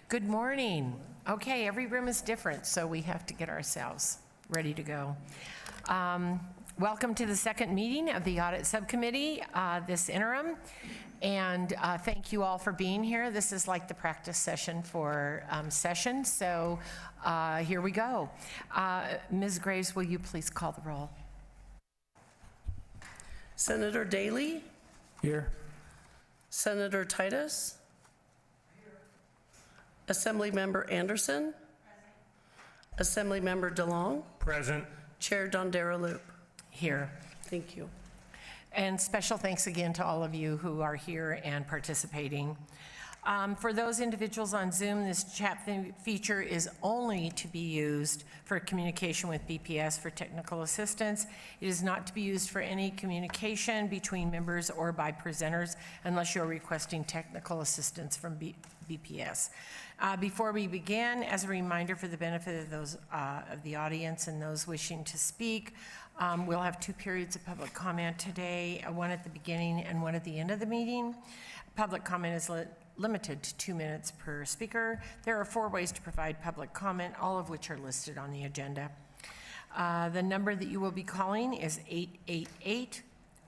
Good morning. Okay, every room is different, so we have to get ourselves ready to go. Welcome to the second meeting of the Audit Subcommittee, this interim, and thank you all for being here. This is like the practice session for session, so here we go. Ms. Graves, will you please call the roll? Senator Daly? Here. Senator Titus? Assemblymember Anderson? Present. Assemblymember DeLong? Present. Chair Dondera Loop? Here. Thank you. And special thanks again to all of you who are here and participating. For those individuals on Zoom, this chat feature is only to be used for communication with BPS for technical assistance. It is not to be used for any communication between members or by presenters unless you're requesting technical assistance from BPS. Before we begin, as a reminder for the benefit of those of the audience and those wishing to speak, we'll have 2 periods of public comment today, one at the beginning and one at the end of the meeting. Public comment is limited to 2 minutes per speaker. There are 4 ways to provide public comment, all of which are listed on the agenda. The number that you will be calling is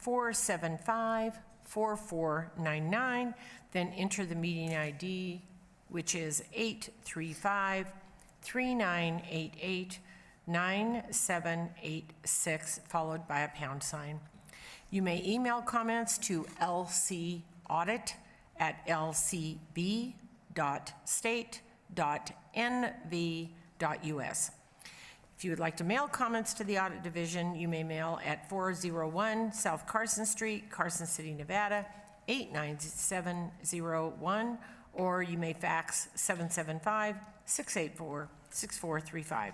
888-475-4499. Then enter the meeting ID, which is 835-3988-9786, followed by a pound sign. You may email comments to lcaudit@lcb.state.nv.us. If you would like to mail comments to the Audit Division, you may mail at 401 South Carson Street, Carson City, Nevada, 89701, or you may fax 775-684-6435.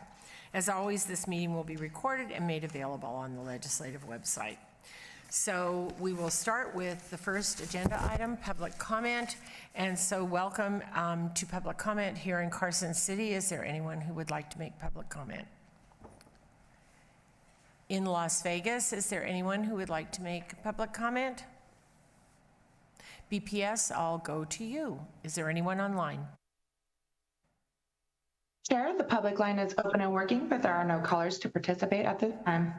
As always, this meeting will be recorded and made available on the legislative website. So we will start with the first agenda item, public comment. And so welcome to public comment here in Carson City. Is there anyone who would like to make public comment? In Las Vegas, is there anyone who would like to make public comment? BPS, I'll go to you. Is there anyone online? Chair, the public line is open and working, but there are no callers to participate at this time.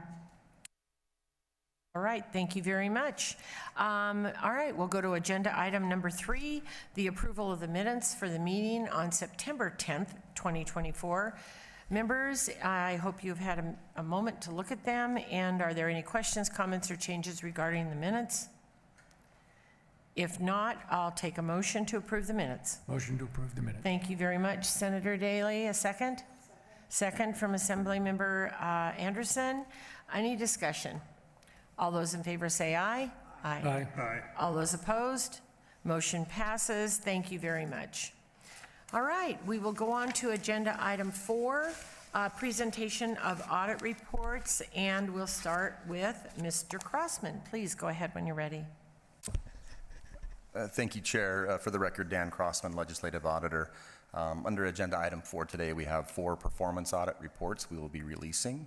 All right, thank you very much. All right, we'll go to agenda item number 3, the approval of the minutes for the meeting on September 10th, 2024. Members, I hope you've had a moment to look at them, and are there any questions, comments, or changes regarding the minutes? If not, I'll take a motion to approve the minutes. Motion to approve the minutes. Thank you very much. Senator Daly, a second? Second from Assemblymember Anderson. Any discussion? All those in favor say aye. Aye. Aye. All those opposed? Motion passes. Thank you very much. All right, we will go on to agenda item 4, presentation of audit reports, and we'll start with Mr. Crossman. Please go ahead when you're ready. Thank you, Chair. For the record, Dan Crossman, Legislative Auditor. Under agenda item 4 today, we have 4 performance audit reports we will be releasing.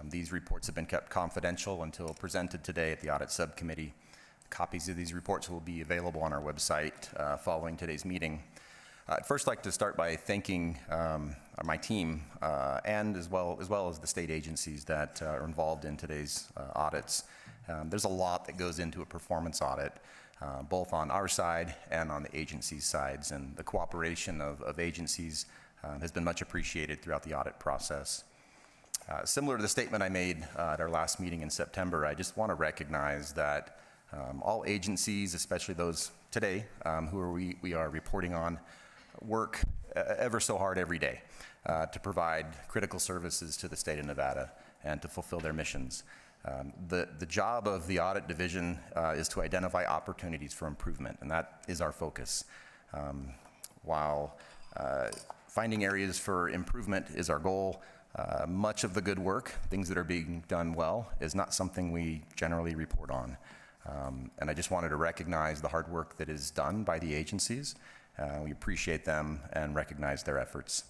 These reports have been kept confidential until presented today at the Audit Subcommittee. Copies of these reports will be available on our website following today's meeting. I'd first like to start by thanking my team and as well as the state agencies that are involved in today's audits. There's a lot that goes into a performance audit, both on our side and on the agency's sides, and the cooperation of agencies has been much appreciated throughout the audit process. Similar to the statement I made at our last meeting in September, I just want to recognize that all agencies, especially those today we are reporting on, work ever so hard every day to provide critical services to the state of Nevada and to fulfill their missions. The job of the Audit Division is to identify opportunities for improvement, and that is our focus. While finding areas for improvement is our goal, much of the good work, things that are being done well, is not something we generally report on. And I just wanted to recognize the hard work that is done by the agencies. We appreciate them and recognize their efforts.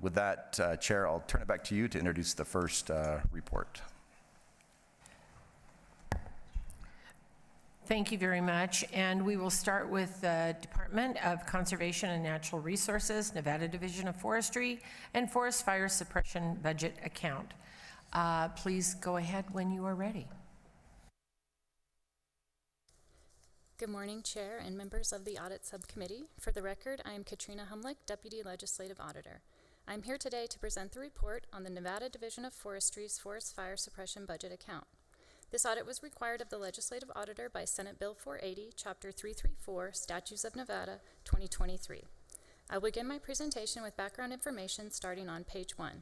With that, Chair, I'll turn it back to you to introduce the first report. Thank you very much. And we will start with the Department of Conservation and Natural Resources, Nevada Division of Forestry, and Forest Fire Suppression Budget Account. Please go ahead when you are ready. Good morning, Chair and members of the Audit Subcommittee. For the record, I am Katrina Humlick, Deputy Legislative Auditor. I'm here today to present the report on the Nevada Division of Forestry's Forest Fire Suppression Budget Account. This audit was required of the Legislative Auditor by Senate Bill 480, Chapter 334, Statutes of Nevada, 2023. I will begin my presentation with background information starting on page 1.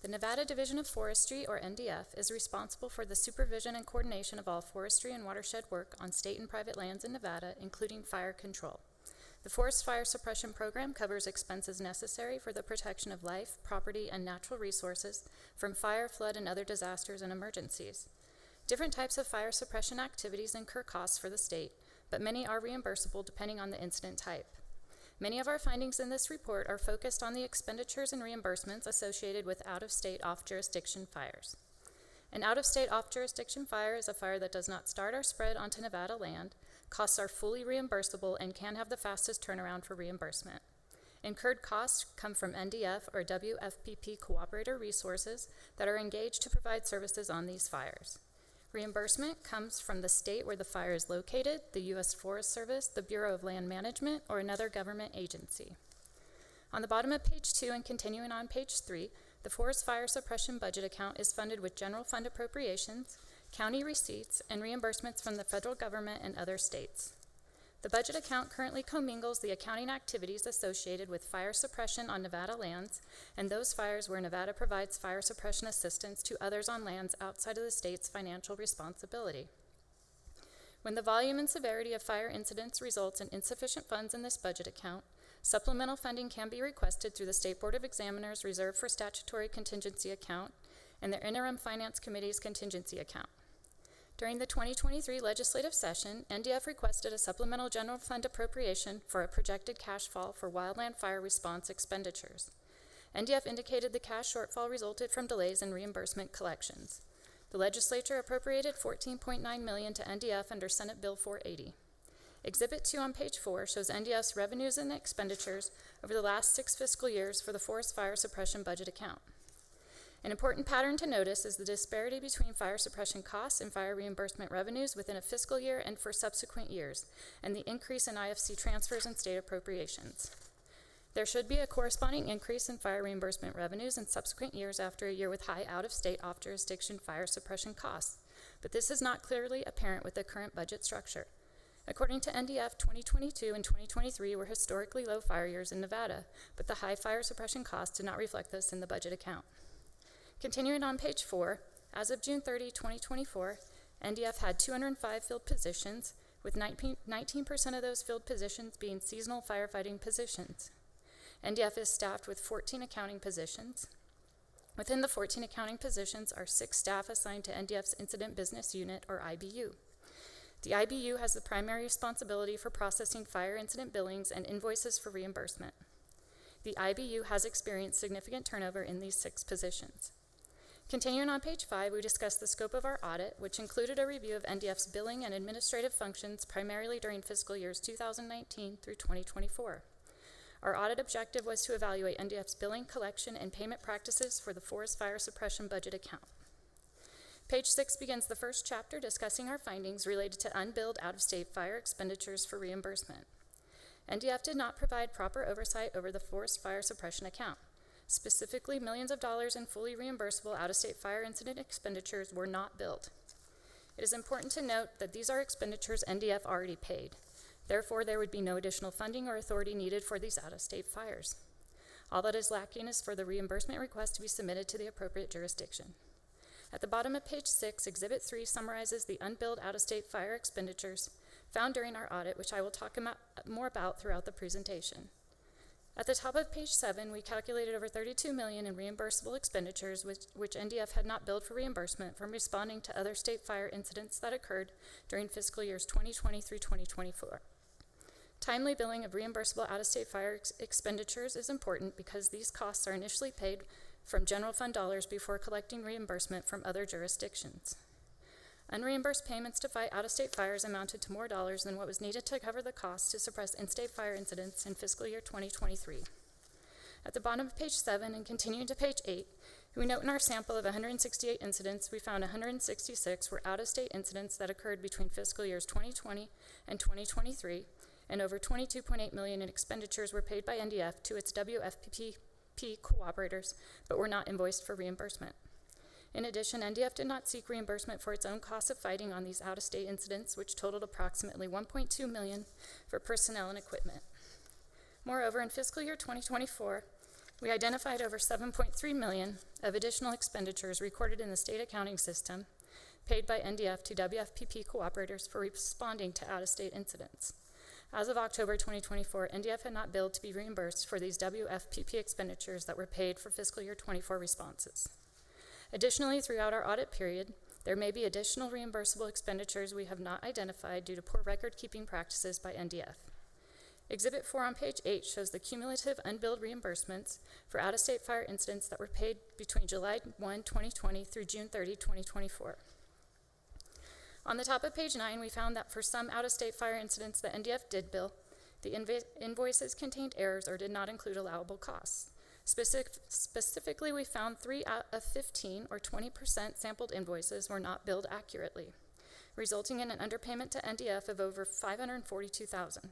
The Nevada Division of Forestry, or NDF, is responsible for the supervision and coordination of all forestry and watershed work on state and private lands in Nevada, including fire control. The Forest Fire Suppression Program covers expenses necessary for the protection of life, property, and natural resources from fire, flood, and other disasters and emergencies. Different types of fire suppression activities incur costs for the state, but many are reimbursable depending on the incident type. Many of our findings in this report are focused on the expenditures and reimbursements associated with out-of-state off-jurisdiction fires. An out-of-state off-jurisdiction fire is a fire that does not start or spread onto Nevada land. Costs are fully reimbursable and can have the fastest turnaround for reimbursement. Incurred costs come from NDF or WFPP cooperator resources that are engaged to provide services on these fires. Reimbursement comes from the state where the fire is located, the U.S. Forest Service, the Bureau of Land Management, or another government agency. On the bottom of page 2 and continuing on page 3, the Forest Fire Suppression Budget Account is funded with general fund appropriations, county receipts, and reimbursements from the federal government and other states. The budget account currently commingles the accounting activities associated with fire suppression on Nevada lands and those fires where Nevada provides fire suppression assistance to others on lands outside of the state's financial responsibility. When the volume and severity of fire incidents results in insufficient funds in this budget account, supplemental funding can be requested through the State Board of Examiners Reserve for Statutory Contingency Account and their Interim Finance Committee's Contingency Account. During the 2023 legislative session, NDF requested a supplemental general fund appropriation for a projected cash fall for wildland fire response expenditures. NDF indicated the cash shortfall resulted from delays in reimbursement collections. The legislature appropriated $14.9 million to NDF under Senate Bill 480. Exhibit 2 on page 4 shows NDF's revenues and expenditures over the last 6 fiscal years for the Forest Fire Suppression Budget Account. An important pattern to notice is the disparity between fire suppression costs and fire reimbursement revenues within a fiscal year and for subsequent years, and the increase in IFC transfers and state appropriations. There should be a corresponding increase in fire reimbursement revenues in subsequent years after a year with high out-of-state, off-jurisdiction fire suppression costs, but this is not clearly apparent with the current budget structure. According to NDF, 2022 and 2023 were historically low fire years in Nevada, but the high fire suppression costs did not reflect this in the budget account. Continuing on page 4, as of June 30, 2024, NDF had 205 filled positions, with 19% of those filled positions being seasonal firefighting positions. NDF is staffed with 14 accounting positions. Within the 14 accounting positions are 6 staff assigned to NDF's Incident Business Unit, or IBU. The IBU has the primary responsibility for processing fire incident billings and invoices for reimbursement. The IBU has experienced significant turnover in these 6 positions. Continuing on page 5, we discuss the scope of our audit, which included a review of NDF's billing and administrative functions primarily during fiscal years 2019 through 2024. Our audit objective was to evaluate NDF's billing, collection, and payment practices for the Forest Fire Suppression Budget Account. Page 6 begins the first chapter discussing our findings related to unbilled out-of-state fire expenditures for reimbursement. NDF did not provide proper oversight over the Forest Fire Suppression Account. Specifically, millions of dollars in fully reimbursable out-of-state fire incident expenditures were not billed. It is important to note that these are expenditures NDF already paid. Therefore, there would be no additional funding or authority needed for these out-of-state fires. All that is lacking is for the reimbursement request to be submitted to the appropriate jurisdiction. At the bottom of page 6, Exhibit 3 summarizes the unbilled out-of-state fire expenditures found during our audit, which I will talk more about throughout the presentation. At the top of page 7, we calculated over $32 million in reimbursable expenditures which NDF had not billed for reimbursement from responding to other state fire incidents that occurred during fiscal years 2020 through 2024. Timely billing of reimbursable out-of-state fire expenditures is important because these costs are initially paid from general fund dollars before collecting reimbursement from other jurisdictions. Unreimbursed payments to fight out-of-state fires amounted to more dollars than what was needed to cover the cost to suppress in-state fire incidents in fiscal year 2023. At the bottom of page 7 and continuing to page 8, we note in our sample of 168 incidents, we found 166 were out-of-state incidents that occurred between fiscal years 2020 and 2023, and over $22.8 million in expenditures were paid by NDF to its WFPP cooperators, but were not invoiced for reimbursement. In addition, NDF did not seek reimbursement for its own costs of fighting on these out-of-state incidents, which totaled approximately $1.2 million for personnel and equipment. Moreover, in fiscal year 2024, we identified over $7.3 million of additional expenditures recorded in the state accounting system paid by NDF to WFPP cooperators for responding to out-of-state incidents. As of October 2024, NDF had not billed to be reimbursed for these WFPP expenditures that were paid for fiscal year 24 responses. Additionally, throughout our audit period, there may be additional reimbursable expenditures we have not identified due to poor record-keeping practices by NDF. Exhibit 4 on page 8 shows the cumulative unbilled reimbursements for out-of-state fire incidents that were paid between July 1, 2020 through June 30, 2024. On the top of page 9, we found that for some out-of-state fire incidents that NDF did bill, the invoices contained errors or did not include allowable costs. Specifically, we found 3 out of 15, or 20%, sampled invoices were not billed accurately, resulting in an underpayment to NDF of over $542,000.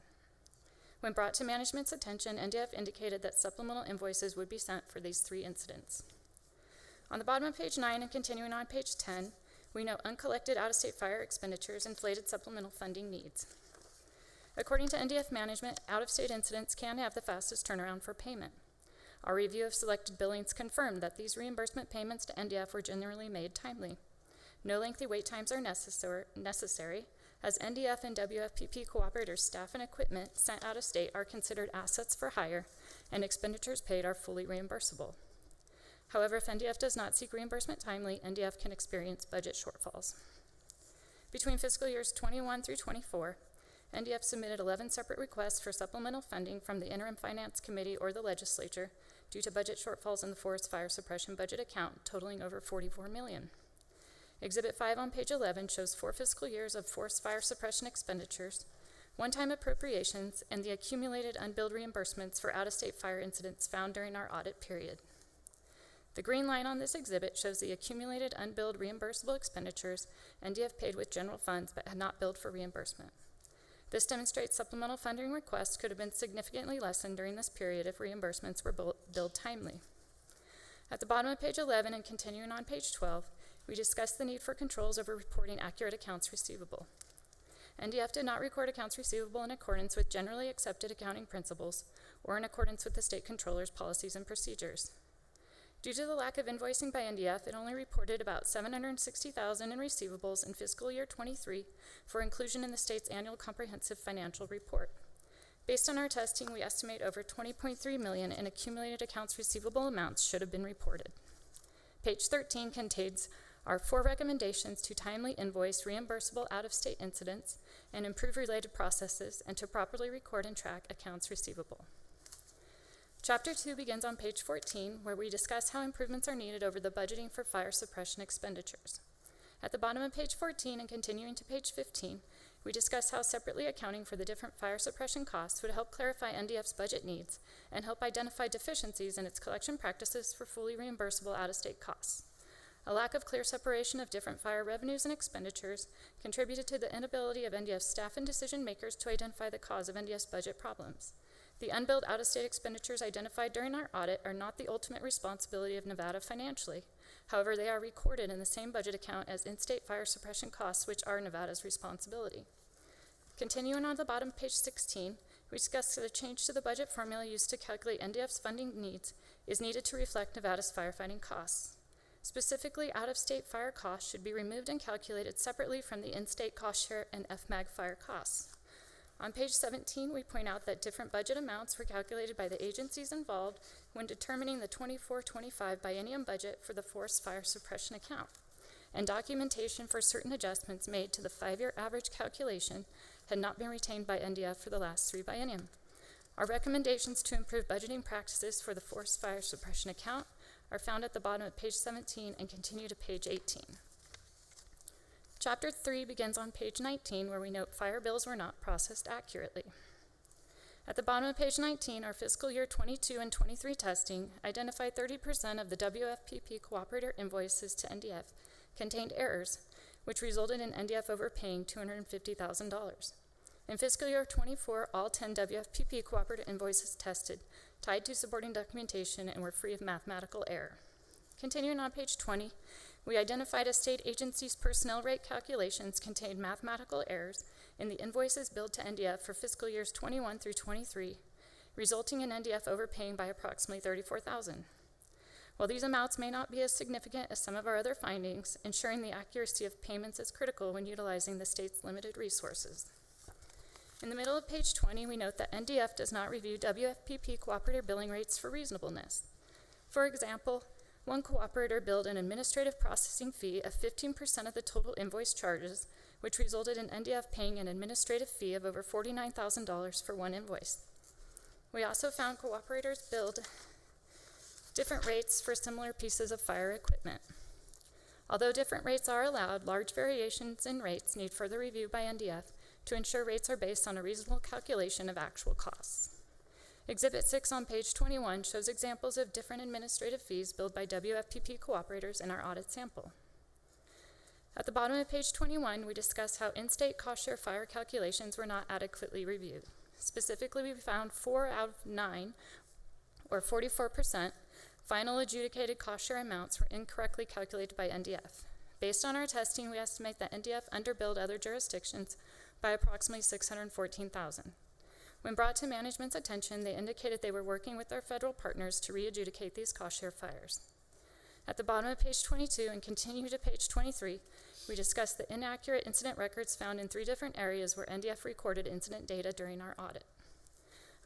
When brought to management's attention, NDF indicated that supplemental invoices would be sent for these 3 incidents. On the bottom of page 9 and continuing on page 10, we note uncollected out-of-state fire expenditures inflated supplemental funding needs. According to NDF management, out-of-state incidents can have the fastest turnaround for payment. Our review of selected billings confirmed that these reimbursement payments to NDF were generally made timely. No lengthy wait times are necessary, as NDF and WFPP cooperators' staff and equipment sent out of state are considered assets for hire, and expenditures paid are fully reimbursable. However, if NDF does not seek reimbursement timely, NDF can experience budget shortfalls. Between fiscal years 21 through 24, NDF submitted 11 separate requests for supplemental funding from the Interim Finance Committee or the Legislature due to budget shortfalls in the Forest Fire Suppression budget account, totaling over $44 million. Exhibit 5 on page 11 shows 4 fiscal years of forest fire suppression expenditures, one-time appropriations, and the accumulated unbilled reimbursements for out-of-state fire incidents found during our audit period. The green line on this exhibit shows the accumulated unbilled reimbursable expenditures NDF paid with general funds but had not billed for reimbursement. This demonstrates supplemental funding requests could have been significantly lessened during this period if reimbursements were billed timely. At the bottom of page 11 and continuing on page 12, we discuss the need for controls over reporting accurate accounts receivable. NDF did not record accounts receivable in accordance with generally accepted accounting principles or in accordance with the state controller's policies and procedures. Due to the lack of invoicing by NDF, it only reported about $760,000 in receivables in fiscal year 23 for inclusion in the state's annual comprehensive financial report. Based on our testing, we estimate over $20.3 million in accumulated accounts receivable amounts should have been reported. Page 13 contains our 4 recommendations to timely invoice reimbursable out-of-state incidents and improve related processes and to properly record and track accounts receivable. Chapter 2 begins on page 14, where we discuss how improvements are needed over the budgeting for fire suppression expenditures. At the bottom of page 14 and continuing to page 15, we discuss how separately accounting for the different fire suppression costs would help clarify NDF's budget needs and help identify deficiencies in its collection practices for fully reimbursable out-of-state costs. A lack of clear separation of different fire revenues and expenditures contributed to the inability of NDF's staff and decision makers to identify the cause of NDF's budget problems. The unbilled out-of-state expenditures identified during our audit are not the ultimate responsibility of Nevada financially. However, they are recorded in the same budget account as in-state fire suppression costs, which are Nevada's responsibility. Continuing on the bottom of page 16, we discuss that a change to the budget formula used to calculate NDF's funding needs is needed to reflect Nevada's firefighting costs. Specifically, out-of-state fire costs should be removed and calculated separately from the in-state cost share and FMAG fire costs. On page 17, we point out that different budget amounts were calculated by the agencies involved when determining the 24-25 biennium budget for the forest fire suppression account, and documentation for certain adjustments made to the 5-year average calculation had not been retained by NDF for the last 3 biennium. Our recommendations to improve budgeting practices for the forest fire suppression account are found at the bottom of page 17 and continue to page 18. Chapter 3 begins on page 19, where we note fire bills were not processed accurately. At the bottom of page 19, our fiscal year 22 and 23 testing identified 30% of the WFPP cooperator invoices to NDF contained errors, which resulted in NDF overpaying $250,000. In fiscal year 24, all 10 WFPP cooperator invoices tested tied to supporting documentation and were free of mathematical error. Continuing on page 20, we identified a state agency's personnel rate calculations contained mathematical errors in the invoices billed to NDF for fiscal years 21 through 23, resulting in NDF overpaying by approximately $34,000. While these amounts may not be as significant as some of our other findings, ensuring the accuracy of payments is critical when utilizing the state's limited resources. In the middle of page 20, we note that NDF does not review WFPP cooperator billing rates for reasonableness. For example, one cooperator billed an administrative processing fee of 15% of the total invoice charges, which resulted in NDF paying an administrative fee of over $49,000 for one invoice. We also found cooperators billed different rates for similar pieces of fire equipment. Although different rates are allowed, large variations in rates need further review by NDF to ensure rates are based on a reasonable calculation of actual costs. Exhibit 6 on page 21 shows examples of different administrative fees billed by WFPP cooperators in our audit sample. At the bottom of page 21, we discuss how in-state cost-share fire calculations were not adequately reviewed. Specifically, we found 4 out of 9, or 44%, final adjudicated cost-share amounts were incorrectly calculated by NDF. Based on our testing, we estimate that NDF underbilled other jurisdictions by approximately $614,000. When brought to management's attention, they indicated they were working with their federal partners to re-adjudicate these cost-share fires. At the bottom of page 22 and continue to page 23, we discuss the inaccurate incident records found in 3 different areas where NDF recorded incident data during our audit.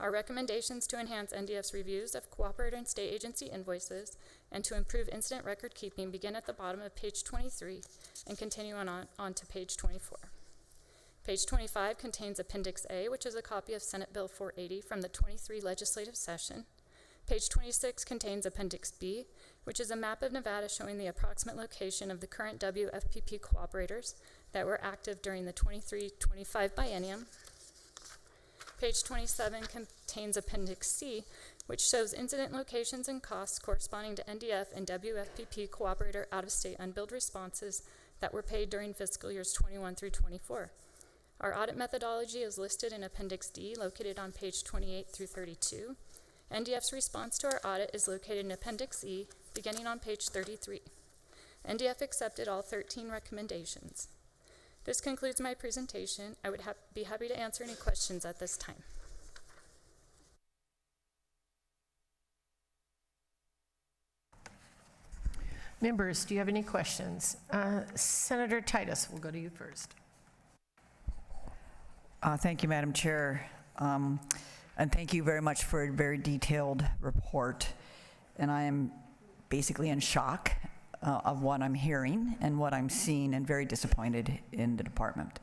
Our recommendations to enhance NDF's reviews of cooperator and state agency invoices and to improve incident record keeping begin at the bottom of page 23 and continue on to page 24. Page 25 contains Appendix A, which is a copy of Senate Bill 480 from the 23 legislative session. Page 26 contains Appendix B, which is a map of Nevada showing the approximate location of the current WFPP cooperators that were active during the 23-25 biennium. Page 27 contains Appendix C, which shows incident locations and costs corresponding to NDF and WFPP cooperator out-of-state unbilled responses that were paid during fiscal years 21 through 24. Our audit methodology is listed in Appendix D, located on page 28 through 32. NDF's response to our audit is located in Appendix E, beginning on page 33. NDF accepted all 13 recommendations. This concludes my presentation. I would be happy to answer any questions at this time. Members, do you have any questions? Senator Titus, we'll go to you first. Thank you, Madam Chair. And thank you very much for a very detailed report. And I am basically in shock of what I'm hearing and what I'm seeing, and very disappointed in the department.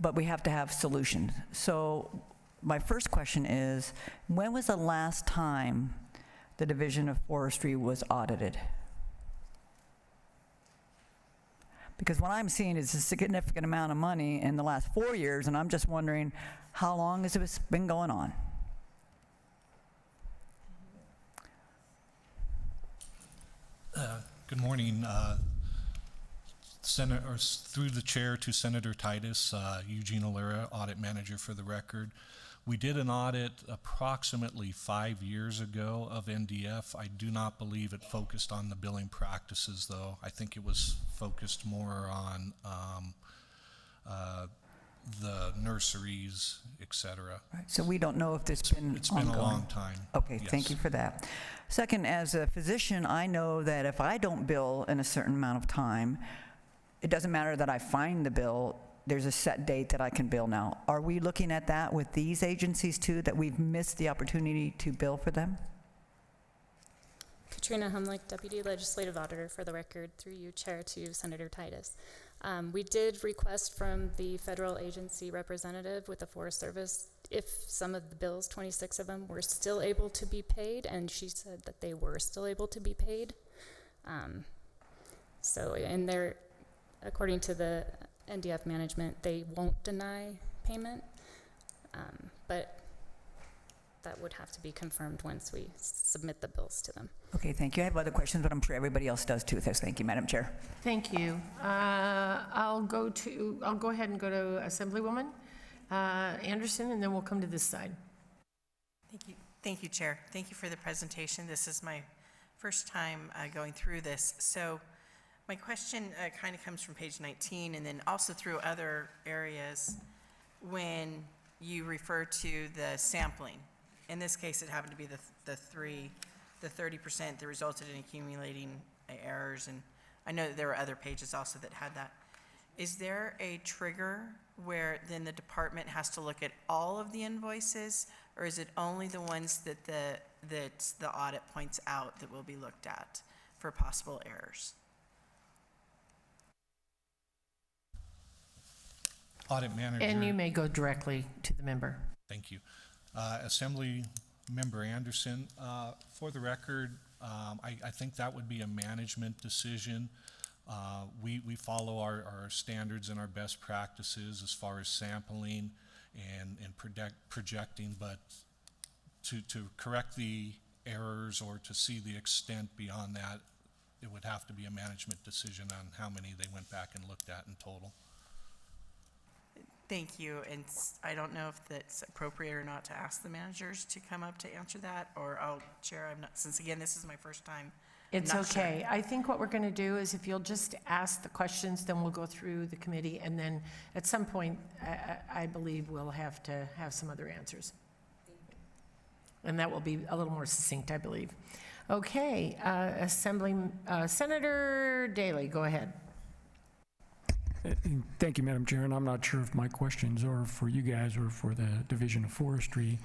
But we have to have solutions. So my first question is, when was the last time the Division of Forestry was audited? Because what I'm seeing is a significant amount of money in the last 4 years, and I'm just wondering, how long has this been going on? Good morning, through the chair to Senator Titus, Eugene Alera, audit manager for the record. We did an audit approximately 5 years ago of NDF. I do not believe it focused on the billing practices, though. I think it was focused more on the nurseries, et cetera. Right. So we don't know if it's been It's ongoing. been a long time. Okay, Yes. Thank you for that. Second, as a physician, I know that if I don't bill in a certain amount of time, it doesn't matter that I find the bill, there's a set date that I can bill now. Are we looking at that with these agencies too, that we've missed the opportunity to bill for them? Katrina Humlick, Deputy Legislative Auditor for the record, through you, Chair, to Senator Titus. We did request from the federal agency representative with the Forest Service if some of the bills, 26 of them, were still able to be paid, and she said that they were still able to be paid. So in their according to the NDF management, they won't deny payment, but that would have to be confirmed once we submit the bills to them. Okay, thank you. I have other questions, but I'm sure everybody else does too. Thank you, Madam Chair. Thank you. I'll go ahead and go to Assemblywoman Anderson, and then we'll come to this side. Thank you. Thank you, Chair. Thank you for the presentation. This is my first time going through this. So my question kind of comes from page 19 and then also through other areas when you refer to the sampling. In this case, it happened to be the 30% that resulted in accumulating errors. And I know that there were other pages also that had that. Is there a trigger where then the department has to look at all of the invoices, or is it only the ones that the audit points out that will be looked at for possible errors? Audit Manager. And you may go directly to the member. Thank you. Assembly Member Anderson, for the record, I think that would be a management decision. We follow our standards and our best practices as far as sampling and projecting, but to correct the errors or to see the extent beyond that, it would have to be a management decision on how many they went back and looked at in total. Thank you. And I don't know if that's appropriate or not to ask the managers to come up to answer that, or Chair, I'm not, since again, this is my first time. It's I'm not okay. sure. I think what we're going to do is if you'll just ask the questions, then we'll go through the committee, and then at some point, I believe we'll have to have some other answers. And that will be a little more succinct, I believe. Okay, Senator Daley, go ahead. Thank you, Madam Chair, and I'm not sure if my questions are for you guys or for the Division of Forestry,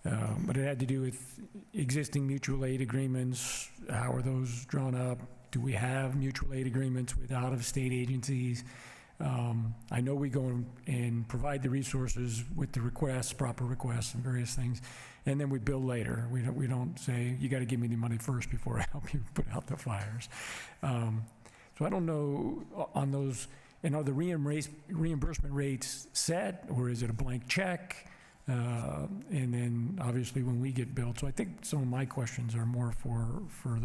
but it had to do with existing mutual aid agreements. How are those drawn up? Do we have mutual aid agreements with out-of-state agencies? I know we go and provide the resources with the requests, proper requests and various things, and then we bill later. We don't say, you got to give me the money first before I help you put out the fires. So I don't know on those. And are the reimbursement rates set, or is it a blank check? And then obviously when we get billed. So I think some of my questions are more for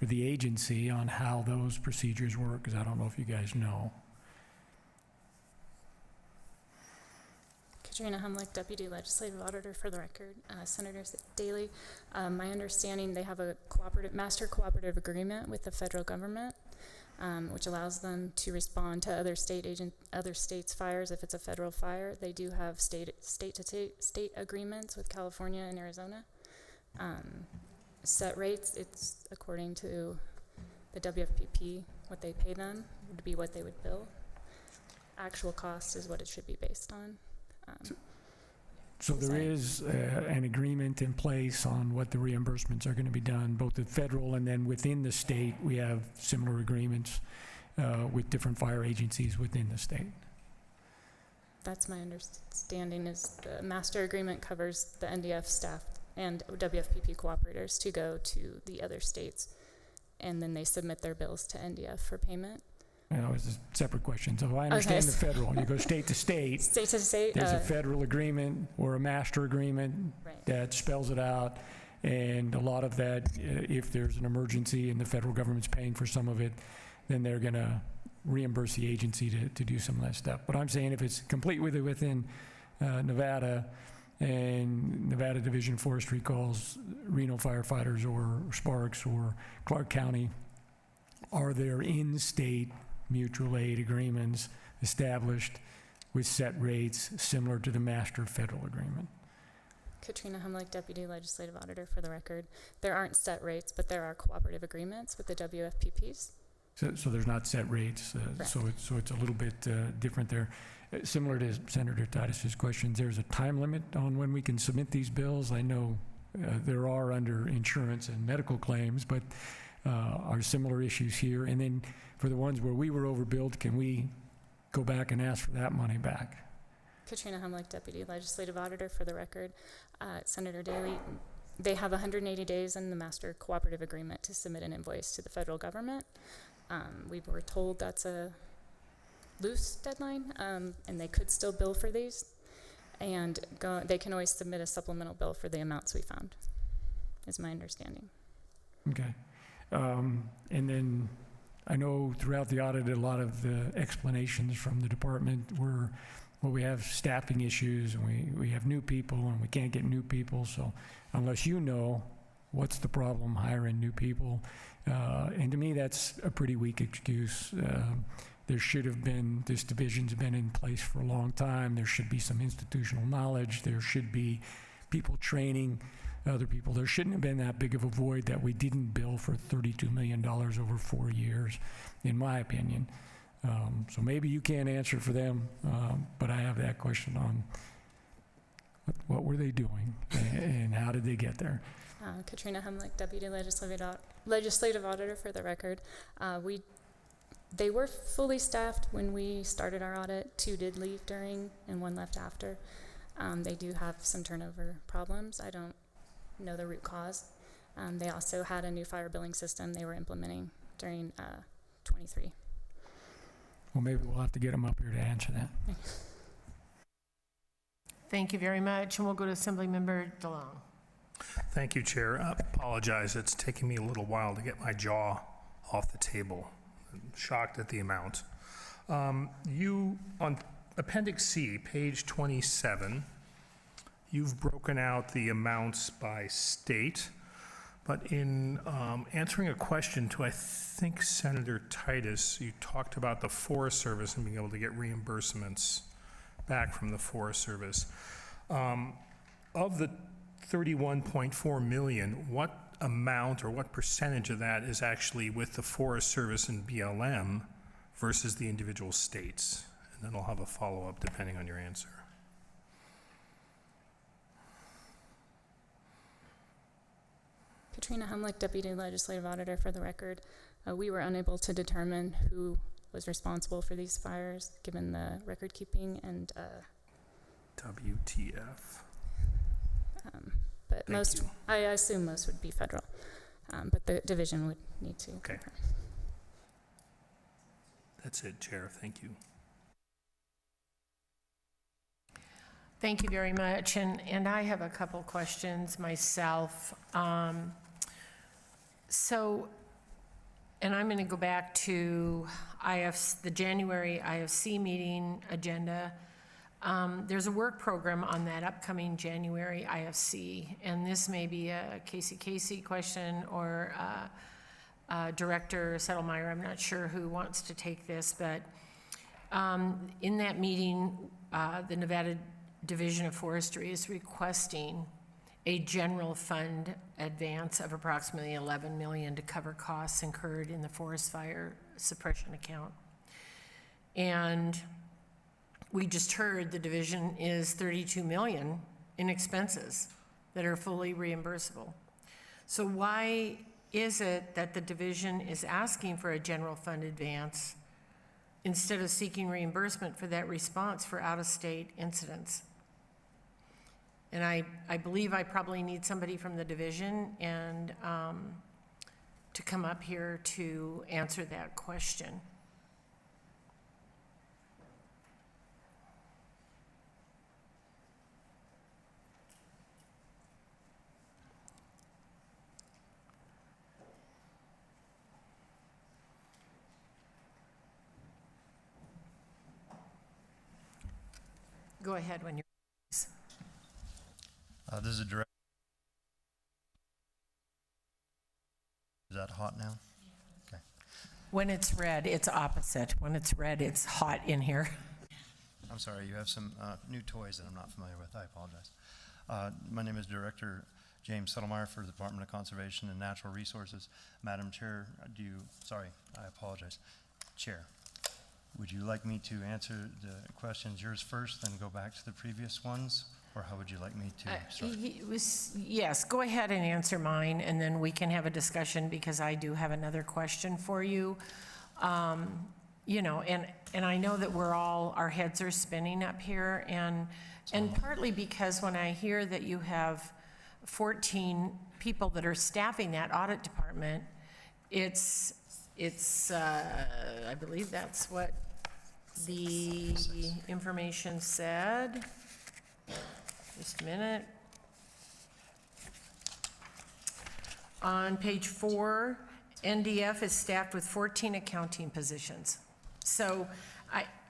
the agency on how those procedures work, because I don't know if you guys know. Katrina Humlick, Deputy Legislative Auditor for the record. Senator Daley, my understanding they have a master cooperative agreement with the federal government, which allows them to respond to other states' fires if it's a federal fire. They do have state agreements with California and Arizona. Set rates, it's according to the WFPP, what they pay them would be what they would bill. Actual cost is what it should be based on. So there is an agreement in place on what the reimbursements are going to be done, both at federal and then within the state. We have similar agreements with different fire agencies within the state. That's my understanding, is the master agreement covers the NDF staff and WFPP cooperators to go to the other states, and then they submit their bills to NDF for payment. It's a separate question. So I understand the federal. You go state to state. State to state. There's a federal agreement or a master agreement that spells it out. And a lot of that, if there's an emergency and the federal government's paying for some of it, then they're going to reimburse the agency to do some of that stuff. But I'm saying if it's completely within Nevada, and Nevada Division of Forestry calls Reno firefighters or Sparks or Clark County, are there in-state mutual aid agreements established with set rates similar to the master federal agreement? Katrina Humlick, Deputy Legislative Auditor for the record. There aren't set rates, but there are cooperative agreements with the WFPPs. So there's not set rates, so it's a little bit different there. Similar to Senator Titus's questions, there's a time limit on when we can submit these bills. I know there are under insurance and medical claims, but are similar issues here. And then for the ones where we were overbilled, can we go back and ask for that money back? Katrina Humlick, Deputy Legislative Auditor for the record. Senator Daley, they have 180 days in the master cooperative agreement to submit an invoice to the federal government. We were told that's a loose deadline, and they could still bill for these. And they can always submit a supplemental bill for the amounts we found, is my understanding. Okay. And then I know throughout the audit, a lot of the explanations from the department were, well, we have staffing issues, and we have new people, and we can't get new people. So unless you know what's the problem hiring new people, and to me, that's a pretty weak excuse. There should have been, this division's been in place for a long time. There should be some institutional knowledge. There should be people training other people. There shouldn't have been that big of a void that we didn't bill for $32 million over 4 years, in my opinion. So maybe you can't answer for them, but I have that question on what were they doing and how did they get there? Katrina Humlick, Deputy Legislative Auditor for the record. They were fully staffed when we started our audit. 2 did leave during and 1 left after. They do have some turnover problems. I don't know the root cause. They also had a new fire billing system they were implementing during 23. Well, maybe we'll have to get them up here to answer that. Thank you very much, and we'll go to Assemblymember DeLong. Thank you, Chair. I apologize. It's taking me a little while to get my jaw off the table. I'm shocked at the amount. You, on Appendix C, page 27, you've broken out the amounts by state, but in answering a question to, I think, Senator Titus, you talked about the Forest Service and being able to get reimbursements back from the Forest Service. Of the 31.4 million, what amount or what percentage of that is actually with the Forest Service and BLM versus the individual states? And then I'll have a follow-up depending on your answer. Katrina Humlick, Deputy Legislative Auditor for the record. We were unable to determine who was responsible for these fires, given the record keeping and WTF. But Thank you. I assume most would be federal, but the division would need to. Okay. confirm. That's it, Chair. Thank you. Thank you very much, and I have a couple questions myself. And I'm going to go back to the January IFC meeting agenda. There's a work program on that upcoming January IFC, and this may be a Casey question or Director Settlemeyer. I'm not sure who wants to take this, but in that meeting, the Nevada Division of Forestry is requesting a general fund advance of approximately $11 million to cover costs incurred in the forest fire suppression account. And we just heard the division is $32 million in expenses that are fully reimbursable. So why is it that the division is asking for a general fund advance instead of seeking reimbursement for that response for out-of-state incidents? And I believe I probably need somebody from the division and to come up here to answer that question. Go ahead when you're. This is a direct. Is that hot now? Okay. When it's red, it's opposite. When it's red, it's hot in here. I'm sorry, you have some new toys that I'm not familiar with. I apologize. My name is Director James Settlemeyer for the Department of Conservation and Natural Resources. Madam Chair, I apologize. Chair, would you like me to answer the questions yours first, then go back to the previous ones? Or how would you like me to start? Yes, go ahead and answer mine, and then we can have a discussion because I do have another question for you. You know, and I know that our heads are spinning up here, and partly because when I hear that you have 14 people that are staffing that audit department, it's I believe that's what The information said, just a minute. On page 4, NDF is staffed with 14 accounting positions. So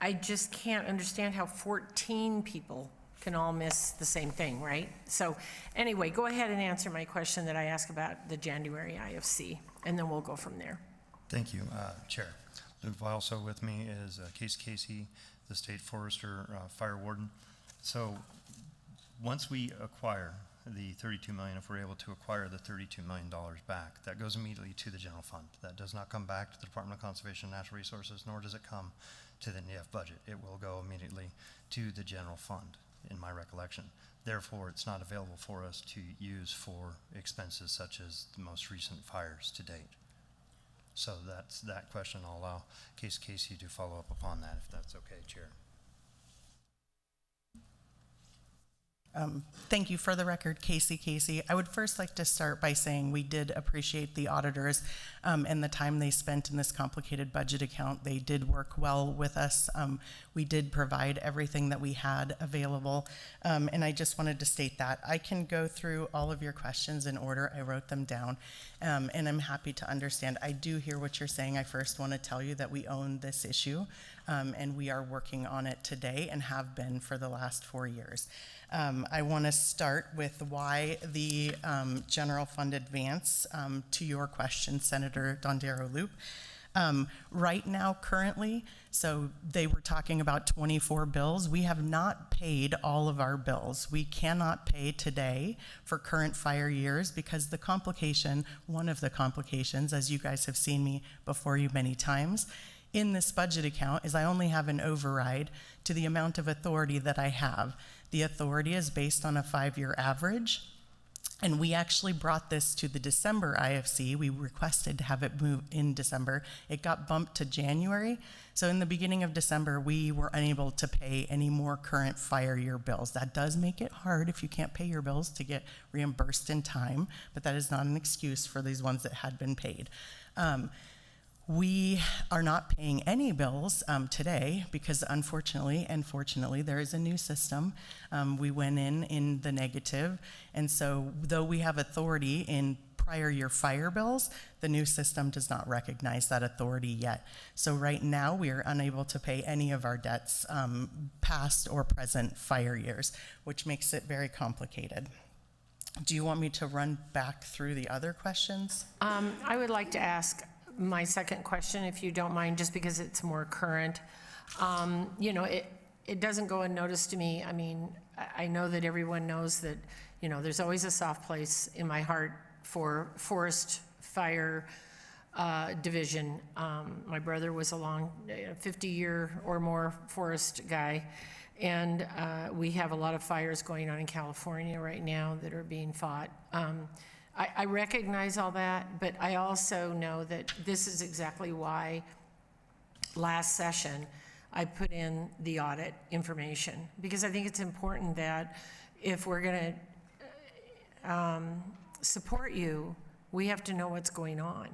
I just can't understand how 14 people can all miss the same thing, right? So anyway, go ahead and answer my question that I asked about the January IFC, and then we'll go from there. Thank you, Chair. Also with me is Casey, the State Forester Fire Warden. So once we acquire the $32 million, if we're able to acquire the $32 million back, that goes immediately to the general fund. That does not come back to the Department of Conservation and Natural Resources, nor does it come to the NDF budget. It will go immediately to the general fund, in my recollection. Therefore, it's not available for us to use for expenses such as the most recent fires to date. So that's that question. I'll allow Casey to follow up upon that, if that's okay, Chair. Thank you. For the record, Casey. I would first like to start by saying we did appreciate the auditors and the time they spent in this complicated budget account. They did work well with us. We did provide everything that we had available, and I just wanted to state that. I can go through all of your questions in order. I wrote them down, and I'm happy to understand. I do hear what you're saying. I first want to tell you that we own this issue, and we are working on it today and have been for the last 4 years. I want to start with why the general fund advance to your question, Senator Dondero Loop. Right now, currently, so they were talking about 24 bills. We have not paid all of our bills. We cannot pay today for current fire years because the complication, one of the complications, as you guys have seen me before you many times, in this budget account is I only have an override to the amount of authority that I have. The authority is based on a 5-year average, and we actually brought this to the December IFC. We requested to have it move in December. It got bumped to January, so in the beginning of December, we were unable to pay any more current fire year bills. That does make it hard if you can't pay your bills to get reimbursed in time, but that is not an excuse for these ones that had been paid. We are not paying any bills today because unfortunately and fortunately there is a new system. We went in the negative, and so though we have authority in prior year fire bills, the new system does not recognize that authority yet. So right now we are unable to pay any of our debts past or present fire years, which makes it very complicated. Do you want me to run back through the other questions? I would like to ask my second question, if you don't mind, just because it's more current. You know, it doesn't go unnoticed to me. I mean, I know that everyone knows that, you know, there's always a soft place in my heart for forest fire division. My brother was a long 50-year or more forest guy, and we have a lot of fires going on in California right now that are being fought. I recognize all that, but I also know that this is exactly why last session I put in the audit information, because I think it's important that if we're going to support you, we have to know what's going on.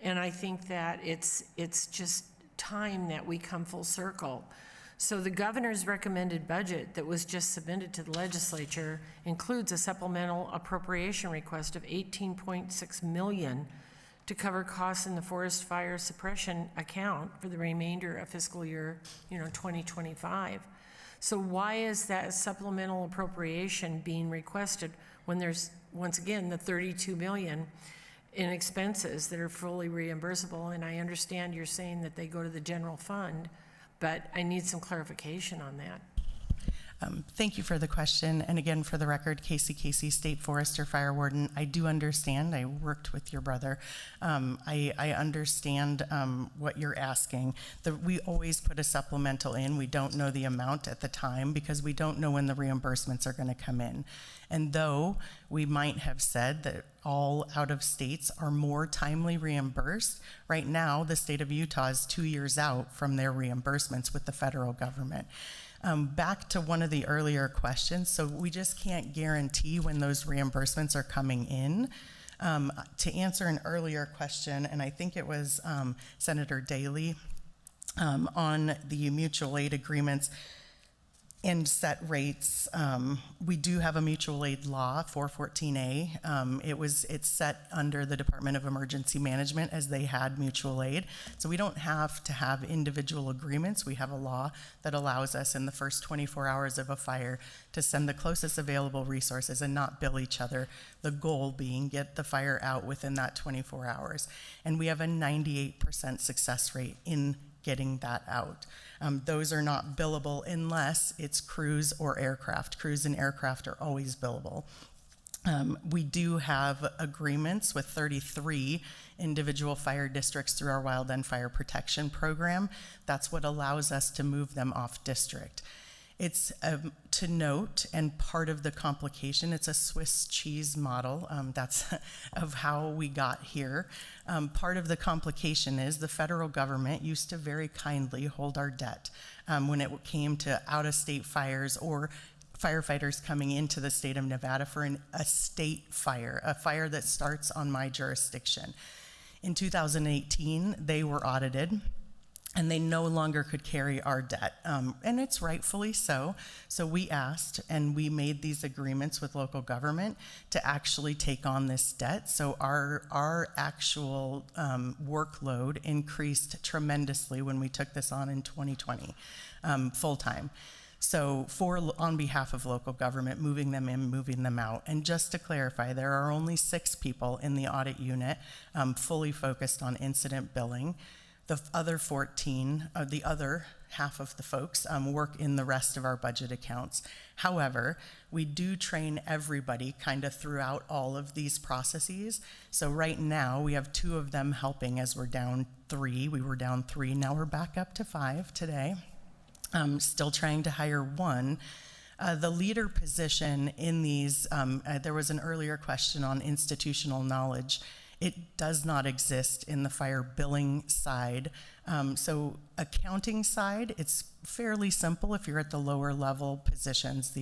And I think that it's just time that we come full circle. So the governor's recommended budget that was just submitted to the legislature includes a supplemental appropriation request of $18.6 million to cover costs in the forest fire suppression account for the remainder of fiscal year, 2025. So why is that supplemental appropriation being requested when there's, once again, the $32 million in expenses that are fully reimbursable? And I understand you're saying that they go to the general fund, but I need some clarification on that. Thank you for the question. And again, for the record, Casey, State Forester Fire Warden. I do understand. I worked with your brother. I understand what you're asking. We always put a supplemental in. We don't know the amount at the time because we don't know when the reimbursements are going to come in. And though we might have said that all out-of-states are more timely reimbursed, right now the state of Utah is 2 years out from their reimbursements with the federal government. Back to one of the earlier questions, so we just can't guarantee when those reimbursements are coming in. To answer an earlier question, and I think it was Senator Daley, On the mutual aid agreements and set rates, we do have a mutual aid law, 414A. It's set under the Department of Emergency Management as they had mutual aid. So we don't have to have individual agreements. We have a law that allows us in the first 24 hours of a fire to send the closest available resources and not bill each other. The goal being get the fire out within that 24 hours. And we have a 98% success rate in getting that out. Those are not billable unless it's crews or aircraft. Crews and aircraft are always billable. We do have agreements with 33 individual fire districts through our Wildland Fire Protection Program. That's what allows us to move them off district. It's to note, and part of the complication, it's a Swiss cheese model. That's of how we got here. Part of the complication is the federal government used to very kindly hold our debt when it came to out-of-state fires or firefighters coming into the state of Nevada for a state fire, a fire that starts on my jurisdiction. In 2018, they were audited, and they no longer could carry our debt. And it's rightfully so. So we asked, and we made these agreements with local government to actually take on this debt. So our actual workload increased tremendously when we took this on in 2020, full-time. So on behalf of local government, moving them in, moving them out. And just to clarify, there are only 6 people in the audit unit fully focused on incident billing. The other 14, the other half of the folks, work in the rest of our budget accounts. However, we do train everybody kind of throughout all of these processes. So right now, we have 2 of them helping as we're down 3. We were down 3, now we're back up to 5 today. Still trying to hire 1. The leader position in these, there was an earlier question on institutional knowledge. It does not exist in the fire billing side. So accounting side, it's fairly simple if you're at the lower level positions.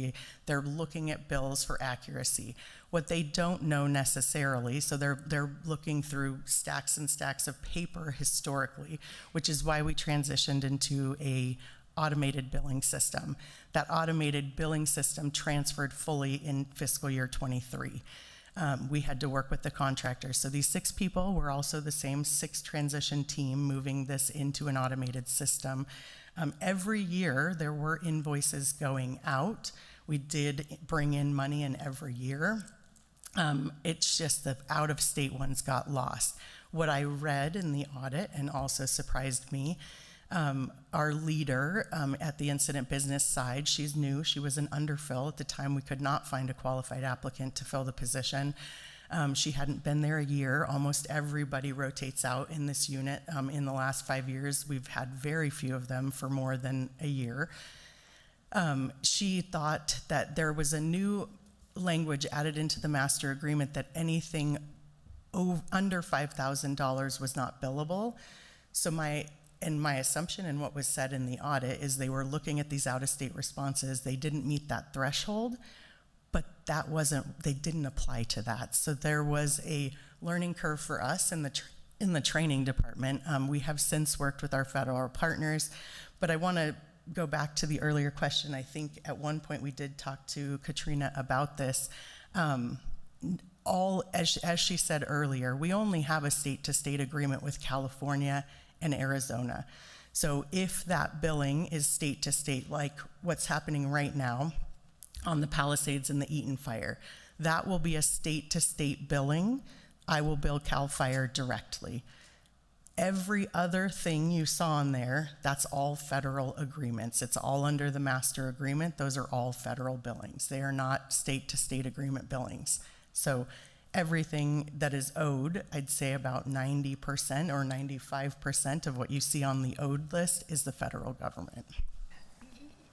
They're looking at bills for accuracy. What they don't know necessarily, so they're looking through stacks and stacks of paper historically, which is why we transitioned into a automated billing system. That automated billing system transferred fully in fiscal year 23. We had to work with the contractors. So these 6 people were also the same 6 transition team moving this into an automated system. Every year there were invoices going out. We did bring in money in every year. It's just the out-of-state ones got lost. What I read in the audit and also surprised me, our leader at the incident business side, she's new, she was an underfill. At the time, we could not find a qualified applicant to fill the position. She hadn't been there a year. Almost everybody rotates out in this unit. In the last 5 years, we've had very few of them for more than a year. She thought that there was a new language added into the master agreement that anything under $5,000 was not billable. So my assumption and what was said in the audit is they were looking at these out-of-state responses. They didn't meet that threshold, but they didn't apply to that. So there was a learning curve for us in the training department. We have since worked with our federal partners, but I want to go back to the earlier question. I think at one point we did talk to Katrina about this. As she said earlier, we only have a state-to-state agreement with California and Arizona. So if that billing is state to state, like what's happening right now on the Palisades and the Eaton fire, that will be a state to state billing. I will bill CAL FIRE directly. Every other thing you saw in there, that's all federal agreements. It's all under the master agreement. Those are all federal billings. They are not state to state agreement billings. So everything that is owed, I'd say about 90% or 95% of what you see on the owed list is the federal government.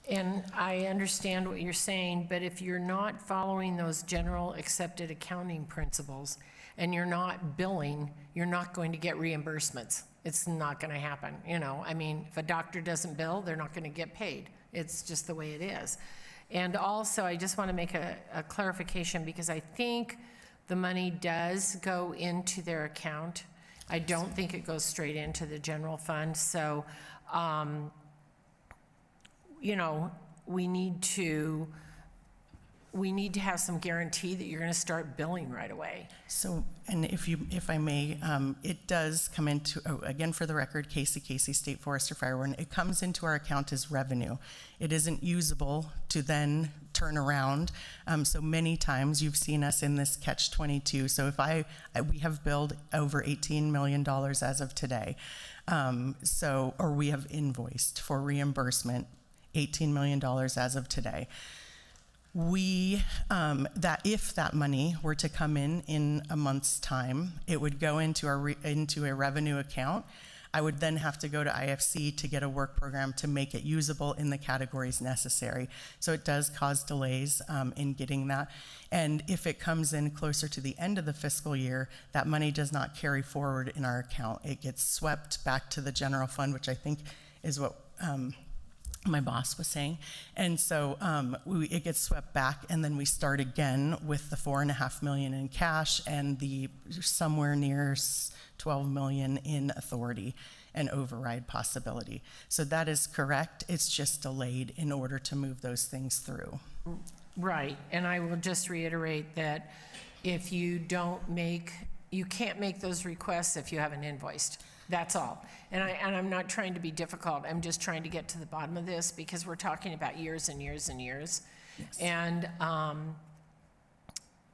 And I understand what you're saying, but if you're not following those general accepted accounting principles and you're not billing, you're not going to get reimbursements. It's not going to happen. I mean, if a doctor doesn't bill, they're not going to get paid. It's just the way it is. And also, I just want to make a clarification because I think the money does go into their account I don't think it goes straight into the general fund, so, you know, we need to have some guarantee that you're going to start billing right away. So, and if I may, it does come into, again, for the record, Casey State Forester Fire Warden, it comes into our account as revenue. It isn't usable to then turn around. So many times you've seen us in this catch-22. So if we have billed over $18 million as of today. Or we have invoiced for reimbursement $18 million as of today. That if that money were to come in a month's time, it would go into a revenue account. I would then have to go to IFC to get a work program to make it usable in the categories necessary. So it does cause delays in getting that. And if it comes in closer to the end of the fiscal year, that money does not carry forward in our account. It gets swept back to the general fund, which I think is what my boss was saying. And so it gets swept back, and then we start again with the $4.5 million in cash and the somewhere near $12 million in authority and override possibility. So that is correct. It's just delayed in order to move those things through. Right, and I will just reiterate that if you can't make those requests if you haven't invoiced. That's all. And I'm not trying to be difficult. I'm just trying to get to the bottom of this because we're talking about years and years and years. Yes. And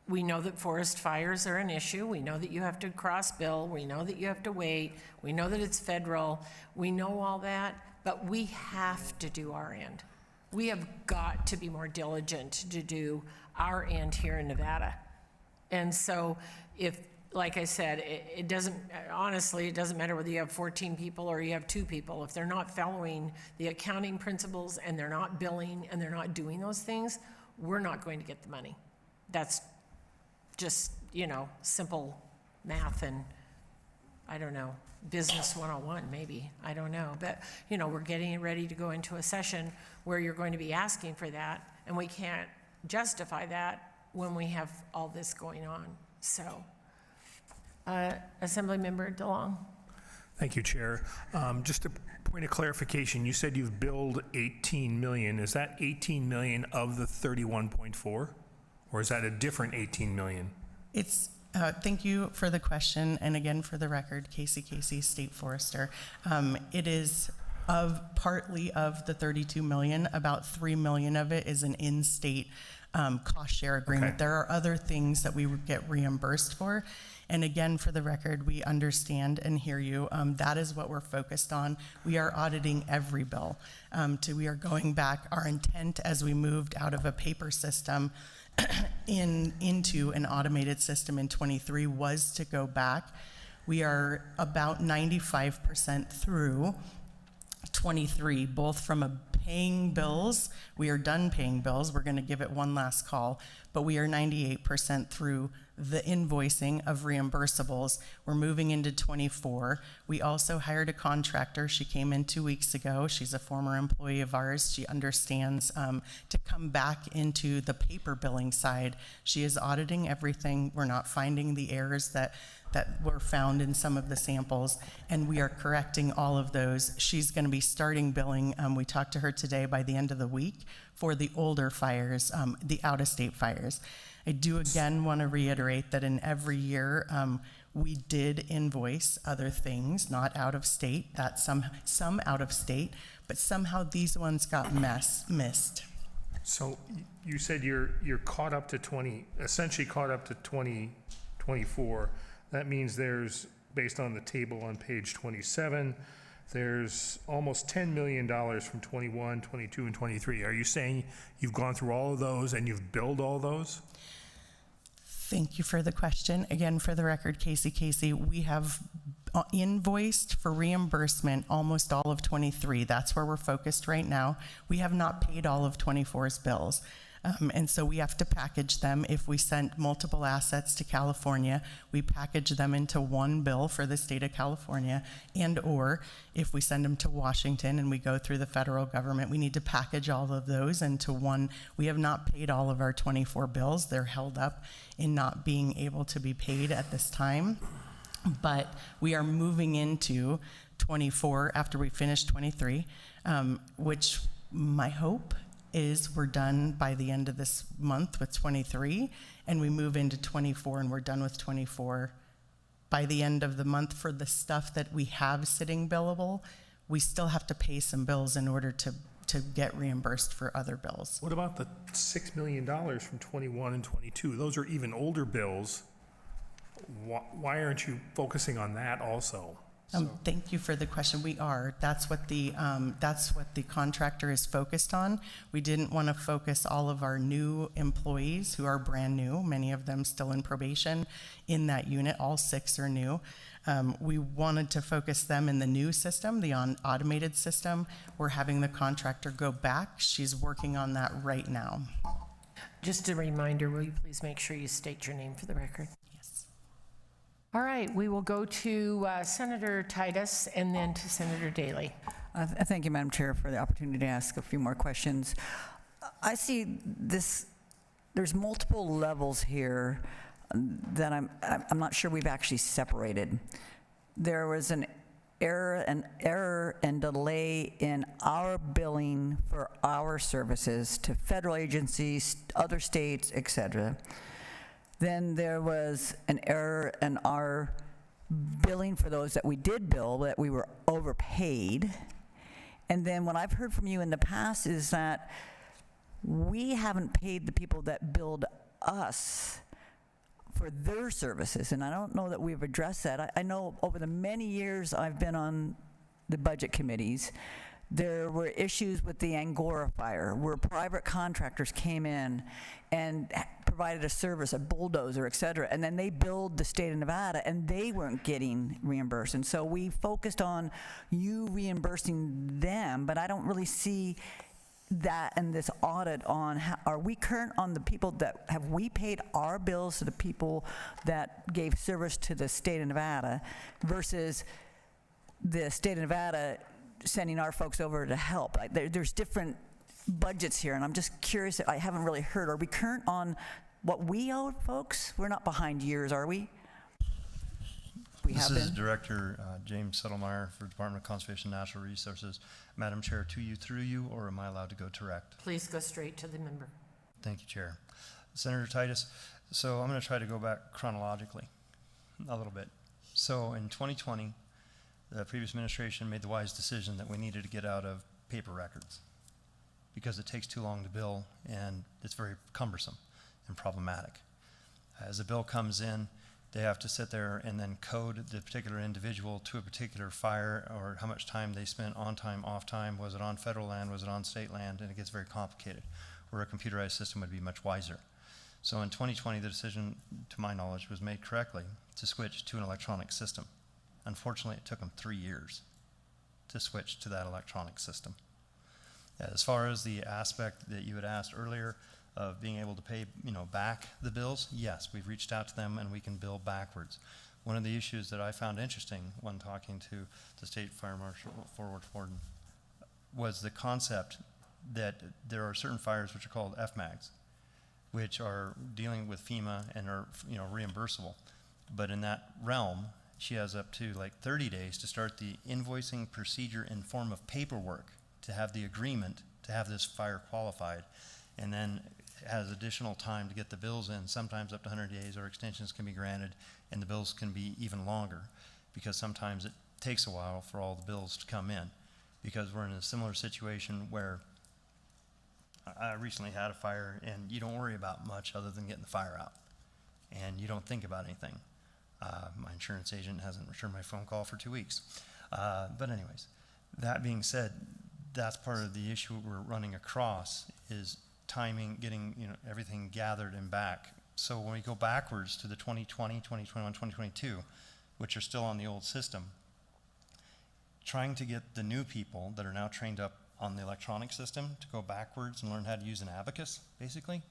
we know that forest fires are an issue. We know that you have to cross-bill. We know that you have to wait. We know that it's federal. We know all that, but we have to do our end. We have got to be more diligent to do our end here in Nevada. And so like I said, it doesn't matter whether you have 14 people or you have 2 people. If they're not following the accounting principles and they're not billing and they're not doing those things, we're not going to get the money. That's just, simple math and, I don't know, business 101 maybe. I don't know. But, we're getting ready to go into a session where you're going to be asking for that, and we can't justify that when we have all this going on. So. Assemblymember DeLong. Thank you, Chair. Just a point of clarification, you said you've billed 18 million. Is that 18 million of the 31.4? Or is that a different 18 million? It's, thank you for the question. And again, for the record, Casey State Forester. It is partly of the 32 million, about 3 million of it is an in-state cost share agreement. Okay. There are other things that we would get reimbursed for. And again, for the record, we understand and hear you. That is what we're focused on. We are auditing every bill. We are going back. Our intent as we moved out of a paper system into an automated system in 23 was to go back. We are about 95% through 23, both from a paying bills. We are done paying bills. We're going to give it one last call, but we are 98% through the invoicing of reimbursables. We're moving into 24. We also hired a contractor. She came in 2 weeks ago. She's a former employee of ours. She understands to come back into the paper billing side. She is auditing everything. We're not finding the errors that were found in some of the samples, and we are correcting all of those. She's going to be starting billing. We talked to her today by the end of the week for the older fires, the out-of-state fires. I do again want to reiterate that in every year we did invoice other things, not out of state, that some out of state, but somehow these ones got missed. So you said you're caught up to essentially caught up to 2024. That means there's, based on the table on page 27, there's almost $10 million from 21, 22, and 23. Are you saying you've gone through all of those and you've billed all those? Thank you for the question. Again, for the record, Casey, we have invoiced for reimbursement almost all of 23. That's where we're focused right now. We have not paid all of 24's bills. And so we have to package them. If we sent multiple assets to California, we package them into one bill for the state of California, and or if we send them to Washington and we go through the federal government, we need to package all of those into one. We have not paid all of our 24 bills. They're held up in not being able to be paid at this time. But we are moving into 24 after we finish 23, which my hope is we're done by the end of this month with 23, and we move into 24 and we're done with 24 by the end of the month. For the stuff that we have sitting billable, we still have to pay some bills in order to get reimbursed for other bills. What about the $6 million from 21 and 22? Those are even older bills. Why aren't you focusing on that also? Thank you for the question. We are. That's what the contractor is focused on. We didn't want to focus all of our new employees who are brand new, many of them still in probation, in that unit. All 6 are new. We wanted to focus them in the new system, the automated system. We're having the contractor go back. She's working on that right now. Just a reminder, will you please make sure you state your name for the record? Yes. All right, we will go to Senator Titus and then to Senator Daley. Thank you, Madam Chair, for the opportunity to ask a few more questions. I see this, there's multiple levels here that I'm not sure we've actually separated. There was an error and delay in our billing for our services to federal agencies, other states, et cetera. Then there was an error in our billing for those that we did bill, that we were overpaid. And then what I've heard from you in the past is that we haven't paid the people that billed us for their services, and I don't know that we've addressed that. I know over the many years I've been on the budget committees, there were issues with the Angora fire where private contractors came in and provided a service, a bulldozer, et cetera, and then they billed the state of Nevada and they weren't getting reimbursed. And so we focused on you reimbursing them, but I don't really see that in this audit on how, are we current on the people that, have we paid our bills to the people that gave service to the state of Nevada versus the state of Nevada sending our folks over to help? There's different budgets here, and I'm just curious, I haven't really heard, are we current on what we owe folks? We're not behind years, are we? We have been. This is Director James Settlemeyer for Department of Conservation and Natural Resources. Madam Chair, to you, through you, or am I allowed to go direct? Please go straight to the member. Thank you, Chair. Senator Titus, so I'm going to try to go back chronologically a little bit. So in 2020, the previous administration made the wise decision that we needed to get out of paper records because it takes too long to bill and it's very cumbersome and problematic. As a bill comes in, they have to sit there and then code the particular individual to a particular fire, or how much time they spent on time, off time, was it on federal land, was it on state land, and it gets very complicated, where a computerized system would be much wiser. So in 2020, the decision, to my knowledge, was made correctly to switch to an electronic system. Unfortunately, it took them 3 years to switch to that electronic system. As far as the aspect that you had asked earlier of being able to pay, back the bills, yes, we've reached out to them and we can bill backwards. One of the issues that I found interesting when talking to the State Fire Marshal Forward Warden was the concept that there are certain fires which are called FMAGs, which are dealing with FEMA and are reimbursable. But in that realm, she has up to like 30 days to start the invoicing procedure in form of paperwork to have the agreement to have this fire qualified, and then has additional time to get the bills in, sometimes up to 100 days, or extensions can be granted, and the bills can be even longer, because sometimes it takes a while for all the bills to come in, because we're in a similar situation where I recently had a fire, and you don't worry about much other than getting the fire out, and you don't think about anything. My insurance agent hasn't returned my phone call for 2 weeks. But anyways, that being said, that's part of the issue we're running across is timing, getting everything gathered and back. So when we go backwards to the 2020, 2021, 2022, which are still on the old system, trying to get the new people that are now trained up on the electronic system to go backwards and learn how to use an abacus, basically,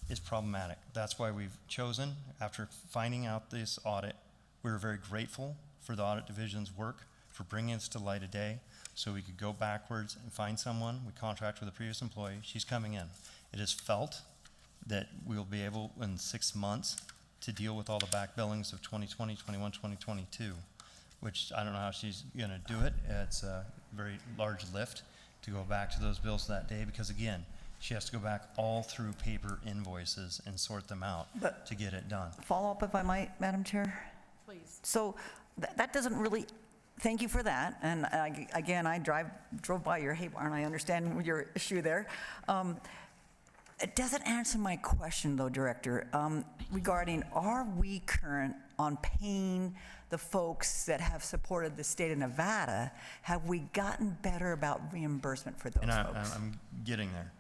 is problematic. That's why we've chosen, after finding out this audit, we were very grateful for the audit division's work for bringing us to light of day, so we could go backwards and find someone. We contract with a previous employee. She's coming in. It is felt that we'll be able in 6 months to deal with all the back billings of 2020, 21, 2022, which I don't know how she's going to do it. It's a very large lift to go back to those bills that day because, again, she has to go back all through paper invoices and sort them out to get it done. Follow up, if I might, Madam Chair? Please. So that doesn't really, thank you for that. And again, I drove by your hay barn. I understand your issue there. It doesn't answer my question, though, Director, regarding are we current on paying the folks that have supported the state of Nevada? Have we gotten better about reimbursement for those And folks? I'm getting there.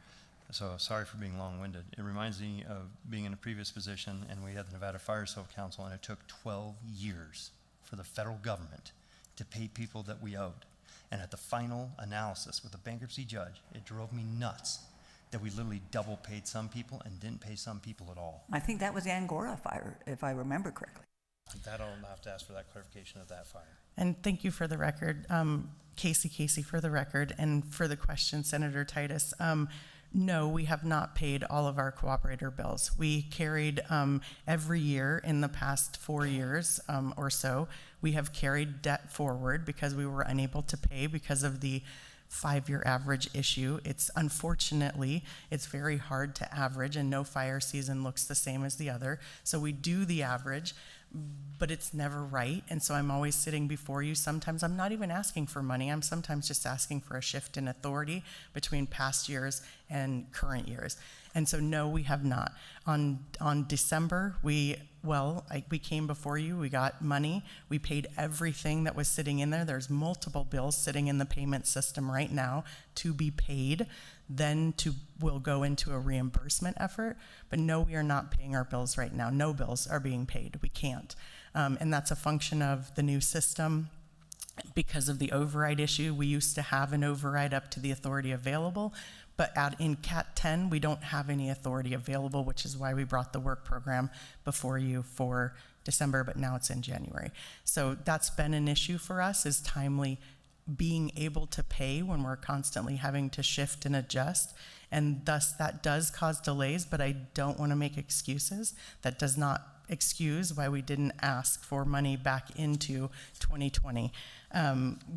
So sorry for being long-winded. It reminds me of being in a previous position, and we had the Nevada Fire Civil Council, and it took 12 years for the federal government to pay people that we owed. And at the final analysis with the bankruptcy judge, it drove me nuts that we literally double paid some people and didn't pay some people at all. I think that was Angora, if I remember correctly. That I'll have to ask for that clarification of that fire. And thank you for the record, Casey for the record, and for the question, Senator Titus. No, we have not paid all of our cooperator bills. We carried every year in the past 4 years or so, we have carried debt forward because we were unable to pay because of the 5-year average issue. Unfortunately, it's very hard to average, and no fire season looks the same as the other. So we do the average, but it's never right. And so I'm always sitting before you. Sometimes I'm not even asking for money. I'm sometimes just asking for a shift in authority between past years and current years. And so no, we have not. On December, we came before you, we got money, we paid everything that was sitting in there. There's multiple bills sitting in the payment system right now to be paid. Then we'll go into a reimbursement effort. But no, we are not paying our bills right now. No bills are being paid. We can't. And that's a function of the new system. Because of the override issue, we used to have an override up to the authority available. But in Cat 10, we don't have any authority available, which is why we brought the work program before you for December, but now it's in January. So that's been an issue for us, is timely being able to pay when we're constantly having to shift and adjust. And thus that does cause delays, but I don't want to make excuses. That does not excuse why we didn't ask for money back into 2020.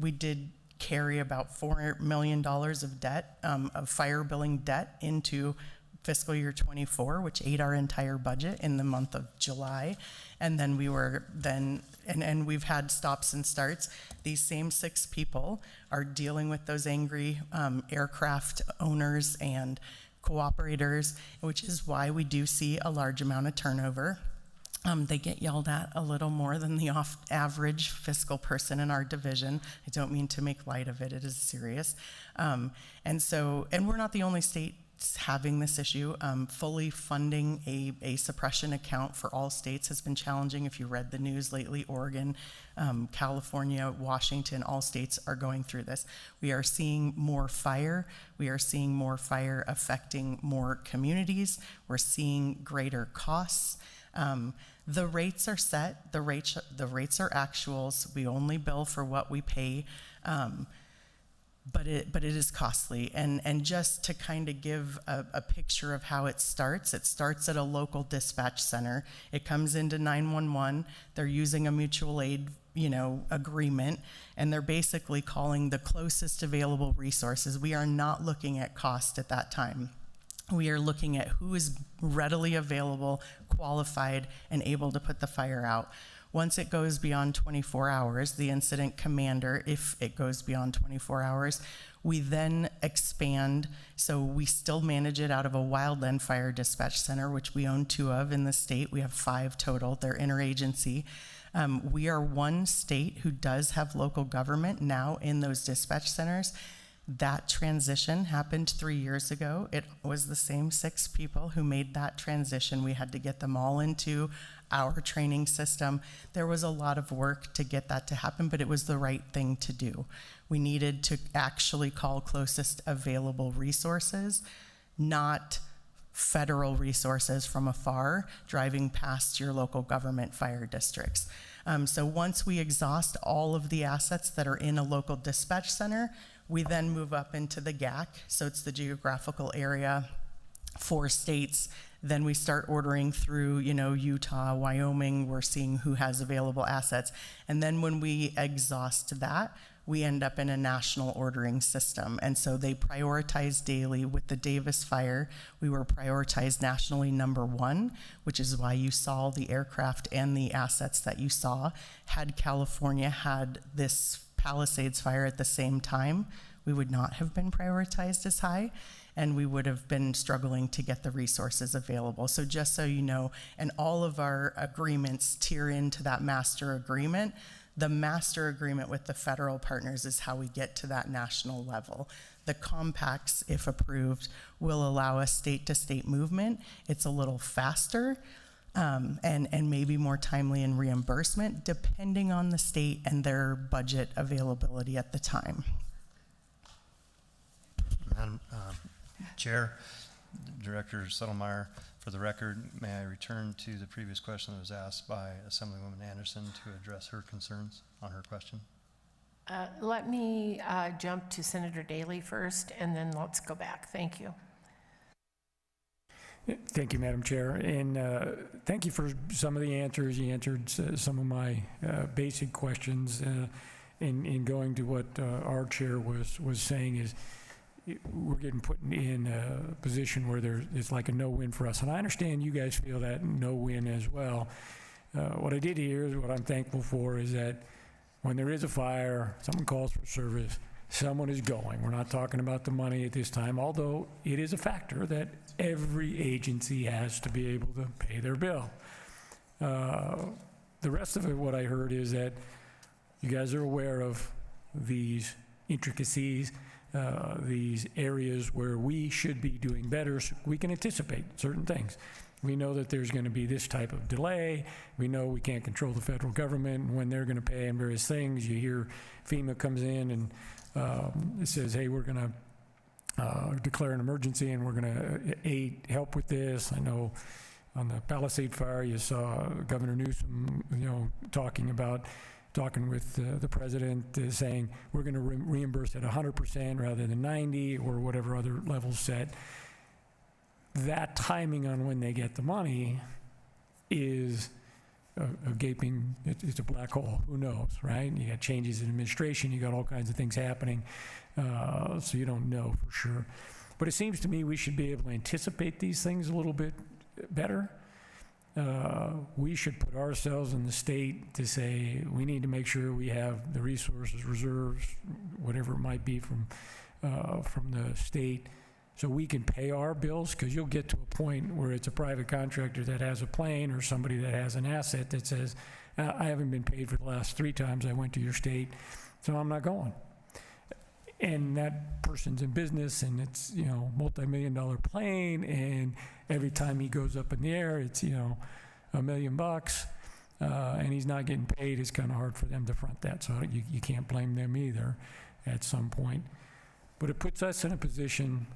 We did carry about $4 million of debt, of fire billing debt into fiscal year 24, which ate our entire budget in the month of July. And then and we've had stops and starts. These same 6 people are dealing with those angry aircraft owners and cooperators, which is why we do see a large amount of turnover. They get yelled at a little more than the average fiscal person in our division. I don't mean to make light of it, it is serious. And we're not the only state having this issue. Fully funding a suppression account for all states has been challenging. If you read the news lately, Oregon, California, Washington, all states are going through this. We are seeing more fire. We are seeing more fire affecting more communities. We're seeing greater costs. The rates are set, the rates are actuals. We only bill for what we pay, but it is costly. And just to kind of give a picture of how it starts at a local dispatch center. It comes into 911. They're using a mutual aid agreement, and they're basically calling the closest available resources. We are not looking at cost at that time. We are looking at who is readily available, qualified, and able to put the fire out. Once it goes beyond 24 hours, the incident commander, if it goes beyond 24 hours, we then expand. So we still manage it out of a wildland fire dispatch center, which we own 2 of in the state. We have 5 total. They're interagency. We are one state who does have local government now in those dispatch centers. That transition happened 3 years ago. It was the same 6 people who made that transition. We had to get them all into our training system. There was a lot of work to get that to happen, but it was the right thing to do. We needed to actually call closest available resources, not federal resources from afar, driving past your local government fire districts. So once we exhaust all of the assets that are in a local dispatch center, we then move up into the GAC, so it's the geographical area for states Then we start ordering through, Utah, Wyoming. We're seeing who has available assets. And then when we exhaust that, we end up in a national ordering system. And so they prioritize daily. With the Davis fire, we were prioritized nationally #1, which is why you saw the aircraft and the assets that you saw. Had California had this Palisades fire at the same time, we would not have been prioritized as high, and we would have been struggling to get the resources available. So just so you know, and all of our agreements tier into that master agreement. The master agreement with the federal partners is how we get to that national level. The compacts, if approved, will allow us state-to-state movement. It's a little faster and maybe more timely in reimbursement, depending on the state and their budget availability at the time. Madam Chair, Director Settlemeyer, for the record, may I return to the previous question that was asked by Assemblywoman Anderson to address her concerns on her question? Let me jump to Senator Daley first, and then let's go back. Thank you. Thank you, Madam Chair, and thank you for some of the answers. You answered some of my basic questions. In going to what our chair was saying is, we're getting put in a position where it's like a no-win for us. And I understand you guys feel that no-win as well. What I did hear is what I'm thankful for is that when there is a fire, someone calls for service, someone is going. We're not talking about the money at this time, although it is a factor that every agency has to be able to pay their bill. The rest of it, what I heard is that you guys are aware of these intricacies, these areas where we should be doing better so we can anticipate certain things. We know that there's going to be this type of delay. We know we can't control the federal government and when they're going to pay and various things. You hear FEMA comes in and it says, hey, we're going to declare an emergency and we're going to help with this. I know on the Palisade fire, you saw Governor Newsom, talking with the president, saying we're going to reimburse at 100% rather than 90 or whatever other levels set. That timing on when they get the money is a gaping, it's a black hole. Who knows, right? You got changes in administration, you got all kinds of things happening, so you don't know for sure. But it seems to me we should be able to anticipate these things a little bit better. We should put ourselves in the state to say we need to make sure we have the resources, reserves, whatever it might be from the state, so we can pay our bills, because you'll get to a point where it's a private contractor that has a plane or somebody that has an asset that says, I haven't been paid for the last 3 times I went to your state, so I'm not going. And that person's in business, and it's, multi-million-dollar plane, and every time he goes up in the air, it's, $1 million, and he's not getting paid. It's kind of hard for them to front that, so you can't blame them either at some point. But it puts us in a position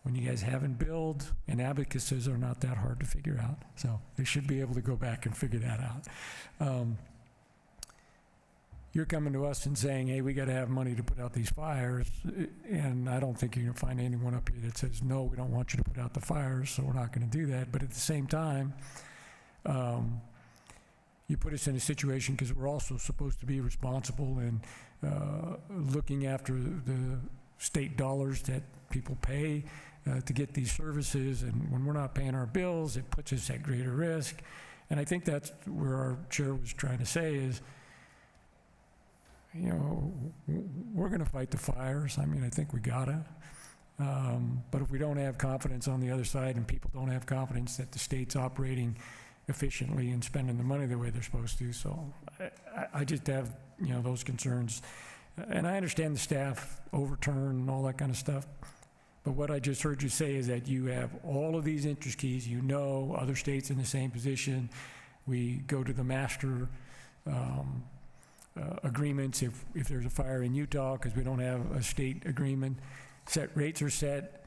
when you guys haven't billed, and abacuses are not that hard to figure out, so they should be able to go back and figure that out. You're coming to us and saying, hey, we got to have money to put out these fires, and I don't think you're going to find anyone up here that says, no, we don't want you to put out the fires, so we're not going to do that. But at the same time, you put us in a situation, because we're also supposed to be responsible and looking after the state dollars that people pay to get these services, and when we're not paying our bills, it puts us at greater risk. And I think that's where our chair was trying to say is, we're going to fight the fires. I mean, I think we gotta. But if we don't have confidence on the other side, and people don't have confidence that the state's operating efficiently and spending the money the way they're supposed to, so I just have, those concerns. And I understand the staff overturn and all that kind of stuff. But what I just heard you say is that you have all of these interest keys. Other states in the same position. We go to the master agreements if there's a fire in Utah, because we don't have a state agreement. Set rates are set.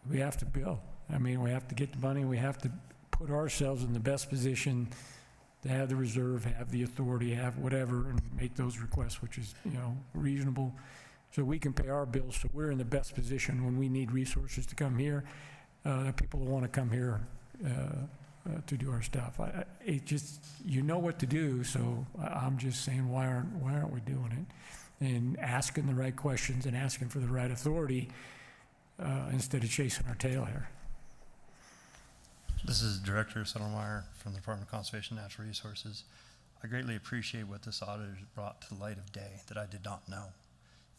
We have to bill. I mean, we have to get the money. We have to put ourselves in the best position to have the reserve, have the authority, have whatever, and make those requests, which is, reasonable, so we can pay our bills, so we're in the best position when we need resources to come here. people who want to come here to do our stuff. It just, you know what to do, so I'm just saying, why aren't we doing it? And asking the right questions and asking for the right authority instead of chasing our tail here. This is Director Settlemyer from the Department of Conservation and Natural Resources. I greatly appreciate what this audit has brought to the light of day that I did not know.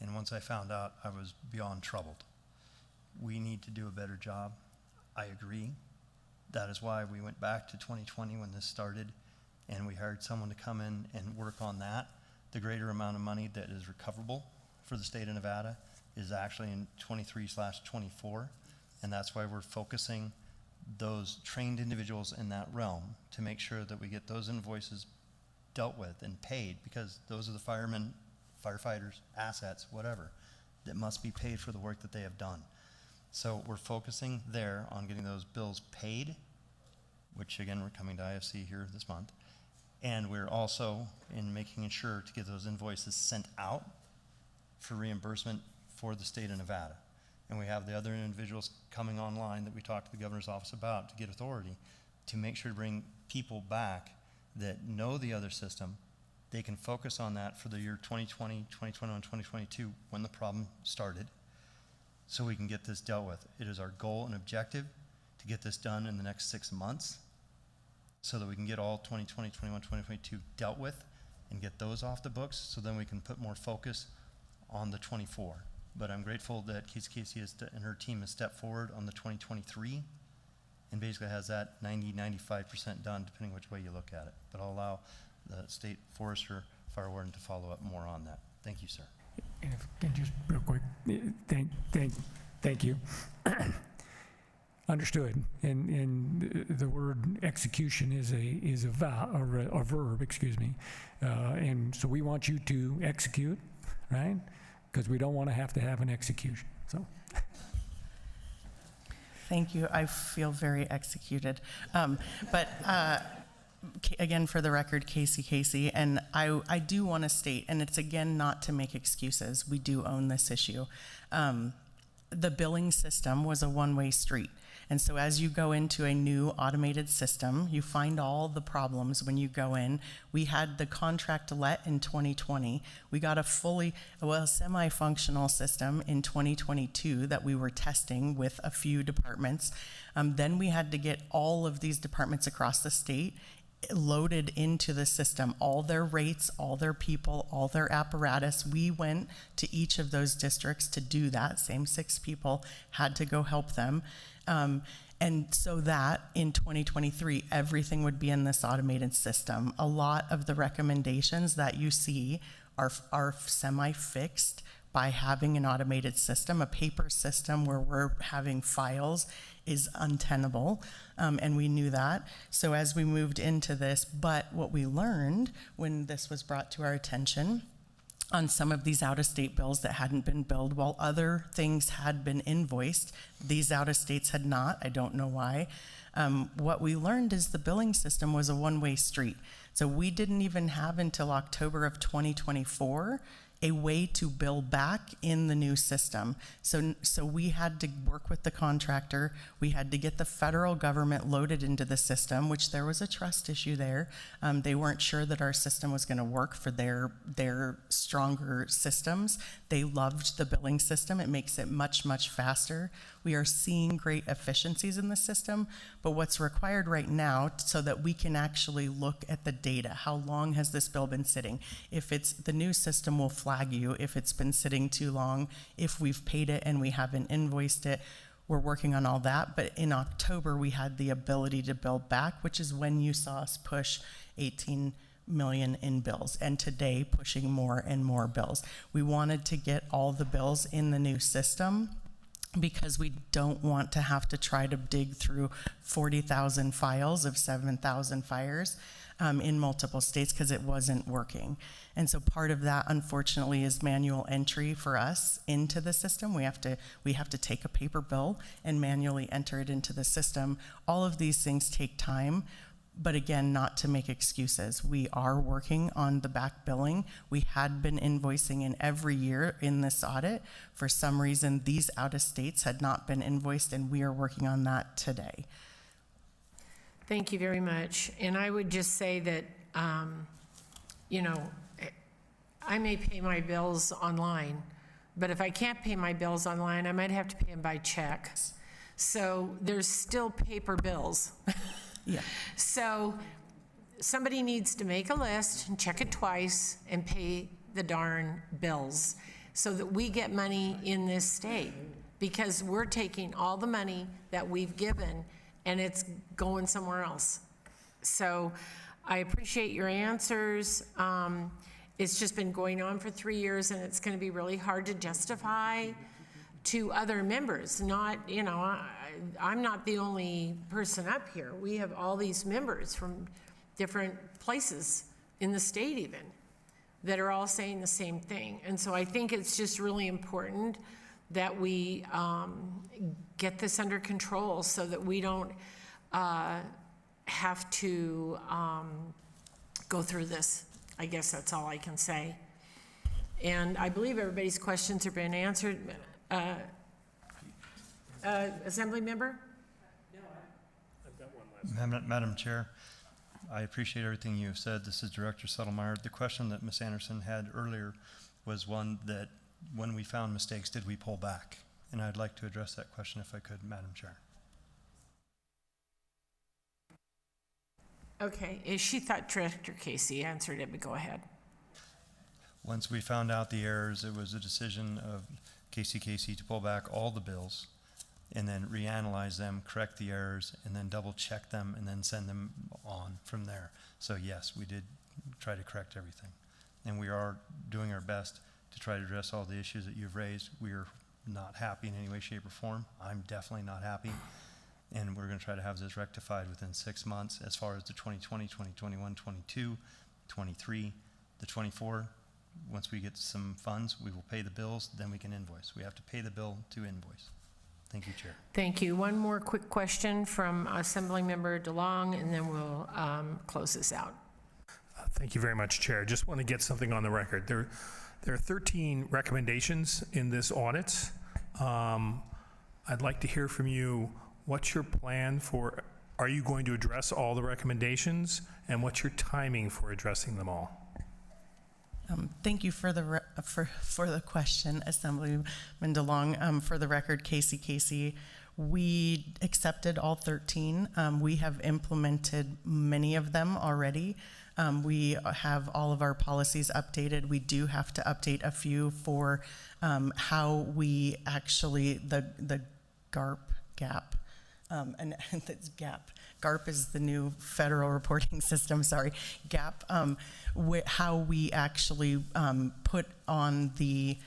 And once I found out, I was beyond troubled. We need to do a better job. I agree. That is why we went back to 2020 when this started, and we hired someone to come in and work on that. The greater amount of money that is recoverable for the state of Nevada is actually in 23/24, and that's why we're focusing those trained individuals in that realm to make sure that we get those invoices dealt with and paid, because those are the firemen, firefighters, assets, whatever, that must be paid for the work that they have done. So we're focusing there on getting those bills paid, which again, we're coming to IFC here this month. And we're also in making sure to get those invoices sent out for reimbursement for the state of Nevada. And we have the other individuals coming online that we talked to the governor's office about to get authority to make sure to bring people back that know the other system. They can focus on that for the year 2020, 2021, 2022 when the problem started, so we can get this dealt with. It is our goal and objective to get this done in the next 6 months so that we can get all 2020, 21, 2022 dealt with and get those off the books, so then we can put more focus on the 24. But I'm grateful that Casey and her team has stepped forward on the 2023 and basically has that 90-95% done, depending which way you look at it. But I'll allow the state forester, fire warden to follow up more on that. Thank you, sir. And if I can just real quick, thank you. Understood. And the word execution is a verb, excuse me. And so we want you to execute, right? Because we don't want to have an execution. So. Thank you. I feel very executed. Again, for the record, Casey, and I do want to state, and it's again not to make excuses, we do own this issue. The billing system was a one-way street. And so as you go into a new automated system, you find all the problems when you go in. We had the contract let in 2020. We got a semi-functional system in 2022 that we were testing with a few departments. Then we had to get all of these departments across the state loaded into the system, all their rates, all their people, all their apparatus. We went to each of those districts to do that. Same 6 people had to go help them. And so that in 2023, everything would be in this automated system. A lot of the recommendations that you see are semi-fixed by having an automated system. A paper system where we're having files is untenable, and we knew that. So as we moved into this, but what we learned when this was brought to our attention on some of these out-of-state bills that hadn't been billed, while other things had been invoiced, these out-of-states had not. I don't know why. What we learned is the billing system was a one-way street. So we didn't even have until October of 2024 a way to bill back in the new system. So we had to work with the contractor. We had to get the federal government loaded into the system, which there was a trust issue there. They weren't sure that our system was gonna work for their stronger systems. They loved the billing system. It makes it much, much faster. We are seeing great efficiencies in the system, but what's required right now so that we can actually look at the data, how long has this bill been sitting? If it's, the new system will flag you if it's been sitting too long, if we've paid it and we haven't invoiced it. We're working on all that, but in October we had the ability to bill back, which is when you saw us push 18 million in bills, and today pushing more and more bills. We wanted to get all the bills in the new system because we don't want to have to try to dig through 40,000 files of 7,000 fires in multiple states because it wasn't working. And so part of that, unfortunately, is manual entry for us into the system. We have to take a paper bill and manually enter it into the system. All of these things take time, But again, not to make excuses. We are working on the back billing. We had been invoicing in every year in this audit. For some reason, these out-of-states had not been invoiced, and we are working on that today. Thank you very much. And I would just say that, you know, I may pay my bills online, but if I can't pay my bills online, I might have to pay them by check. So there's still paper bills. Yeah. So somebody needs to make a list and check it twice and pay the darn bills so that we get money in this state, because we're taking all the money that we've given and it's going somewhere else. So I appreciate your answers. It's just been going on for 3 years, and it's going to be really hard to justify to other members. Not, you know, I'm not the only person up here. We have all these members from different places in the state even that are all saying the same thing. And so I think it's just really important that we get this under control so that we don't have to go through this. I guess that's all I can say. And I believe everybody's questions have been answered. Assembly member? Madam Chair, I appreciate everything you have said. This is Director Settlemeyer. The question that Ms. Anderson had earlier was one that, when we found mistakes, did we pull back? And I'd like to address that question if I could, Madam Chair. Okay, she thought Director Casey answered it, but go ahead. Once we found out the errors, it was a decision of KCKC to pull back all the bills and then reanalyze them, correct the errors, and then double check them and then send them on from there. So yes, we did try to correct everything. And we are doing our best to try to address all the issues that you've raised. We are not happy in any way, shape, or form. I'm definitely not happy. And we're going to try to have this rectified within 6 months as far as the 2020, 2021, 22, 23, the 24. Once we get some funds, we will pay the bills, then we can invoice. We have to pay the bill to invoice. Thank you, Chair. Thank you. One more quick question from Assemblymember DeLong, and then we'll close this out. Thank you very much, Chair. Just want to get something on the record. There are 13 recommendations in this audit. I'd like to hear from you. What's your plan for, are you going to address all the recommendations, and what's your timing for addressing them all? Thank you for the question, Assemblyman DeLong. For the record, Casey, we accepted all 13. We have implemented many of them already. We have all of our policies updated. We do have to update a few for how we actually, the GAP, and that's GAP. GARP is the new federal reporting system, sorry, GAP, how we actually put on the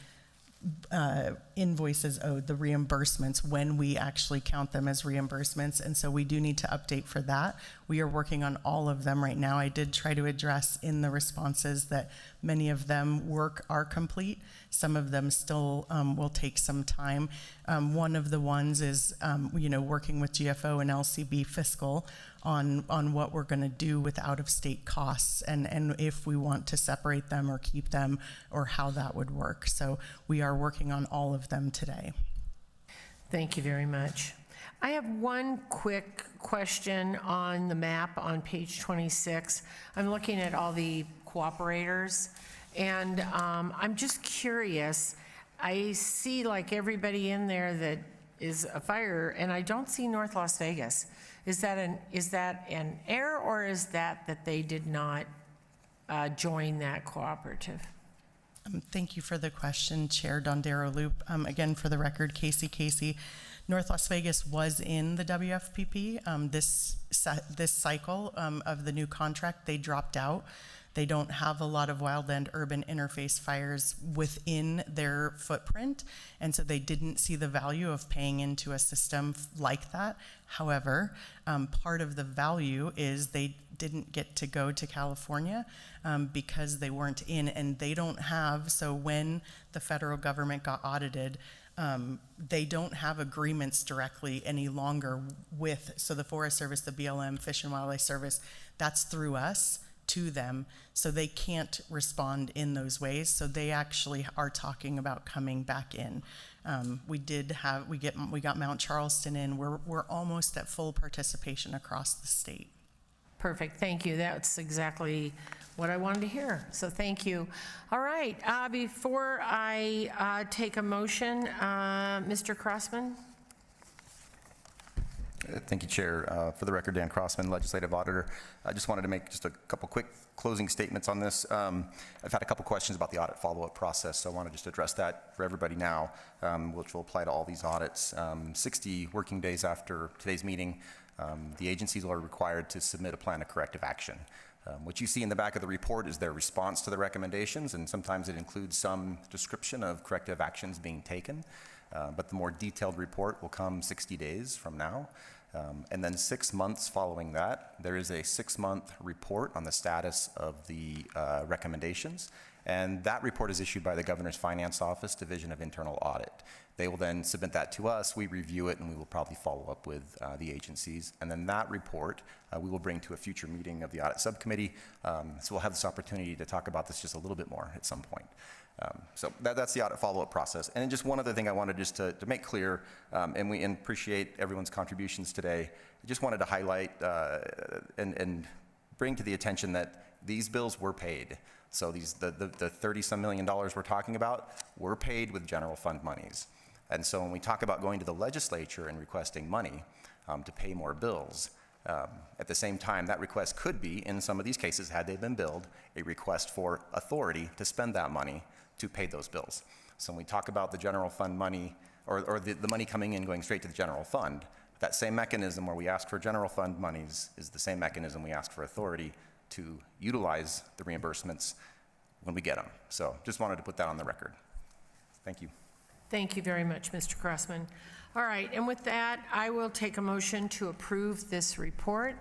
invoices owed, the reimbursements, when we actually count them as reimbursements. And so we do need to update for that. We are working on all of them right now. I did try to address in the responses that many of them are complete. Some of them still will take some time. One of the ones is, working with GFO and LCB Fiscal on what we're going to do with out-of-state costs and if we want to separate them or keep them or how that would work. So we are working on all of them today. Thank you very much. I have one quick question on the map on page 26. I'm looking at all the cooperators, and I'm just curious. I see like everybody in there that is a fire, and I don't see North Las Vegas. Is that an error, or is that they did not join that cooperative? Thank you for the question, Chair Dondero Loop. Again, for the record, Casey, North Las Vegas was in the WFPP. This cycle of the new contract, they dropped out. They don't have a lot of wildland urban interface fires within their footprint, and so they didn't see the value of paying into a system like that. However, part of the value is they didn't get to go to California because they weren't in, and they don't have, so when the federal government got audited, They don't have agreements directly any longer with, so the Forest Service, the BLM, Fish and Wildlife Service, that's through us to them, so they can't respond in those ways. So they actually are talking about coming back in. We got Mount Charleston in. We're almost at full participation across the state. Perfect, thank you. That's exactly what I wanted to hear, so thank you. All right, before I take a motion, Mr. Crossman? Thank you, Chair. For the record, Dan Crossman, Legislative Auditor. I just wanted to make just a couple quick closing statements on this. I've had a couple questions about the audit follow-up process, so I want to just address that for everybody now, which will apply to all these audits. 60 working days after today's meeting, the agencies are required to submit a plan of corrective action. What you see in the back of the report is their response to the recommendations, and sometimes it includes some description of corrective actions being taken. But the more detailed report will come 60 days from now. And then 6 months following that, there is a 6-month report on the status of the recommendations. And that report is issued by the Governor's Finance Office, Division of Internal Audit. They will then submit that to us, we review it, and we will probably follow up with the agencies. And then that report we will bring to a future meeting of the Audit Subcommittee. So we'll have this opportunity to talk about this just a little bit more at some point. So that's the audit follow-up process. And then just one other thing I wanted just to make clear, and we appreciate everyone's contributions today. I just wanted to highlight and bring to the attention that these bills were paid. So the $30-some million we're talking about were paid with general fund monies. And so when we talk about going to the legislature and requesting money to pay more bills, at the same time, that request could be, in some of these cases, had they been billed, a request for authority to spend that money to pay those bills. So when we talk about the general fund money, or the money coming in going straight to the general fund, that same mechanism where we ask for general fund monies is the same mechanism we ask for authority to utilize the reimbursements when we get them. So just wanted to put that on the record. Thank you. Thank you very much, Mr. Crossman. All right, and with that, I will take a motion to approve this report.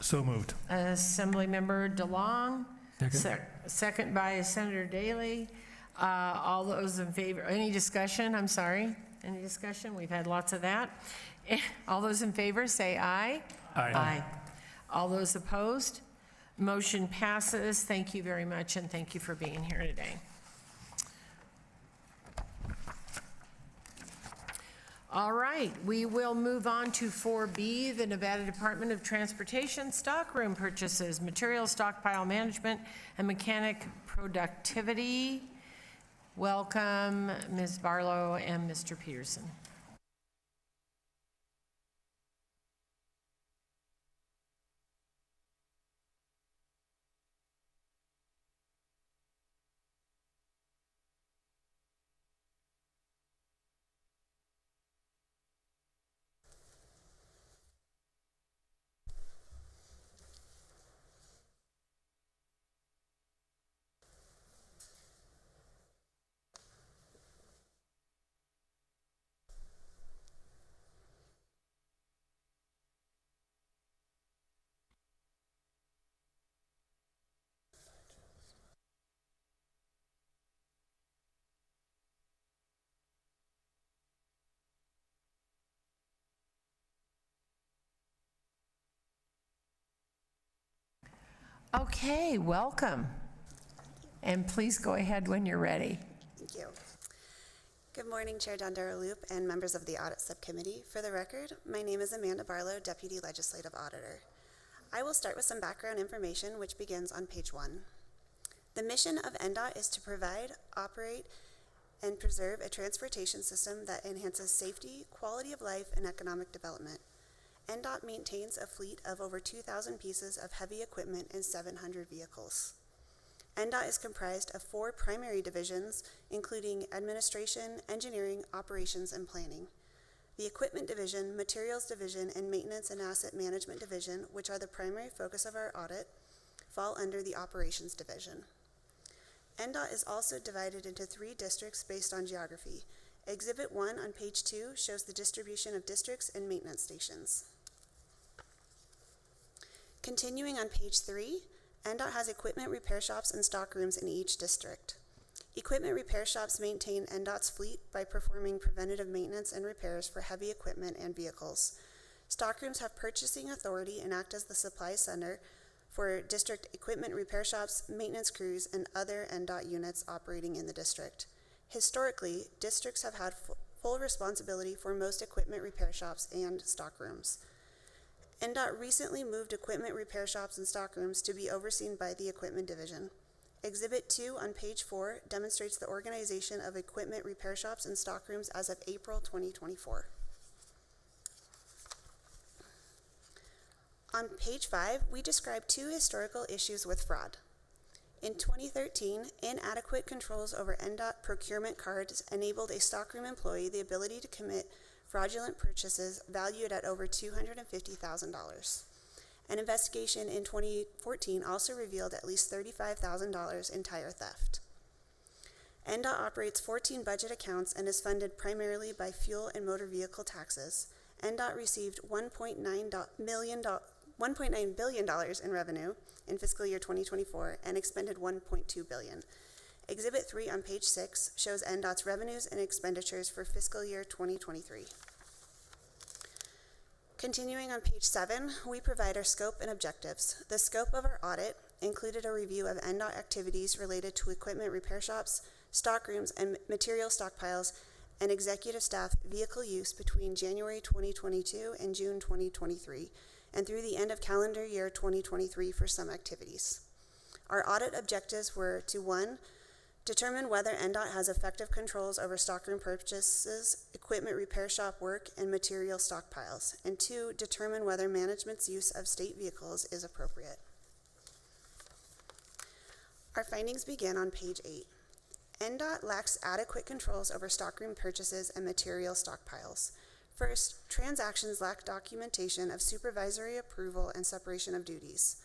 So moved. Assemblymember DeLong. Second. Second by Senator Daley. All those in favor, any discussion? I'm sorry, any discussion? We've had lots of that. All those in favor, say aye. Aye. All those opposed? Motion passes. Thank you very much, and thank you for being here today. All right, we will move on to 4B, the Nevada Department of Transportation stockroom purchases, material stockpile management, and mechanic productivity. Welcome, Ms. Barlow and Mr. Peterson. Okay, welcome. And please go ahead when you're ready. Thank you. Good morning, Chair Dondera Loop and members of the Audit Subcommittee. For the record, my name is Amanda Barlow, Deputy Legislative Auditor. I will start with some background information, which begins on page 1. The mission of NDOT is to provide, operate, and preserve a transportation system that enhances safety, quality of life, and economic development. NDOT maintains a fleet of over 2,000 pieces of heavy equipment and 700 vehicles. NDOT is comprised of 4 primary divisions, including administration, engineering, operations, and planning. The equipment division, materials division, and maintenance and asset management division, which are the primary focus of our audit, fall under the operations division. NDOT is also divided into 3 districts based on geography. Exhibit 1 on page 2 shows the distribution of districts and maintenance stations. Continuing on page 3, NDOT has equipment repair shops and stockrooms in each district. Equipment repair shops maintain NDOT's fleet by performing preventative maintenance and repairs for heavy equipment and vehicles. Stockrooms have purchasing authority and act as the supply center for district equipment repair shops, maintenance crews, and other NDOT units operating in the district. Historically, districts have had full responsibility for most equipment repair shops and stockrooms. NDOT recently moved equipment repair shops and stockrooms to be overseen by the Equipment Division. Exhibit 2 on page 4 demonstrates the organization of equipment repair shops and stockrooms as of April 2024. On page 5, we describe 2 historical issues with fraud. In 2013, inadequate controls over NDOT procurement cards enabled a stockroom employee the ability to commit fraudulent purchases valued at over $250,000. An investigation in 2014 also revealed at least $35,000 in tire theft. NDOT operates 14 budget accounts and is funded primarily by fuel and motor vehicle taxes. NDOT received $1.9 billion in revenue in fiscal year 2024 and expended $1.2 billion. Exhibit 3 on page 6 shows NDOT's revenues and expenditures for fiscal year 2023. Continuing on page 7, we provide our scope and objectives. The scope of our audit included a review of NDOT activities related to equipment repair shops, stockrooms, and material stockpiles, and executive staff vehicle use between January 2022 and June 2023, and through the end of calendar year 2023 for some activities. Our audit objectives were to 1, determine whether NDOT has effective controls over stockroom purchases, equipment repair shop work, and material stockpiles, and 2, determine whether management's use of state vehicles is appropriate. Our findings begin on page 8. NDOT lacks adequate controls over stockroom purchases and material stockpiles. First, transactions lack documentation of supervisory approval and separation of duties.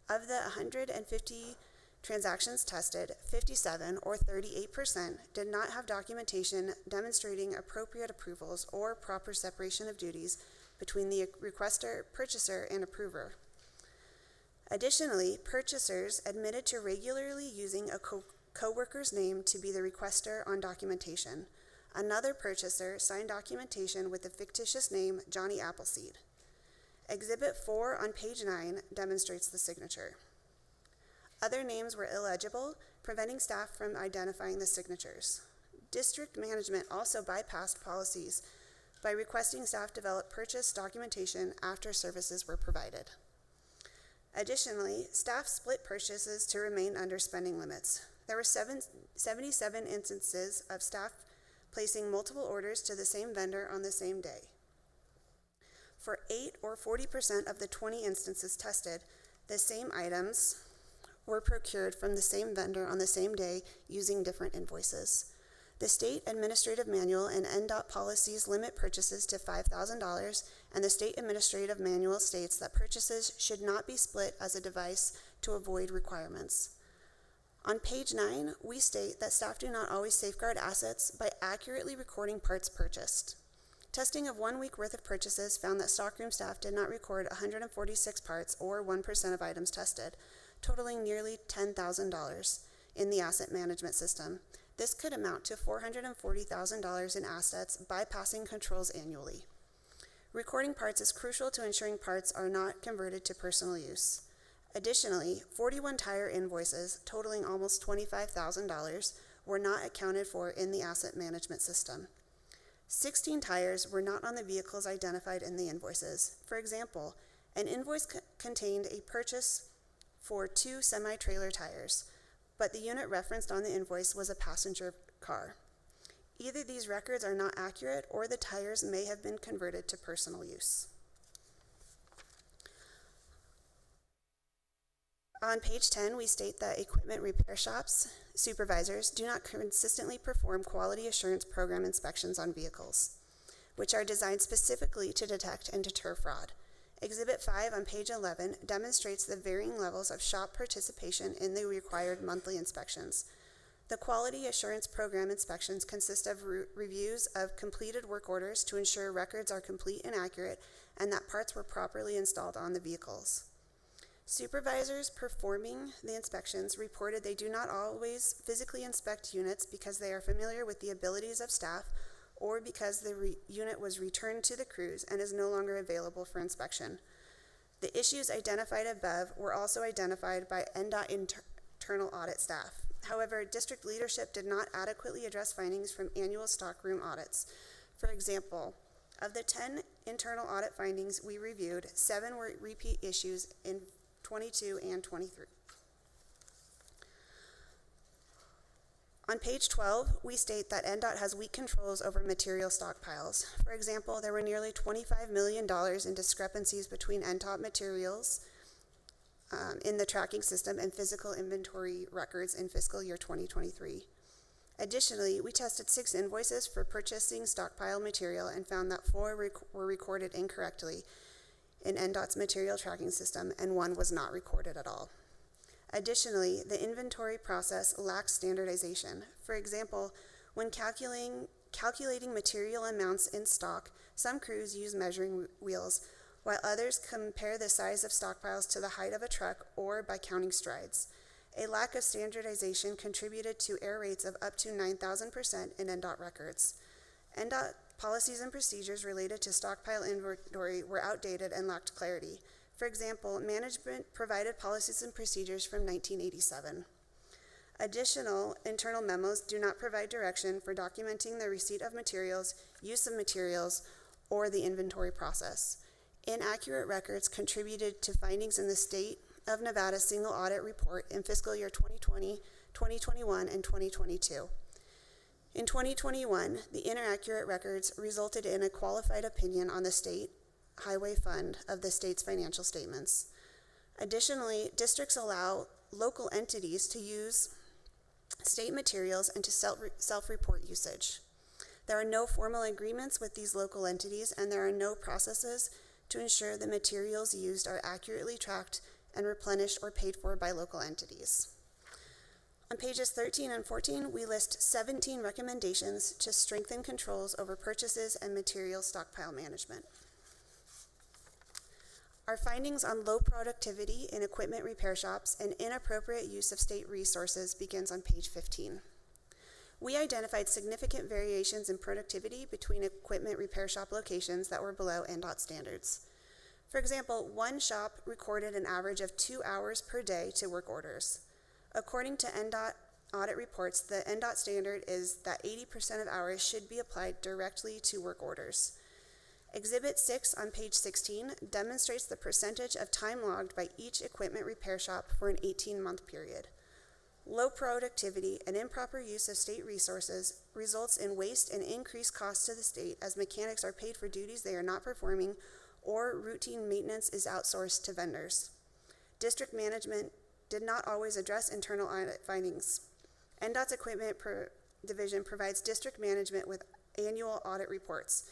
Of the 150 transactions tested, 57, or 38%, did not have documentation demonstrating appropriate approvals or proper separation of duties between the requester, purchaser, and approver. Additionally, purchasers admitted to regularly using a co-worker's name to be the requester on documentation. Another purchaser signed documentation with the fictitious name Johnny Appleseed. Exhibit 4 on page 9 demonstrates the signature. Other names were illegible, preventing staff from identifying the signatures. District management also bypassed policies by requesting staff develop purchase documentation after services were provided. Additionally, staff split purchases to remain under spending limits. There were 77 instances of staff placing multiple orders to the same vendor on the same day. For 8 or 40% of the 20 instances tested, the same items were procured from the same vendor on the same day using different invoices. The state administrative manual and NDOT policies limit purchases to $5,000, and the state administrative manual states that purchases should not be split as a device to avoid requirements. On page 9, we state that staff do not always safeguard assets by accurately recording parts purchased. Testing of 1 week worth of purchases found that stockroom staff did not record 146 parts, or 1% of items tested, totaling nearly $10,000 in the asset management system. This could amount to $440,000 in assets bypassing controls annually. Recording parts is crucial to ensuring parts are not converted to personal use. Additionally, 41 tire invoices totaling almost $25,000 were not accounted for in the asset management system. 16 tires were not on the vehicles identified in the invoices. For example, an invoice contained a purchase for 2 semi-trailer tires, but the unit referenced on the invoice was a passenger car. Either these records are not accurate or the tires may have been converted to personal use. On page 10, we state that equipment repair shops supervisors do not consistently perform quality assurance program inspections on vehicles, which are designed specifically to detect and deter fraud. Exhibit 5 on page 11 demonstrates the varying levels of shop participation in the required monthly inspections. The quality assurance program inspections consist of reviews of completed work orders to ensure records are complete and accurate and that parts were properly installed on the vehicles. Supervisors performing the inspections reported they do not always physically inspect units because they are familiar with the abilities of staff or because the unit was returned to the crews and is no longer available for inspection. The issues identified above were also identified by NDOT internal audit staff. However, district leadership did not adequately address findings from annual stockroom audits. For example, of the 10 internal audit findings we reviewed, 7 were repeat issues in 22 and 23. On page 12, we state that NDOT has weak controls over material stockpiles. For example, there were nearly $25 million in discrepancies between NDOT materials in the tracking system and physical inventory records in fiscal year 2023. Additionally, we tested 6 invoices for purchasing stockpile material and found that 4 were recorded incorrectly in NDOT's material tracking system and 1 was not recorded at all. Additionally, the inventory process lacks standardization. For example, when calculating material amounts in stock, some crews use measuring wheels, while others compare the size of stockpiles to the height of a truck or by counting strides. A lack of standardization contributed to error rates of up to 9,000% in NDOT records. NDOT policies and procedures related to stockpile inventory were outdated and lacked clarity. For example, management provided policies and procedures from 1987. Additional internal memos do not provide direction for documenting the receipt of materials, use of materials, or the inventory process. Inaccurate records contributed to findings in the State of Nevada Single Audit Report in fiscal year 2020, 2021, and 2022. In 2021, the inaccurate records resulted in a qualified opinion on the State Highway Fund of the state's financial statements. Additionally, districts allow local entities to use state materials and to self-report usage. There are no formal agreements with these local entities, and there are no processes to ensure the materials used are accurately tracked and replenished or paid for by local entities. On pages 13 and 14, we list 17 recommendations to strengthen controls over purchases and material stockpile management. Our findings on low productivity in equipment repair shops and inappropriate use of state resources begins on page 15. We identified significant variations in productivity between equipment repair shop locations that were below NDOT standards. For example, one shop recorded an average of 2 hours per day to work orders. According to NDOT audit reports, the NDOT standard is that 80% of hours should be applied directly to work orders. Exhibit 6 on page 16 demonstrates the percentage of time logged by each equipment repair shop for an 18-month period. Low productivity and improper use of state resources results in waste and increased costs to the state as mechanics are paid for duties they are not performing or routine maintenance is outsourced to vendors. District management did not always address internal audit findings. NDOT's equipment division provides district management with annual audit reports.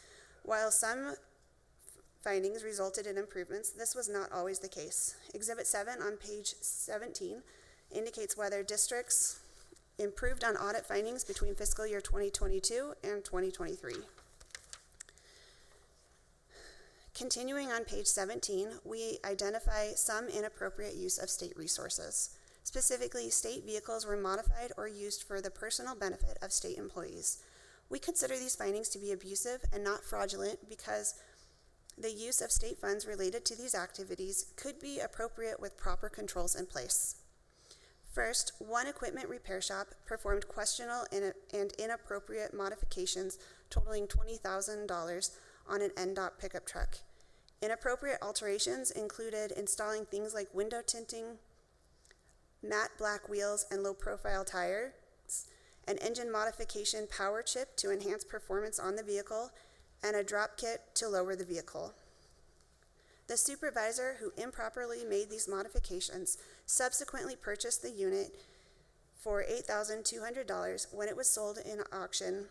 While some findings resulted in improvements, this was not always the case. Exhibit 7 on page 17 indicates whether districts improved on audit findings between fiscal year 2022 and 2023. Continuing on page 17, we identify some inappropriate use of state resources. Specifically, state vehicles were modified or used for the personal benefit of state employees. We consider these findings to be abusive and not fraudulent because the use of state funds related to these activities could be appropriate with proper controls in place. First, one equipment repair shop performed questionable and inappropriate modifications totaling $20,000 on an NDOT pickup truck. Inappropriate alterations included installing things like window tinting, matte black wheels and low-profile tires, an engine modification power chip to enhance performance on the vehicle, and a drop kit to lower the vehicle. The supervisor who improperly made these modifications subsequently purchased the unit for $8,200 when it was sold in auction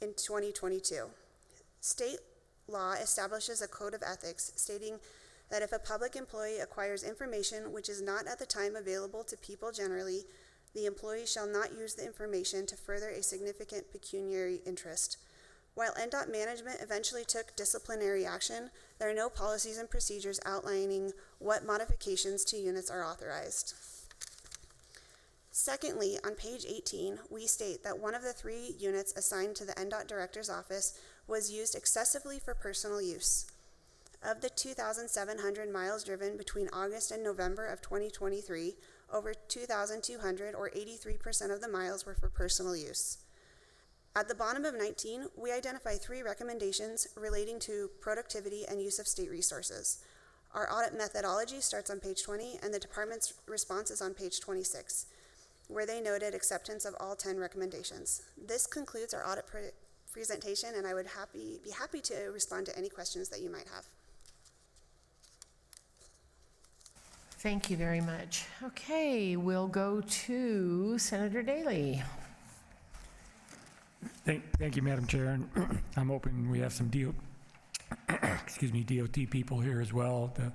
in 2022. State law establishes a code of ethics stating that if a public employee acquires information which is not at the time available to people generally, the employee shall not use the information to further a significant pecuniary interest. While NDOT management eventually took disciplinary action, there are no policies and procedures outlining what modifications to units are authorized. Secondly, on page 18, we state that one of the 3 units assigned to the NDOT Director's Office was used excessively for personal use. Of the 2,700 miles driven between August and November of 2023, over 2,200 or 83% of the miles were for personal use. At the bottom of 19, we identify 3 recommendations relating to productivity and use of state resources. Our audit methodology starts on page 20, and the department's response is on page 26, where they noted acceptance of all 10 recommendations. This concludes our audit presentation, and I would be happy to respond to any questions that you might have. Thank you very much. Okay, we'll go to Senator Daley. Thank you, Madam Chair. And I'm hoping we have some DOT people here as well. The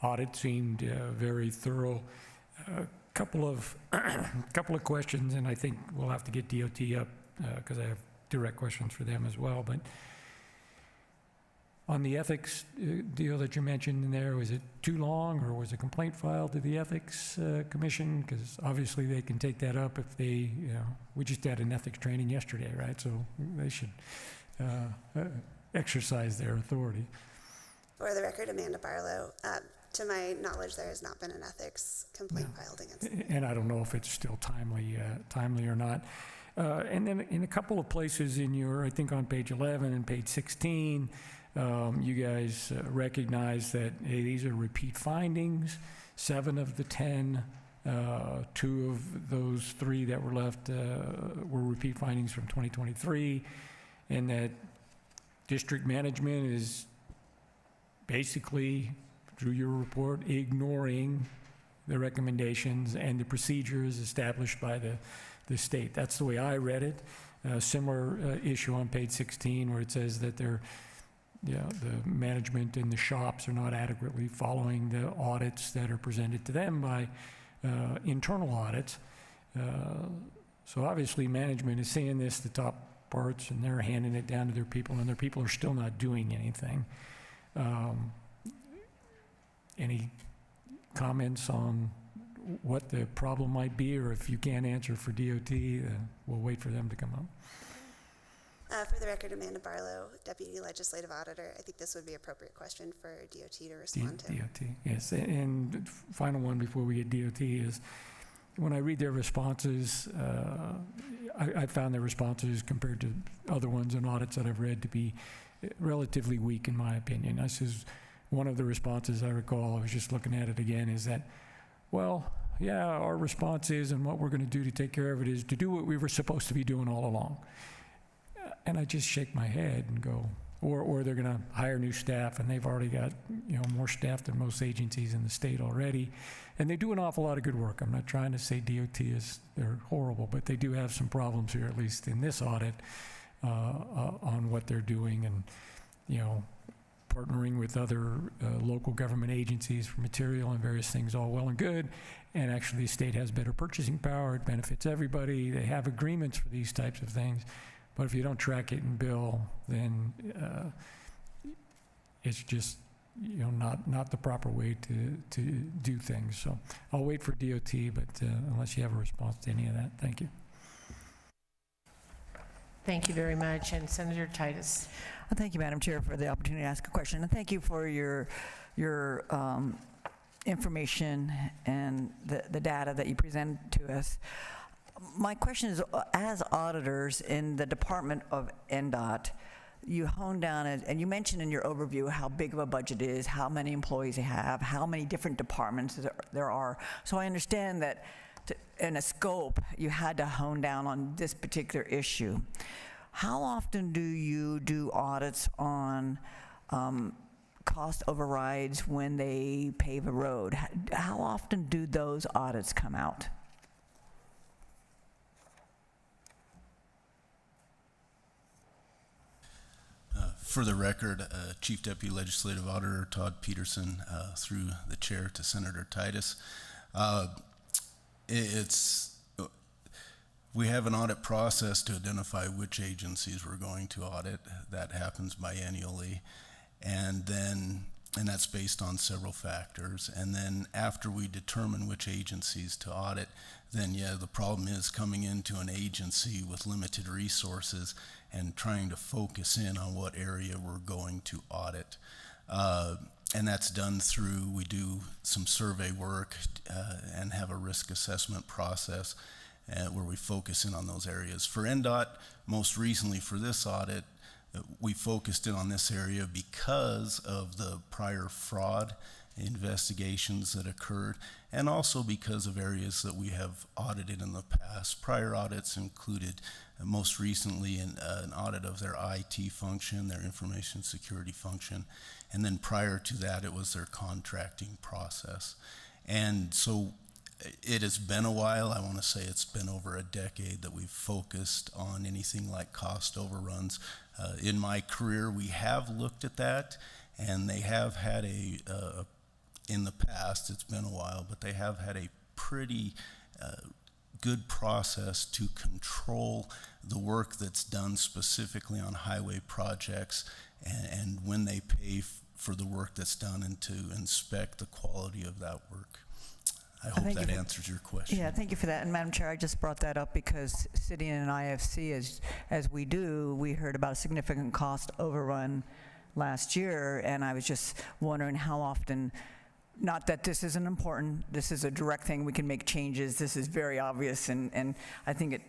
audit seemed very thorough. Couple of questions, and I think we'll have to get DOT up because I have direct questions for them as well. But on the ethics deal that you mentioned in there, was it too long, or was a complaint filed to the Ethics Commission? Because obviously they can take that up if they, we just had an ethics training yesterday, right? So they should exercise their authority. For the record, Amanda Barlow. To my knowledge, there has not been an ethics complaint filed against them. And I don't know if it's still timely or not. And then in a couple of places in your, I think on page 11 and page 16, you guys recognize that, hey, these are repeat findings. 7 of the 10, 2 of those 3 that were left were repeat findings from 2023, and that district management is basically, through your report, ignoring the recommendations and the procedures established by the state. That's the way I read it. Similar issue on page 16 where it says that the management and the shops are not adequately following the audits that are presented to them by internal audits. So obviously management is seeing this, the top parts, and they're handing it down to their people, and their people are still not doing anything. Any comments on what the problem might be, or if you can't answer for DOT, we'll wait for them to come up. For the record, Amanda Barlow, Deputy Legislative Auditor. I think this would be an appropriate question for DOT to respond to. DOT, yes. And final one before we get DOT is, when I read their responses, I found their responses compared to other ones in audits that I've read to be relatively weak, in my opinion. This is one of the responses I recall. I was just looking at it again, is that, well, yeah, our response is, and what we're going to do to take care of it is to do what we were supposed to be doing all along. And I just shake my head and go, or they're going to hire new staff, and they've already got, more staff than most agencies in the state already. And they do an awful lot of good work. I'm not trying to say DOT they're horrible, but they do have some problems here, at least in this audit, on what they're doing, and, partnering with other local government agencies for material and various things, all well and good. And actually the state has better purchasing power. It benefits everybody. They have agreements for these types of things. But if you don't track it and bill, then it's just, not the proper way to do things. So I'll wait for DOT, but unless you have a response to any of that, thank you. Thank you very much. And Senator Titus. Thank you, Madam Chair, for the opportunity to ask a question. And thank you for your information and the data that you presented to us. My question is, as auditors in the Department of NDOT, you hone down, and you mentioned in your overview how big of a budget is, how many employees you have, how many different departments there are. So I understand that in a scope, you had to hone down on this particular issue. How often do you do audits on cost overrides when they pave a road? How often do those audits come out? For the record, Chief Deputy Legislative Auditor Todd Peterson, through the chair to Senator Titus. We have an audit process to identify which agencies we're going to audit. That happens biannually. And that's based on several factors. And then after we determine which agencies to audit, then the problem is coming into an agency with limited resources and trying to focus in on what area we're going to audit. And that's done through, we do some survey work and have a risk assessment process where we focus in on those areas. For NDOT, most recently for this audit, we focused in on this area because of the prior fraud investigations that occurred, and also because of areas that we have audited in the past. Prior audits included, most recently, an audit of their IT function, their information security function, and then prior to that, it was their contracting process. And so it has been a while. I want to say it's been over a decade that we've focused on anything like cost overruns. In my career, we have looked at that, and they have had in the past, it's been a while, but they have had a pretty good process to control the work that's done specifically on highway projects and when they pay for the work that's done and to inspect the quality of that work. I hope that answers your question. Yeah, thank you for that. And Madam Chair, I just brought that up because sitting in an IFC, as we do, we heard about a significant cost overrun last year, and I was just wondering how often, not that this isn't important, this is a direct thing, we can make changes, this is very obvious, and I think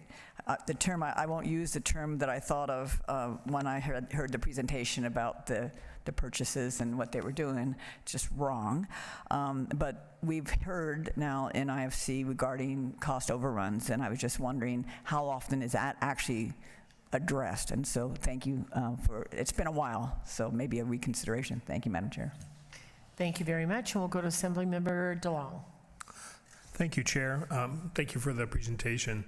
the term, I won't use the term that I thought of when I heard the presentation about the purchases and what they were doing. It's just wrong. But we've heard now in IFC regarding cost overruns, and I was just wondering how often is that actually addressed? And so thank you it's been a while, so maybe a reconsideration. Thank you, Madam Chair. Thank you very much, and we'll go to Assemblymember DeLong. Thank you, Chair. Thank you for the presentation.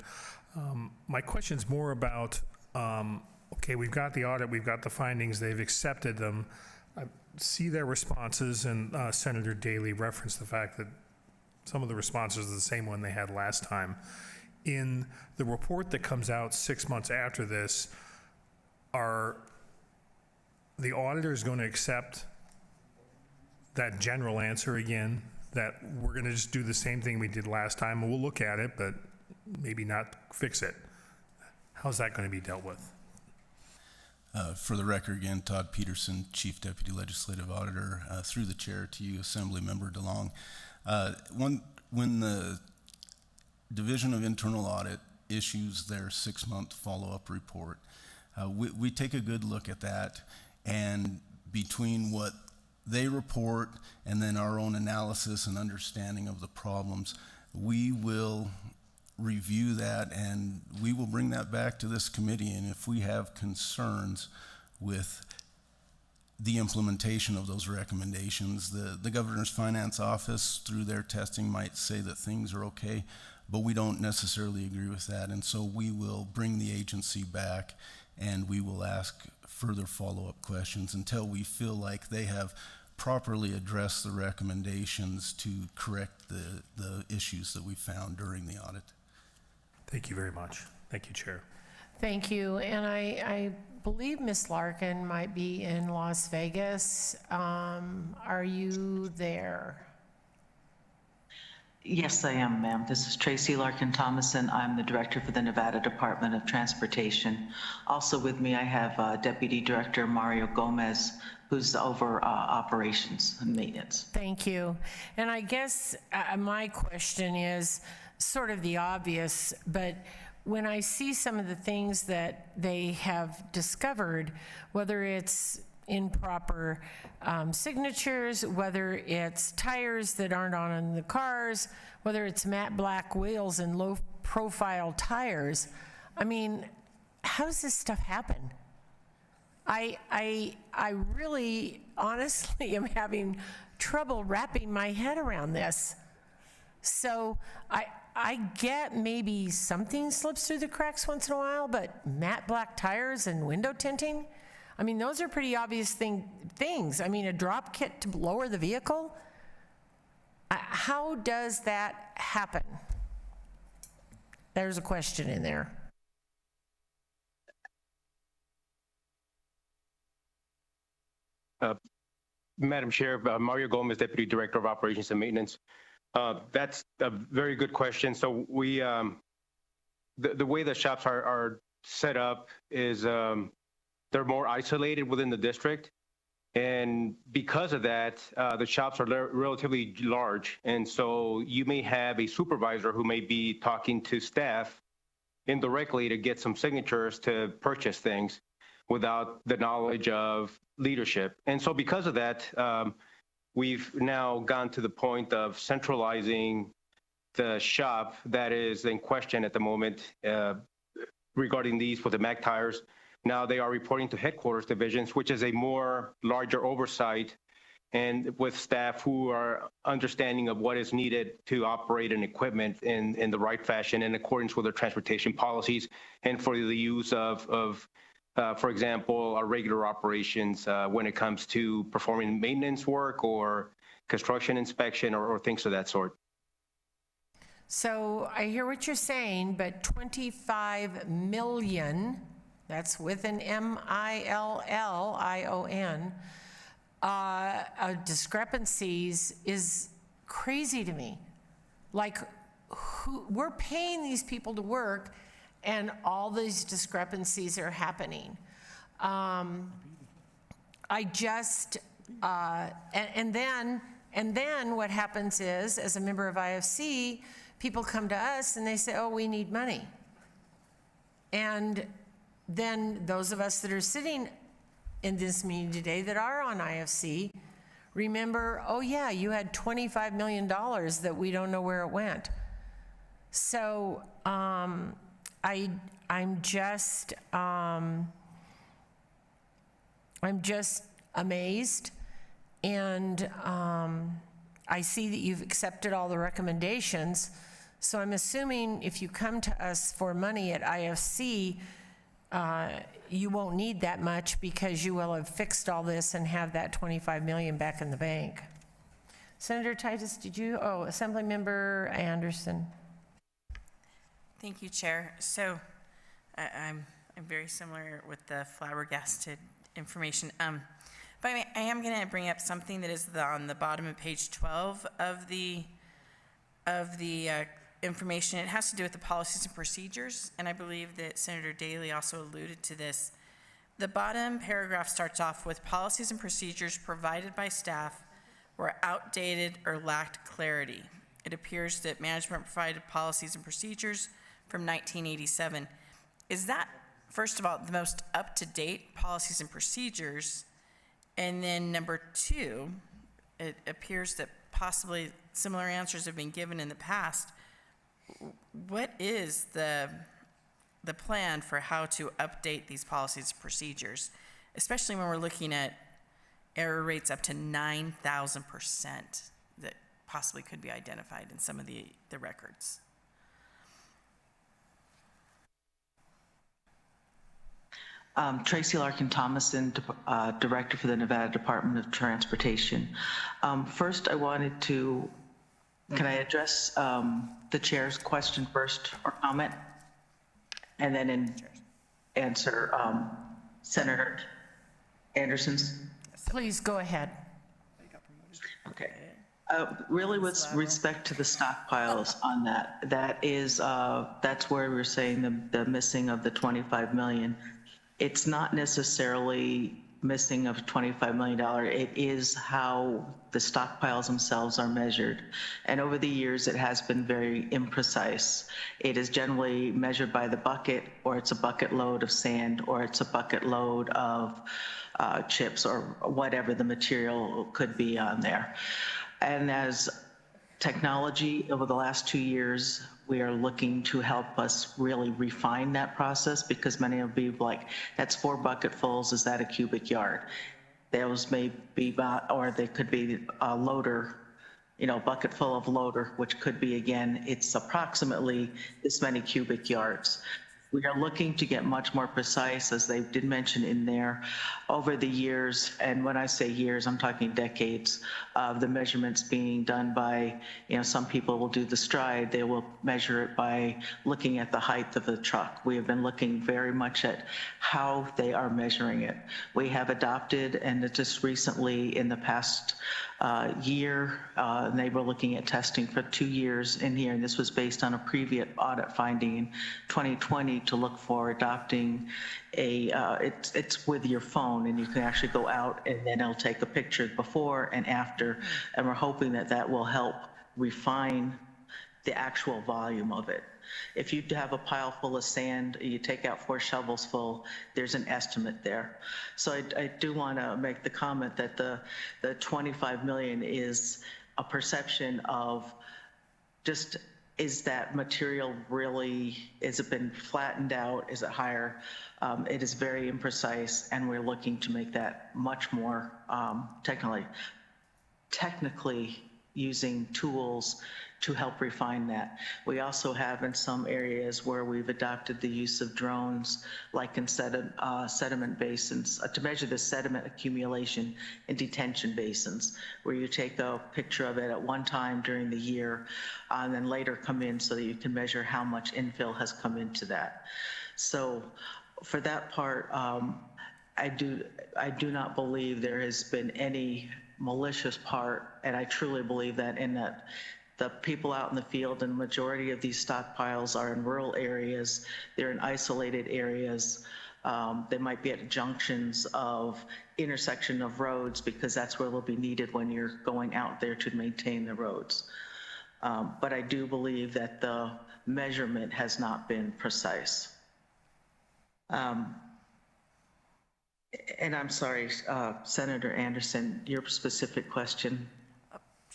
My question's more about, okay, we've got the audit, we've got the findings, they've accepted them. I see their responses, and Senator Daley referenced the fact that some of the responses are the same one they had last time. In the report that comes out 6 months after this, are the auditors going to accept that general answer again, that we're going to just do the same thing we did last time, and we'll look at it, but maybe not fix it? How's that going to be dealt with? For the record, again, Todd Peterson, Chief Deputy Legislative Auditor, through the chair to you, Assemblymember DeLong. When the Division of Internal Audit issues their 6-month follow-up report, we take a good look at that, and between what they report and then our own analysis and understanding of the problems, we will review that and we will bring that back to this committee. And if we have concerns with the implementation of those recommendations, the Governor's Finance Office through their testing might say that things are okay, but we don't necessarily agree with that. And so we will bring the agency back and we will ask further follow-up questions until we feel like they have properly addressed the recommendations to correct the issues that we found during the audit. Thank you very much. Thank you, Chair. Thank you, and I believe Ms. Larkin might be in Las Vegas. Are you there? Yes, I am, ma'am. This is Tracy Larkin Thomason. I'm the director for the Nevada Department of Transportation. Also with me, I have Deputy Director Mario Gomez, who's over operations and maintenance. Thank you. And I guess my question is sort of the obvious, but when I see some of the things that they have discovered, whether it's improper signatures, whether it's tires that aren't on the cars, whether it's matte black wheels and low profile tires, I mean, how does this stuff happen? I really honestly am having trouble wrapping my head around this. So I get maybe something slips through the cracks once in a while, but matte black tires and window tinting, I mean, those are pretty obvious things. I mean, a drop kit to lower the vehicle, how does that happen? There's a question in there. Madam Chair, Mario Gomez, Deputy Director of Operations and Maintenance. That's a very good question. So we, the way the shops are set up is they're more isolated within the district. And because of that, the shops are relatively large. And so you may have a supervisor who may be talking to staff indirectly to get some signatures to purchase things without the knowledge of leadership. And so because of that, we've now gone to the point of centralizing the shop that is in question at the moment regarding these for the MAC tires. Now they are reporting to headquarters divisions, which is a more larger oversight and with staff who are understanding of what is needed to operate an equipment in the right fashion in accordance with their transportation policies and for the use of for example, our regular operations when it comes to performing maintenance work or construction inspection or things of that sort. So I hear what you're saying, but 25 million, that's with an M-I-L-L-I-O-N, discrepancies is crazy to me. Like, we're paying these people to work and all these discrepancies are happening. I just, and then what happens is, as a member of IFC, people come to us and they say, oh, we need money. And then those of us that are sitting in this meeting today that are on IFC remember, oh yeah, you had $25 million that we don't know where it went. So I'm just amazed, and I see that you've accepted all the recommendations. So I'm assuming if you come to us for money at IFC, you won't need that much because you will have fixed all this and have that 25 million back in the bank. Senator Titus, did you? Oh, Assemblymember Anderson. Thank you, Chair. So I'm very similar with the flabbergasted information. But I am going to bring up something that is on the bottom of page 12 of the information. It has to do with the policies and procedures, and I believe that Senator Daley also alluded to this. The bottom paragraph starts off with policies and procedures provided by staff were outdated or lacked clarity. It appears that management provided policies and procedures from 1987. Is that, first of all, the most up-to-date policies and procedures? And then number two, it appears that possibly similar answers have been given in the past. What is the plan for how to update these policies and procedures, especially when we're looking at error rates up to 9,000% that possibly could be identified in some of the records? Tracy Larkin Thomason, Director for the Nevada Department of Transportation. First, I wanted to, can I address the chair's question first or comment? And then answer Senator Anderson's? Please go ahead. Okay. Really with respect to the stockpiles on that's where we're saying the missing of the 25 million. It's not necessarily missing of $25 million. It is how the stockpiles themselves are measured. And over the years, it has been very imprecise. It is generally measured by the bucket, or it's a bucket load of sand, or it's a bucket load of chips, or whatever the material could be on there. And as technology over the last 2 years, we are looking to help us really refine that process, because many will be like, that's 4 bucketfuls, is that a cubic yard? Those may be, or they could be a loader, bucket full of loader, which could be, again, it's approximately this many cubic yards. We are looking to get much more precise, as they did mention in there, over the years, and when I say years, I'm talking decades, of the measurements being done by, some people will do the stride, they will measure it by looking at the height of the truck. We have been looking very much at how they are measuring it. We have adopted, and just recently in the past year, and they were looking at testing for 2 years in here, and this was based on a previous audit finding in 2020 to look for adopting it's with your phone, and you can actually go out and then it'll take a picture before and after, and we're hoping that that will help refine the actual volume of it. If you have a pile full of sand, you take out 4 shovels full, there's an estimate there. So I do want to make the comment that the 25 million is a perception of just, is that material really, is it been flattened out, is it higher? It is very imprecise, and we're looking to make that much more technically using tools to help refine that. We also have in some areas where we've adopted the use of drones, like in sediment basins, to measure the sediment accumulation in detention basins, where you take a picture of it at one time during the year, and then later come in so that you can measure how much infill has come into that. So for that part, I do not believe there has been any malicious part, and I truly believe that in that the people out in the field, and the majority of these stockpiles are in rural areas, they're in isolated areas, they might be at junctions of intersection of roads, because that's where they'll be needed when you're going out there to maintain the roads. But I do believe that the measurement has not been precise. And I'm sorry, Senator Anderson, your specific question.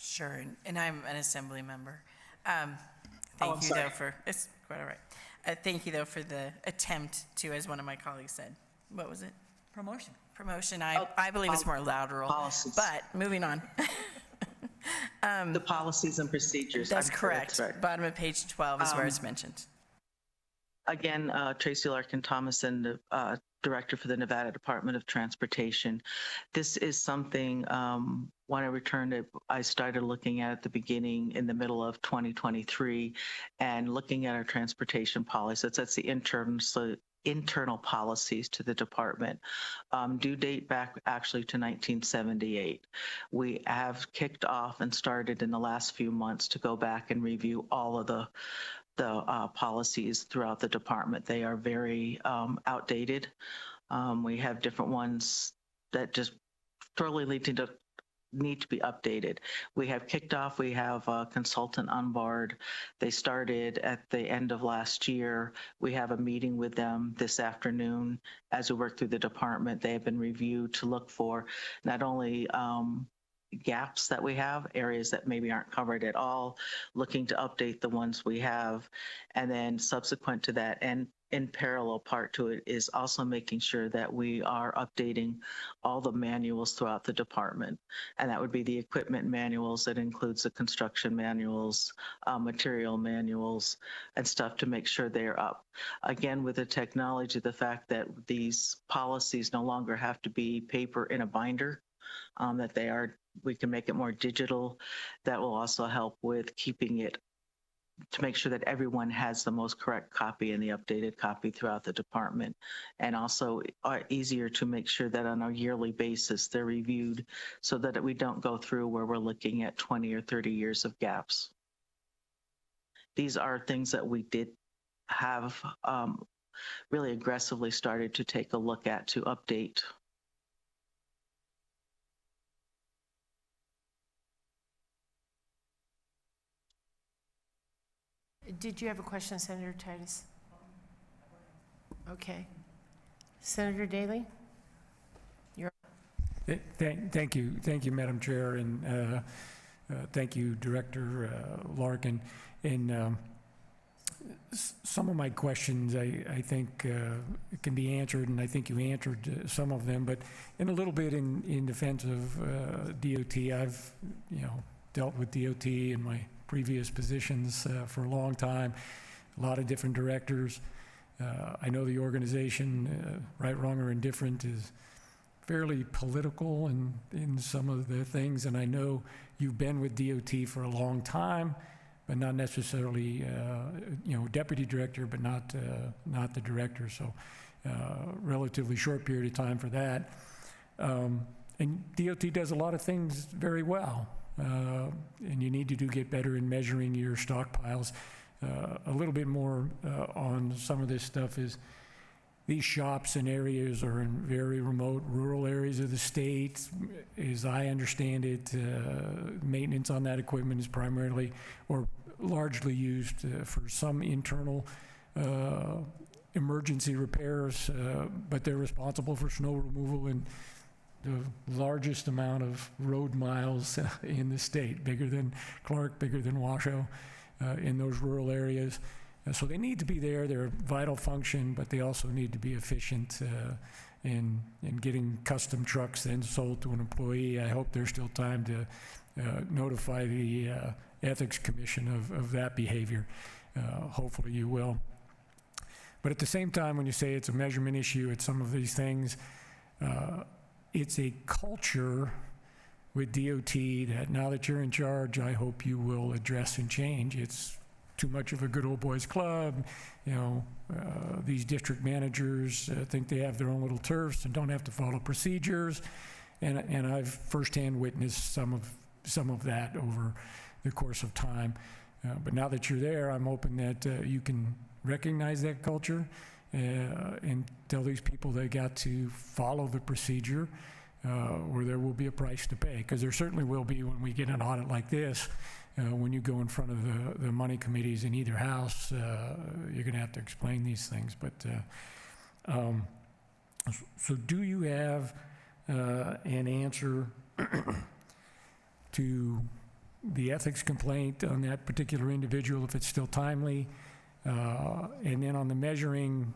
Sure, and I'm an assembly member. Thank you, though, for, it's quite all right. Thank you, though, for the attempt to, as one of my colleagues said, what was it? Promotion. Promotion, I believe it's more lateral. Policies. But, moving on. The policies and procedures. That's correct. Bottom of page 12 is where it's mentioned. Again, Tracy Larkin-Thomason, the Director for the Nevada Department of Transportation. This is something, when I returned, I started looking at the beginning, in the middle of 2023, and looking at our transportation policies. That's the internal policies to the department. Due date back actually to 1978. We have kicked off and started in the last few months to go back and review all of the policies throughout the department. They are very outdated. We have different ones that just thoroughly need to be updated. We have kicked off, we have a consultant on board. They started at the end of last year. We have a meeting with them this afternoon as we work through the department. They have been reviewed to look for not only gaps that we have, areas that maybe aren't covered at all, looking to update the ones we have, and then subsequent to that, and in parallel part to it, is also making sure that we are updating all the manuals throughout the department. And that would be the equipment manuals, that includes the construction manuals, material manuals, and stuff, to make sure they're up. Again, with the technology, the fact that these policies no longer have to be paper in a binder, that we can make it more digital. That will also help with keeping it, to make sure that everyone has the most correct copy and the updated copy throughout the department, and also easier to make sure that on a yearly basis they're reviewed, so that we don't go through where we're looking at 20 or 30 years of gaps. These are things that we did have really aggressively started to take a look at to update. Did you have a question, Senator Titus? Okay. Senator Daley? Thank you, Madam Chair, and thank you, Director Larkin. And some of my questions, I think, can be answered, and I think you answered some of them. But in a little bit in defense of DOT, I've dealt with DOT in my previous positions for a long time, a lot of different directors. I know the organization, right, wrong, or indifferent, is fairly political in some of the things, and I know you've been with DOT for a long time, but not necessarily, deputy director, but not the director. So, relatively short period of time for that. And DOT does a lot of things very well, and you need to get better in measuring your stockpiles. A little bit more on some of this stuff is these shops and areas are in very remote rural areas of the state. As I understand it, maintenance on that equipment is primarily or largely used for some internal emergency repairs, but they're responsible for snow removal and the largest amount of road miles in the state, bigger than Clark, bigger than Washoe, in those rural areas. So they need to be there. They're a vital function, but they also need to be efficient in getting custom trucks then sold to an employee. I hope there's still time to notify the Ethics Commission of that behavior. Hopefully you will. But at the same time, when you say it's a measurement issue at some of these things, it's a culture with DOT that now that you're in charge, I hope you will address and change. It's too much of a good old boys club. These district managers think they have their own little turfs and don't have to follow procedures. And I've firsthand witnessed some of that over the course of time. But now that you're there, I'm hoping that you can recognize that culture and tell these people they got to follow the procedure, or there will be a price to pay. Because there certainly will be when we get an audit like this. When you go in front of the money committees in either house, you're going to have to explain these things. But so do you have an answer to the ethics complaint on that particular individual, if it's still timely? And then on the measuring,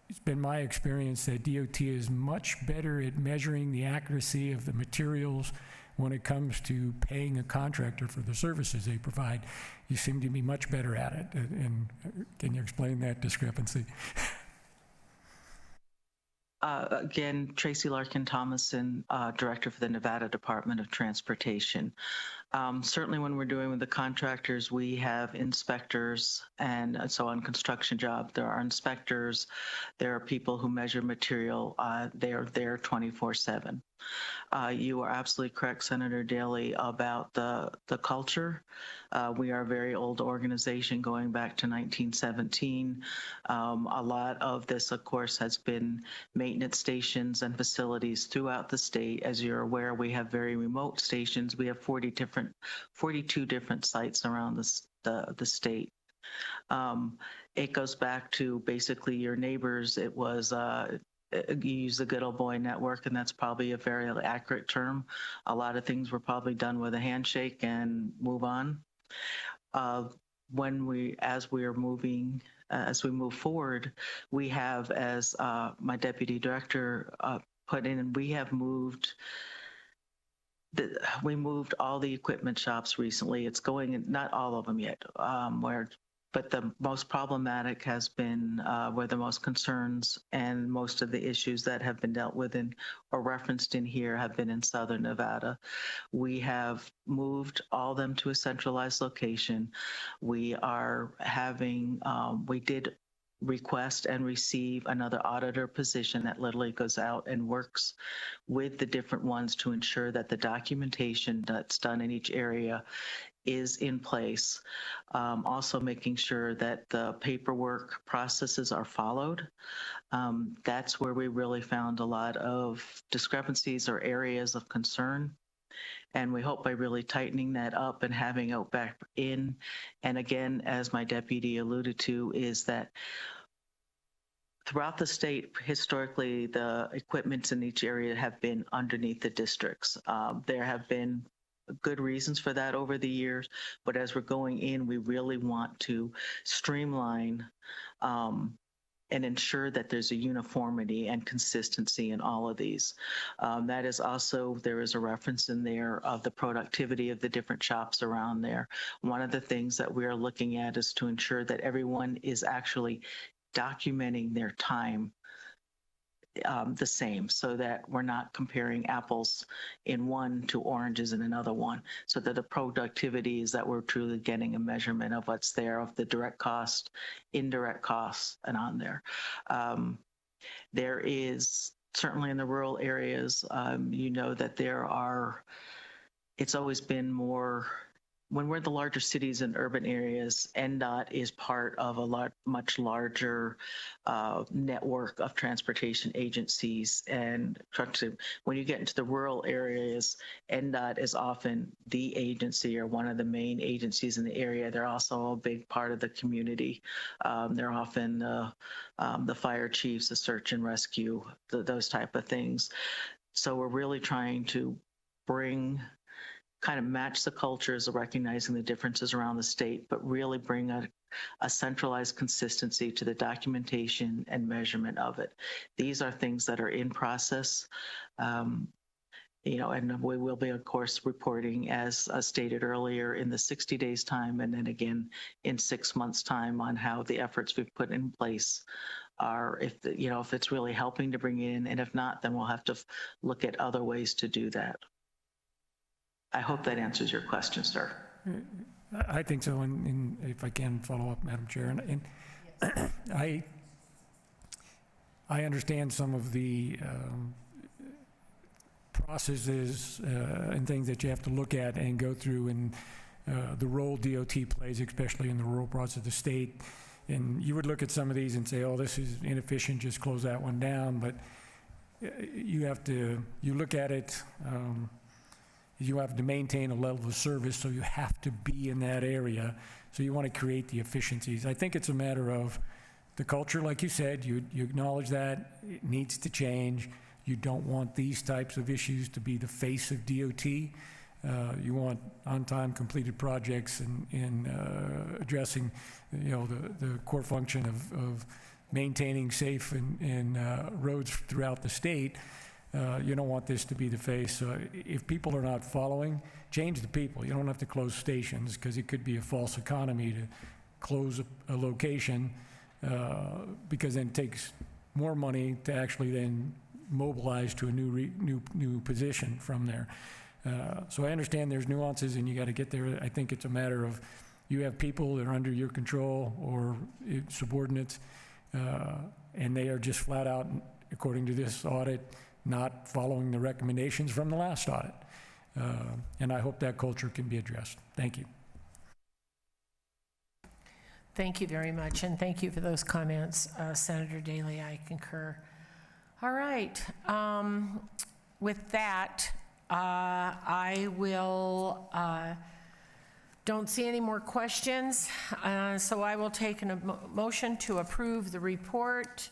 it's been my experience that DOT is much better at measuring the accuracy of the materials when it comes to paying a contractor for the services they provide. You seem to be much better at it. And can you explain that discrepancy? Again, Tracy Larkin Thomason, Director for the Nevada Department of Transportation. Certainly when we're doing with the contractors, we have inspectors, and so on construction job, there are inspectors, there are people who measure material, they are there 24/7. You are absolutely correct, Senator Daly, about the culture. We are a very old organization going back to 1917. A lot of this, of course, has been maintenance stations and facilities throughout the state. As you're aware, we have very remote stations. We have 42 different sites around the state. It goes back to basically your neighbors. It was you use the good old boy network, and that's probably a very accurate term. A lot of things were probably done with a handshake and move on. As we move forward, we have, as my deputy director put in, we moved all the equipment shops recently. It's going in, not all of them yet, but the most problematic has been where the most concerns and most of the issues that have been dealt with or referenced in here have been in Southern Nevada. We have moved all them to a centralized location. We are having, we did request and receive another auditor position that literally goes out and works with the different ones to ensure that the documentation that's done in each area is in place. Also making sure that the paperwork processes are followed. That's where we really found a lot of discrepancies or areas of concern. And we hope by really tightening that up and having it back in. And again, as my deputy alluded to, is that throughout the state, historically, the equipments in each area have been underneath the districts. There have been good reasons for that over the years, but as we're going in, we really want to streamline and ensure that there's a uniformity and consistency in all of these. That is also, there is a reference in there of the productivity of the different shops around there. One of the things that we are looking at is to ensure that everyone is actually documenting their time the same, so that we're not comparing apples in one to oranges in another one, so that the productivity is that we're truly getting a measurement of what's there, of the direct cost, indirect costs, and on there. There is certainly in the rural areas, you know that it's always been more, when we're the larger cities and urban areas, NDOT is part of a much larger network of transportation agencies. And when you get into the rural areas, NDOT is often the agency or one of the main agencies in the area. They're also a big part of the community. They're often the fire chiefs, the search and rescue, those type of things. So we're really trying to kind of match the cultures of recognizing the differences around the state, but really bring a centralized consistency to the documentation and measurement of it. These are things that are in process, and we will be, of course, reporting, as stated earlier, in the 60 days time, and then again in 6 months time on how the efforts we've put in place are, if it's really helping to bring in, and if not, then we'll have to look at other ways to do that. I hope that answers your question, sir. I think so, and if I can follow up, Madam Chair, and I understand some of the processes and things that you have to look at and go through, and the role DOT plays, especially in the rural parts of the state. And you would look at some of these and say, oh, this is inefficient, just close that one down. But you look at it, you have to maintain a level of service, so you have to be in that area. So you want to create the efficiencies. I think it's a matter of the culture, like you said, you acknowledge that it needs to change. You don't want these types of issues to be the face of DOT. You want on-time completed projects and addressing, the core function of maintaining safe and roads throughout the state. You don't want this to be the face. If people are not following, change the people. You don't have to close stations, because it could be a false economy to close a location, because then it takes more money to actually then mobilize to a new position from there. So I understand there's nuances and you got to get there. I think it's a matter of you have people that are under your control or subordinates, and they are just flat out, according to this audit, not following the recommendations from the last audit. And I hope that culture can be addressed. Thank you. Thank you very much, and thank you for those comments, Senator Daley. I concur. All right. With that, I will, don't see any more questions, so I will take a motion to approve the report.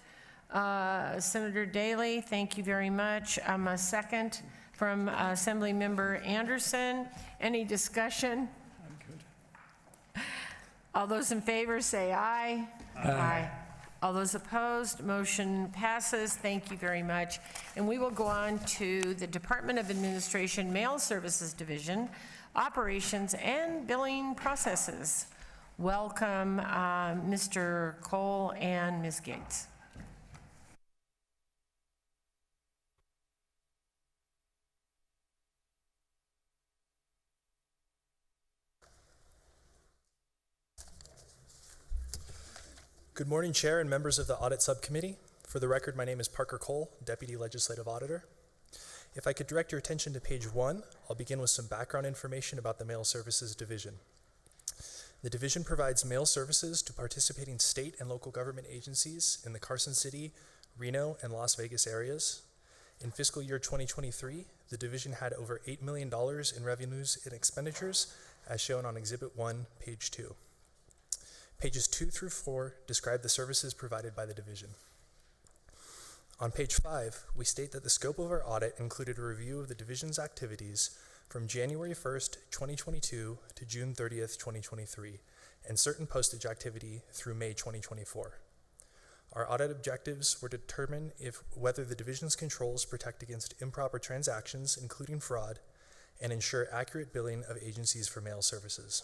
Senator Daley, thank you very much. A second from Assembly Member Anderson. Any discussion? I'm good. All those in favor say aye. Aye. All those opposed, motion passes. Thank you very much. And we will go on to the Department of Administration Mail Services Division, Operations and Billing Processes. Welcome, Mr. Cole and Ms. Gates. Good morning, Chair and members of the Audit Subcommittee. For the record, my name is Parker Cole, Deputy Legislative Auditor. If I could direct your attention to page 1, I'll begin with some background information about the Mail Services Division. The division provides mail services to participating state and local government agencies in the Carson City, Reno, and Las Vegas areas. In fiscal year 2023, the division had over $8 million in revenues and expenditures, as shown on Exhibit 1, page 2. Pages 2 through 4 describe the services provided by the division. On page 5, we state that the scope of our audit included a review of the division's activities from January 1st, 2022 to June 30th, 2023, and certain postage activity through May 2024. Our audit objectives were to determine whether the division's controls protect against improper transactions, including fraud, and ensure accurate billing of agencies for mail services.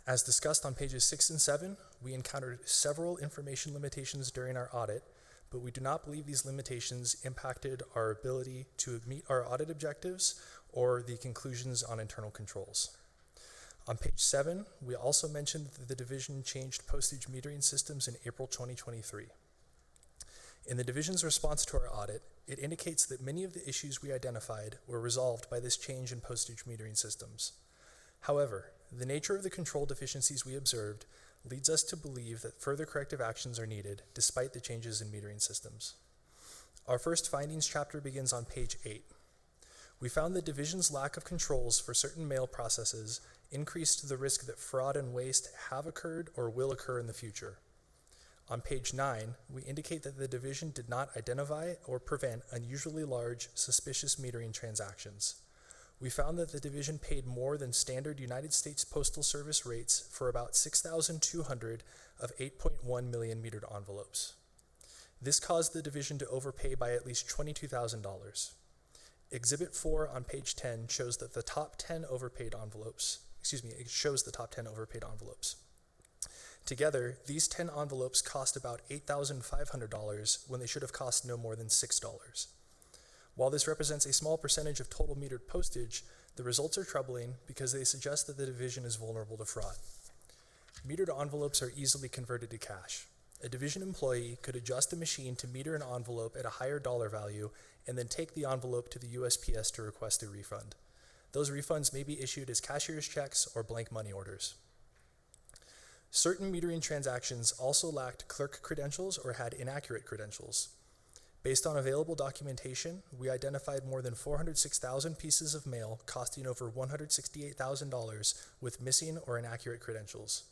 As discussed on pages 6 and 7, we encountered several information limitations during our audit, but we do not believe these limitations impacted our ability to meet our audit objectives or the conclusions on internal controls. On page 7, we also mentioned that the division changed postage metering systems in April 2023. In the division's response to our audit, it indicates that many of the issues we identified were resolved by this change in postage metering systems. However, the nature of the control deficiencies we observed leads us to believe that further corrective actions are needed despite the changes in metering systems. Our first findings chapter begins on page 8. We found the division's lack of controls for certain mail processes increased the risk that fraud and waste have occurred or will occur in the future. On page 9, we indicate that the division did not identify or prevent unusually large, suspicious metering transactions. We found that the division paid more than standard United States Postal Service rates for about 6,200 of 8.1 million metered envelopes. This caused the division to overpay by at least $22,000. Exhibit 4 on page 10 shows that the top 10 overpaid envelopes, it shows the top 10 overpaid envelopes. Together, these 10 envelopes cost about $8,500 when they should have cost no more than $6. While this represents a small percentage of total metered postage, the results are troubling because they suggest that the division is vulnerable to fraud. Metered envelopes are easily converted to cash. A division employee could adjust a machine to meter an envelope at a higher dollar value and then take the envelope to the USPS to request a refund. Those refunds may be issued as cashier's checks or blank money orders. Certain metering transactions also lacked clerk credentials or had inaccurate credentials. Based on available documentation, we identified more than 406,000 pieces of mail costing over $168,000 with missing or inaccurate credentials.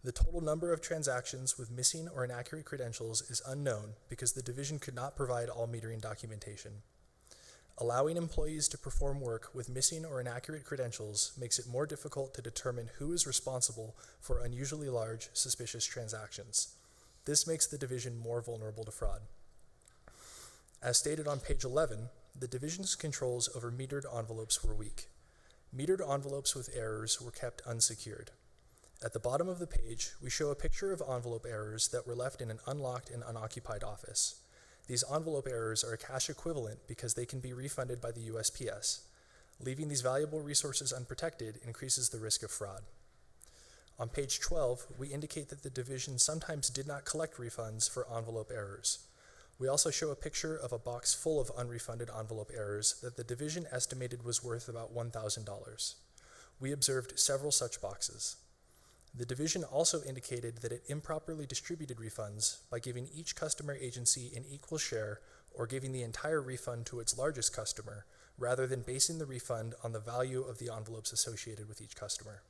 The total number of transactions with missing or inaccurate credentials is unknown because the division could not provide all metering documentation. Allowing employees to perform work with missing or inaccurate credentials makes it more difficult to determine who is responsible for unusually large, suspicious transactions. This makes the division more vulnerable to fraud. As stated on page 11, the division's controls over metered envelopes were weak. Metered envelopes with errors were kept unsecured. At the bottom of the page, we show a picture of envelope errors that were left in an unlocked and unoccupied office. These envelope errors are a cash equivalent because they can be refunded by the USPS. Leaving these valuable resources unprotected increases the risk of fraud. On page 12, we indicate that the division sometimes did not collect refunds for envelope errors. We also show a picture of a box full of unrefunded envelope errors that the division estimated was worth about $1,000. We observed several such boxes. The division also indicated that it improperly distributed refunds by giving each customer agency an equal share or giving the entire refund to its largest customer, rather than basing the refund on the value of the envelopes associated with each customer.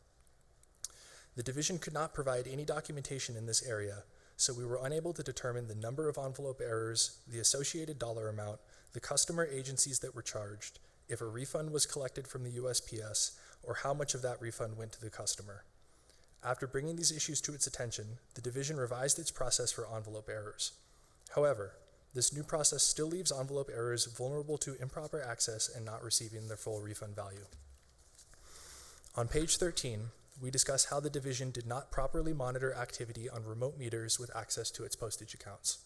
The division could not provide any documentation in this area, so we were unable to determine the number of envelope errors, the associated dollar amount, the customer agencies that were charged, if a refund was collected from the USPS, or how much of that refund went to the customer. After bringing these issues to its attention, the division revised its process for envelope errors. However, this new process still leaves envelope errors vulnerable to improper access and not receiving their full refund value. On page 13, we discuss how the division did not properly monitor activity on remote meters with access to its postage accounts.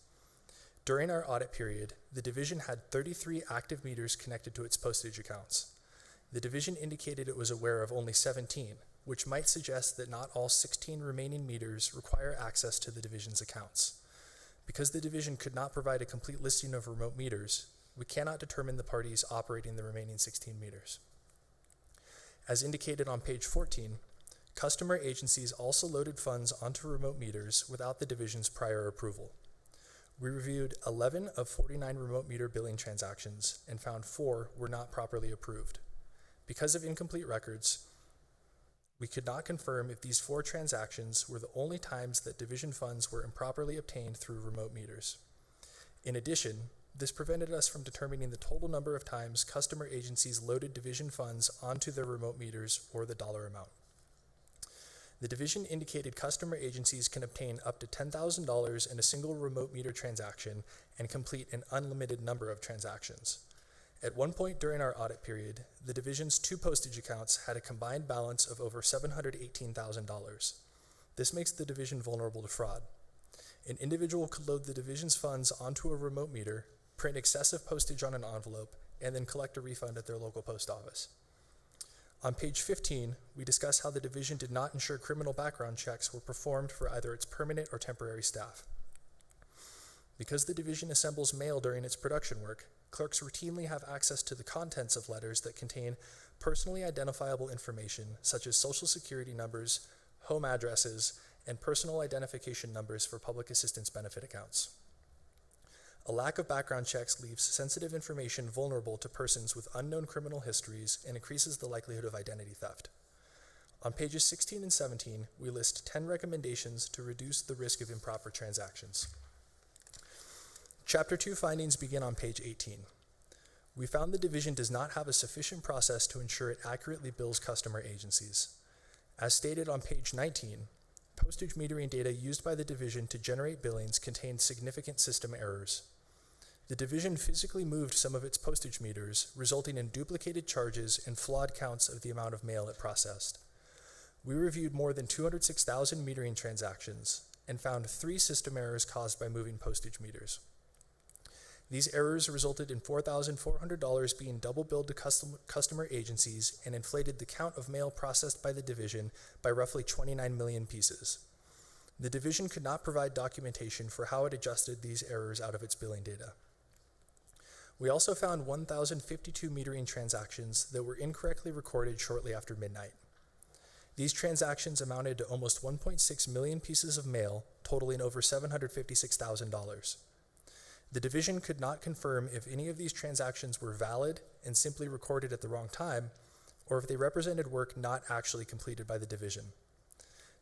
During our audit period, the division had 33 active meters connected to its postage accounts. The division indicated it was aware of only 17, which might suggest that not all 16 remaining meters require access to the division's accounts. Because the division could not provide a complete listing of remote meters, we cannot determine the parties operating the remaining 16 meters. As indicated on page 14, customer agencies also loaded funds onto remote meters without the division's prior approval. We reviewed 11 of 49 remote meter billing transactions and found 4 were not properly approved. Because of incomplete records, we could not confirm if these 4 transactions were the only times that division funds were improperly obtained through remote meters. In addition, this prevented us from determining the total number of times customer agencies loaded division funds onto their remote meters or the dollar amount. The division indicated customer agencies can obtain up to $10,000 in a single remote meter transaction and complete an unlimited number of transactions. At one point during our audit period, the division's 2 postage accounts had a combined balance of over $718,000. This makes the division vulnerable to fraud. An individual could load the division's funds onto a remote meter, print excessive postage on an envelope, and then collect a refund at their local post office. On page 15, we discuss how the division did not ensure criminal background checks were performed for either its permanent or temporary staff. Because the division assembles mail during its production work, clerks routinely have access to the contents of letters that contain personally identifiable information such as social security numbers, home addresses, and personal identification numbers for public assistance benefit accounts. A lack of background checks leaves sensitive information vulnerable to persons with unknown criminal histories and increases the likelihood of identity theft. On pages 16 and 17, we list 10 recommendations to reduce the risk of improper transactions. Chapter 2 findings begin on page 18. We found the division does not have a sufficient process to ensure it accurately bills customer agencies. As stated on page 19, postage metering data used by the division to generate billings contained significant system errors. The division physically moved some of its postage meters, resulting in duplicated charges and flawed counts of the amount of mail it processed. We reviewed more than 206,000 metering transactions and found 3 system errors caused by moving postage meters. These errors resulted in $4,400 being double billed to customer agencies and inflated the count of mail processed by the division by roughly 29 million pieces. The division could not provide documentation for how it adjusted these errors out of its billing data. We also found 1,052 metering transactions that were incorrectly recorded shortly after midnight. These transactions amounted to almost 1.6 million pieces of mail, totaling over $756,000. The division could not confirm if any of these transactions were valid and simply recorded at the wrong time, or if they represented work not actually completed by the division.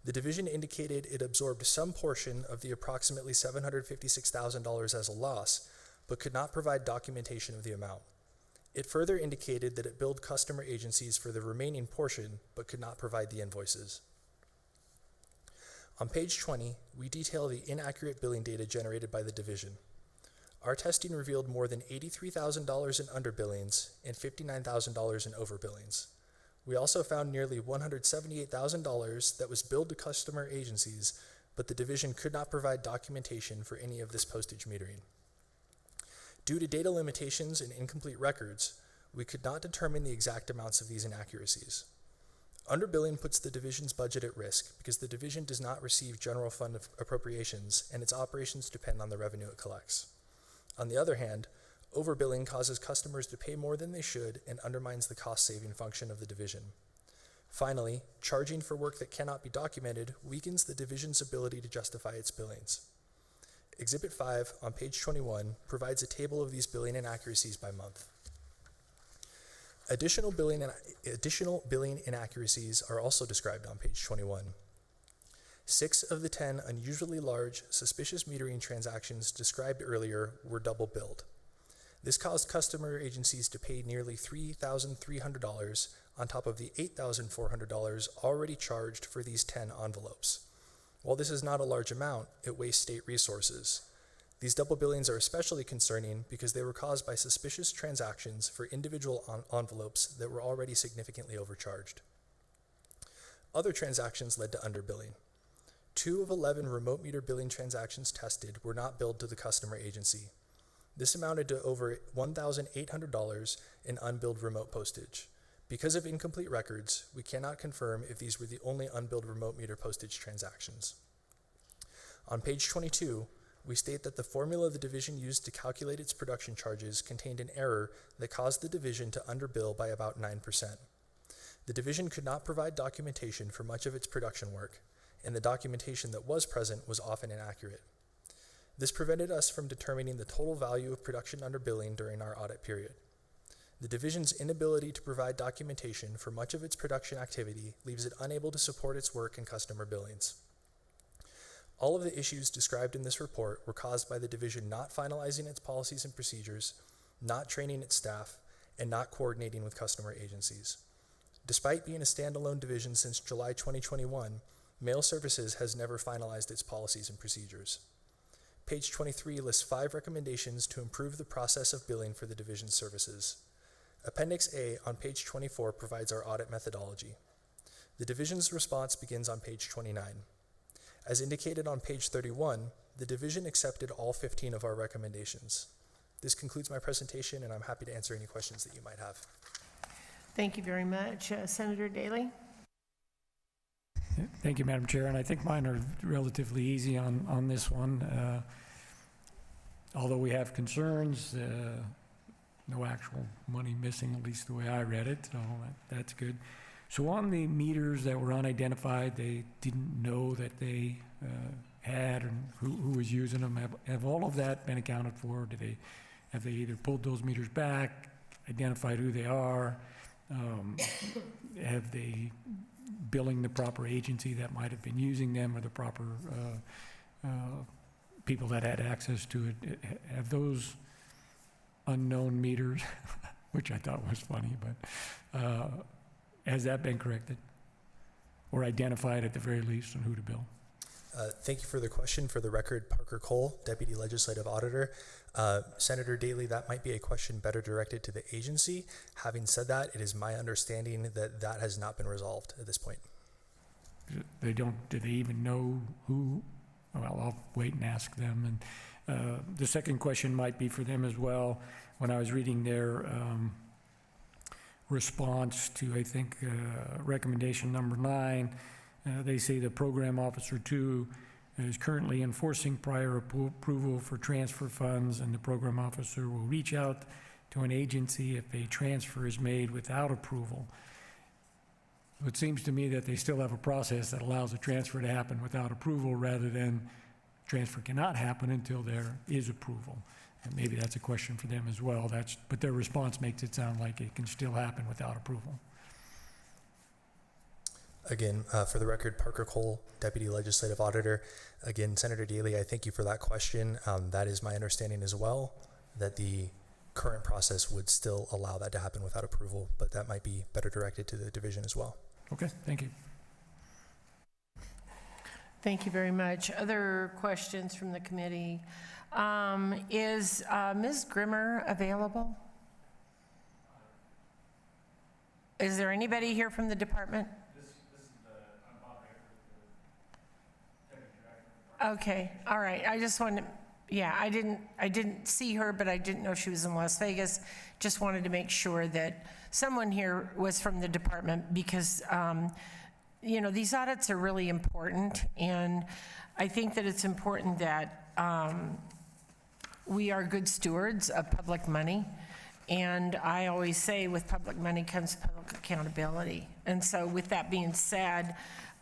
The division indicated it absorbed some portion of the approximately $756,000 as a loss, but could not provide documentation of the amount. It further indicated that it billed customer agencies for the remaining portion, but could not provide the invoices. On page 20, we detail the inaccurate billing data generated by the division. Our testing revealed more than $83,000 in underbillings and $59,000 in overbillings. We also found nearly $178,000 that was billed to customer agencies, but the division could not provide documentation for any of this postage metering. Due to data limitations and incomplete records, we could not determine the exact amounts of these inaccuracies. Underbilling puts the division's budget at risk because the division does not receive general fund appropriations and its operations depend on the revenue it collects. On the other hand, overbilling causes customers to pay more than they should and undermines the cost-saving function of the division. Finally, charging for work that cannot be documented weakens the division's ability to justify its billings. Exhibit 5 on page 21 provides a table of these billing inaccuracies by month. Additional billing inaccuracies are also described on page 21. 6 of the 10 unusually large, suspicious metering transactions described earlier were double billed. This caused customer agencies to pay nearly $3,300 on top of the $8,400 already charged for these 10 envelopes. While this is not a large amount, it wastes state resources. These double billings are especially concerning because they were caused by suspicious transactions for individual envelopes that were already significantly overcharged. Other transactions led to underbilling. 2 of 11 remote meter billing transactions tested were not billed to the customer agency. This amounted to over $1,800 in unbilled remote postage. Because of incomplete records, we cannot confirm if these were the only unbilled remote meter postage transactions. On page 22, we state that the formula the division used to calculate its production charges contained an error that caused the division to underbill by about 9%. The division could not provide documentation for much of its production work, and the documentation that was present was often inaccurate. This prevented us from determining the total value of production underbilling during our audit period. The division's inability to provide documentation for much of its production activity leaves it unable to support its work and customer billings. All of the issues described in this report were caused by the division not finalizing its policies and procedures, not training its staff, and not coordinating with customer agencies. Despite being a standalone division since July 2021, Mail Services has never finalized its policies and procedures. Page 23 lists 5 recommendations to improve the process of billing for the division's services. Appendix A on page 24 provides our audit methodology. The division's response begins on page 29. As indicated on page 31, the division accepted all 15 of our recommendations. This concludes my presentation, and I'm happy to answer any questions that you might have. Thank you very much. Senator Daley? Thank you, Madam Chair, and I think mine are relatively easy on this one. Although we have concerns, no actual money missing, at least the way I read it, so that's good. So on the meters that were unidentified, they didn't know that they had, and who was using them. Have all of that been accounted for? Have they either pulled those meters back, identified who they are? Have they billing the proper agency that might have been using them, or the proper people that had access to it? Have those unknown meters, which I thought was funny, but has that been corrected or identified at the very least on who to bill? Thank you for the question. For the record, Parker Cole, Deputy Legislative Auditor. Senator Daley, that might be a question better directed to the agency. Having said that, it is my understanding that that has not been resolved at this point. Do they even know who? Well, I'll wait and ask them. And the second question might be for them as well. When I was reading their response to, I think, recommendation number 9, they say the program officer 2 is currently enforcing prior approval for transfer funds, and the program officer will reach out to an agency if a transfer is made without approval. It seems to me that they still have a process that allows a transfer to happen without approval, rather than transfer cannot happen until there is approval. And maybe that's a question for them as well. But their response makes it sound like it can still happen without approval. Again, for the record, Parker Cole, Deputy Legislative Auditor. Again, Senator Daley, I thank you for that question. That is my understanding as well, that the current process would still allow that to happen without approval, but that might be better directed to the division as well. Okay, thank you. Thank you very much. Other questions from the committee? Is Ms. Grimmer available? Is there anybody here from the department? Okay, all right. I just wanted, yeah, I didn't see her, but I didn't know she was in Las Vegas. Just wanted to make sure that someone here was from the department, because you know, these audits are really important, and I think that it's important that we are good stewards of public money. And I always say, with public money comes public accountability. And so with that being said,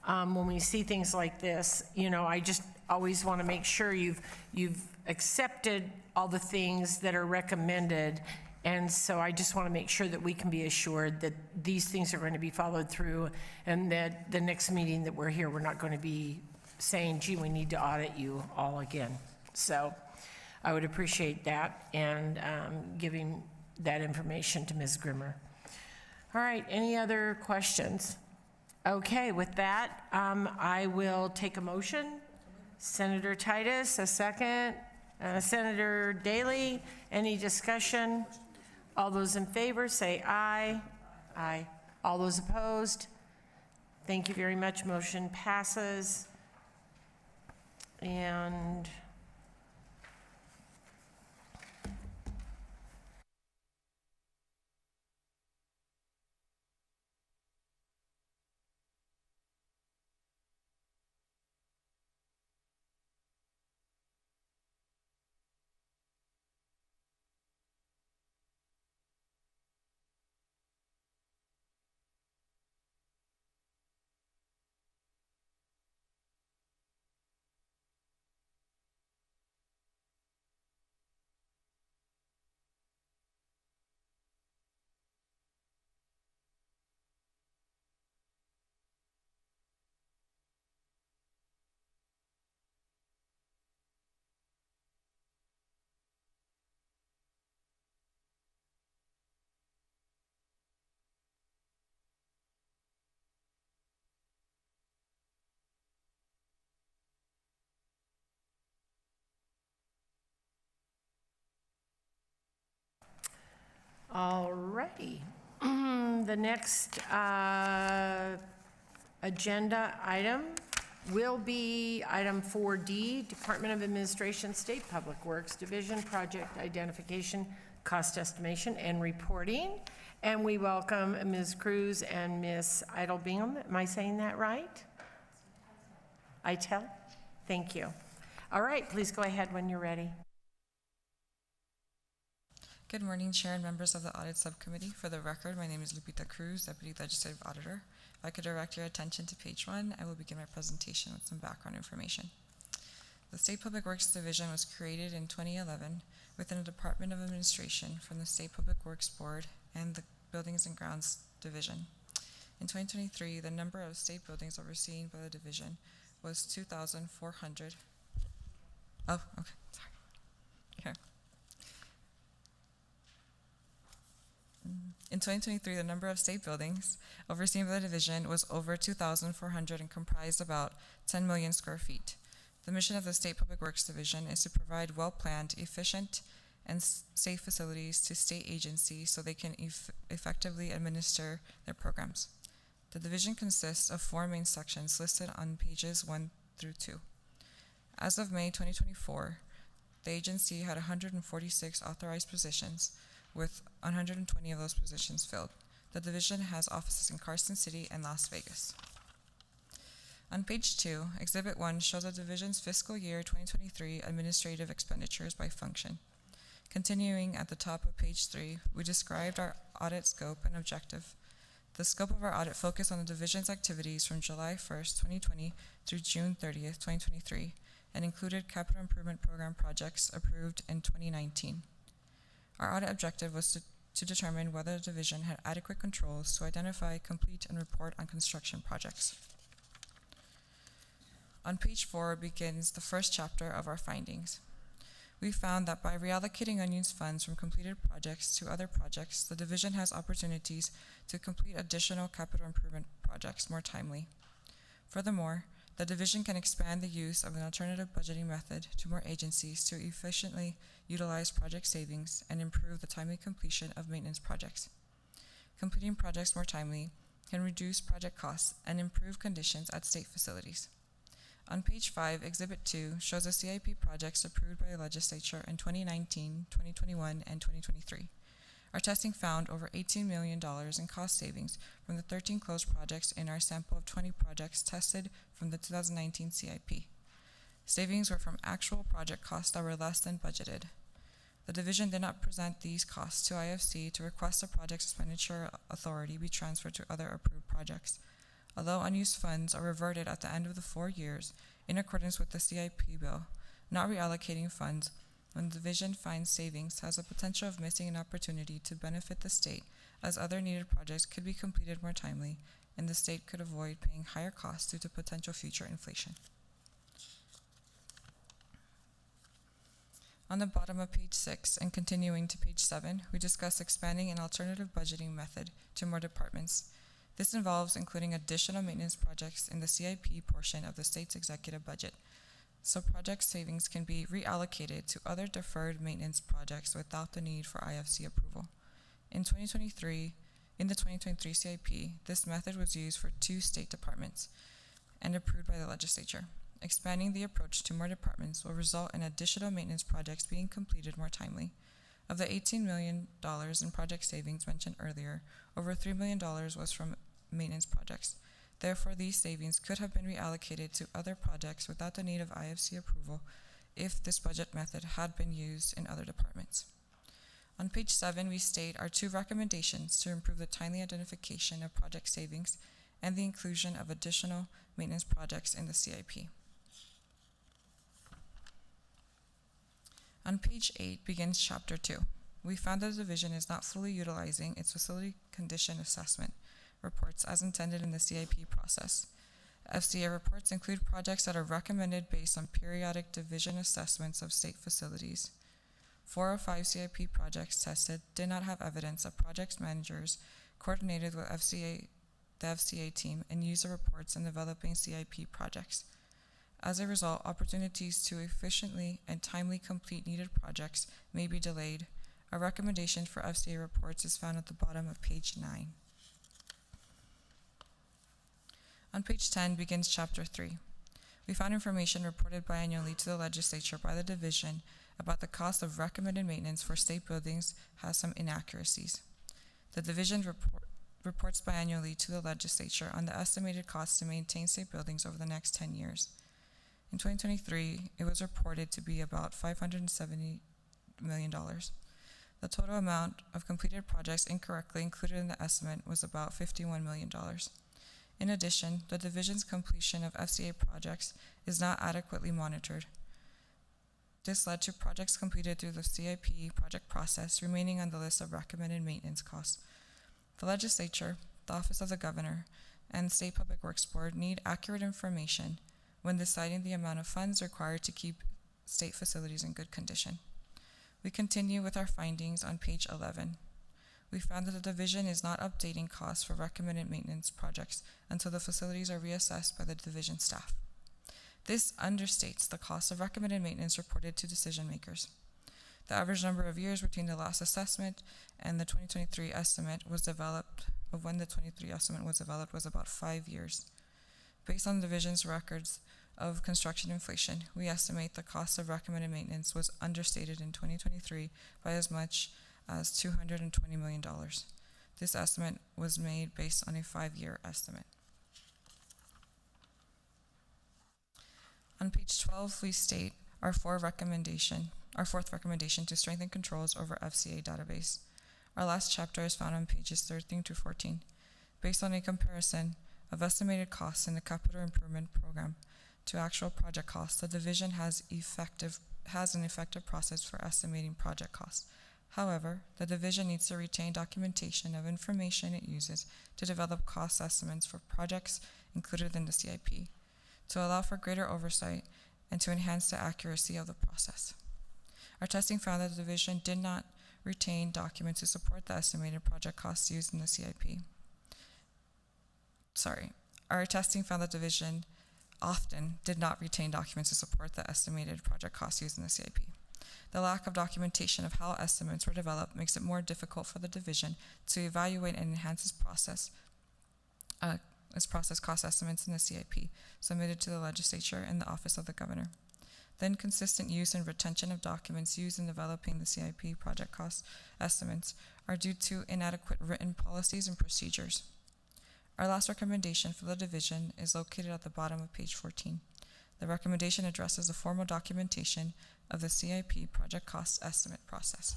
when we see things like this, you know, I just always want to make sure you've accepted all the things that are recommended. And so I just want to make sure that we can be assured that these things are going to be followed through, and that the next meeting that we're here, we're not going to be saying, gee, we need to audit you all again. So I would appreciate that, and giving that information to Ms. Grimmer. All right, any other questions? Okay, with that, I will take a motion. Senator Titus, a second. Senator Daley, any discussion? All those in favor say aye. Aye. All those opposed? Thank you very much. Motion passes. And All righty. The next agenda item will be item 4D, Department of Administration, State Public Works Division, Project Identification, Cost Estimation, and Reporting. And we welcome Ms. Cruz and Ms. Eidelbeam. Am I saying that right? Eitel? Thank you. All right, please go ahead when you're ready. Good morning, Chair and members of the Audit Subcommittee. For the record, my name is Lupita Cruz, Deputy Legislative Auditor. If I could direct your attention to page 1, I will begin my presentation with some background information. The State Public Works Division was created in 2011 within the Department of Administration from the State Public Works Board and the Buildings and Grounds Division. In 2023, the number of state buildings overseen by the division was 2,400. Oh, okay, sorry. Okay. In 2023, the number of state buildings overseen by the division was over 2,400 and comprised about 10 million square feet. The mission of the State Public Works Division is to provide well-planned, efficient, and safe facilities to state agencies so they can effectively administer their programs. The division consists of 4 main sections listed on pages 1 through 2. As of May 2024, the agency had 146 authorized positions, with 120 of those positions filled. The division has offices in Carson City and Las Vegas. On page 2, Exhibit 1 shows the division's fiscal year 2023 administrative expenditures by function. Continuing at the top of page 3, we described our audit scope and objective. The scope of our audit focused on the division's activities from July 1st, 2020 through June 30th, 2023, and included capital improvement program projects approved in 2019. Our audit objective was to determine whether the division had adequate controls to identify, complete, and report on construction projects. On page 4 begins the first chapter of our findings. We found that by reallocating unused funds from completed projects to other projects, the division has opportunities to complete additional capital improvement projects more timely. Furthermore, the division can expand the use of an alternative budgeting method to more agencies to efficiently utilize project savings and improve the timely completion of maintenance projects. Completing projects more timely can reduce project costs and improve conditions at state facilities. On page 5, Exhibit 2 shows the CIP projects approved by the legislature in 2019, 2021, and 2023. Our testing found over $18 million in cost savings from the 13 closed projects in our sample of 20 projects tested from the 2019 CIP. Savings were from actual project costs that were less than budgeted. The division did not present these costs to IFC to request the project's expenditure authority be transferred to other approved projects. Although unused funds are reverted at the end of the 4 years, in accordance with the CIP bill, not reallocating funds when the division finds savings has the potential of missing an opportunity to benefit the state, as other needed projects could be completed more timely, and the state could avoid paying higher costs due to potential future inflation. On the bottom of page 6 and continuing to page 7, we discuss expanding an alternative budgeting method to more departments. This involves including additional maintenance projects in the CIP portion of the state's executive budget, so project savings can be reallocated to other deferred maintenance projects without the need for IFC approval. In the 2023 CIP, this method was used for 2 state departments and approved by the legislature. Expanding the approach to more departments will result in additional maintenance projects being completed more timely. Of the $18 million in project savings mentioned earlier, over $3 million was from maintenance projects. Therefore, these savings could have been reallocated to other projects without the need of IFC approval if this budget method had been used in other departments. On page 7, we state our 2 recommendations to improve the timely identification of project savings and the inclusion of additional maintenance projects in the CIP. On page 8 begins chapter 2. We found that the division is not fully utilizing its facility condition assessment reports as intended in the CIP process. FCA reports include projects that are recommended based on periodic division assessments of state facilities. 4 of 5 CIP projects tested did not have evidence that project managers coordinated with the FCA team and used the reports in developing CIP projects. As a result, opportunities to efficiently and timely complete needed projects may be delayed, Our recommendation for FCA reports is found at the bottom of page 9. On page 10 begins Chapter 3. We found information reported biannually to the legislature by the division about the cost of recommended maintenance for state buildings has some inaccuracies. The division reports biannually to the legislature on the estimated cost to maintain state buildings over the next 10 years. In 2023, it was reported to be about $570 million. The total amount of completed projects incorrectly included in the estimate was about $51 million. In addition, the division's completion of FCA projects is not adequately monitored. This led to projects completed through the CIP project process remaining on the list of recommended maintenance costs. The legislature, the Office of the Governor, and the State Public Works Board need accurate information when deciding the amount of funds required to keep state facilities in good condition. We continue with our findings on page 11. We found that the division is not updating costs for recommended maintenance projects until the facilities are reassessed by the division staff. This understates the cost of recommended maintenance reported to decision makers. The average number of years between the last assessment and the 2023 estimate was developed, of when the 23 estimate was developed, was about 5 years. Based on the division's records of construction inflation, we estimate the cost of recommended maintenance was understated in 2023 by as much as $220 million. This estimate was made based on a 5-year estimate. On page 12, we state our fourth recommendation to strengthen controls over FCA database. Our last chapter is found on pages 13 to 14. Based on a comparison of estimated costs in the capital improvement program to actual project costs, the division has an effective process for estimating project costs. However, the division needs to retain documentation of information it uses to develop cost estimates for projects included in the CIP, to allow for greater oversight and to enhance the accuracy of the process. Our testing found that the division did not retain documents to support the estimated project costs used in the CIP. Our testing found that the division often did not retain documents to support the estimated project costs used in the CIP. The lack of documentation of how estimates were developed makes it more difficult for the division to evaluate and enhance its process cost estimates in the CIP submitted to the legislature and the Office of the Governor. The inconsistent use and retention of documents used in developing the CIP project cost estimates are due to inadequate written policies and procedures. Our last recommendation for the division is located at the bottom of page 14. The recommendation addresses the formal documentation of the CIP project cost estimate process.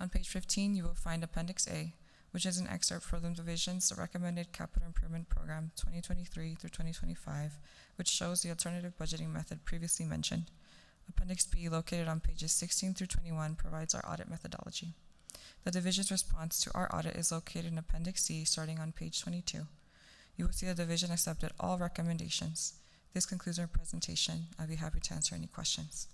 On page 15, you will find Appendix A, which is an excerpt from the division's recommended capital improvement program 2023 through 2025, which shows the alternative budgeting method previously mentioned. Appendix B, located on pages 16 through 21, provides our audit methodology. The division's response to our audit is located in Appendix C, starting on page 22. You will see the division accepted all recommendations. This concludes our presentation. I'll be happy to answer any questions.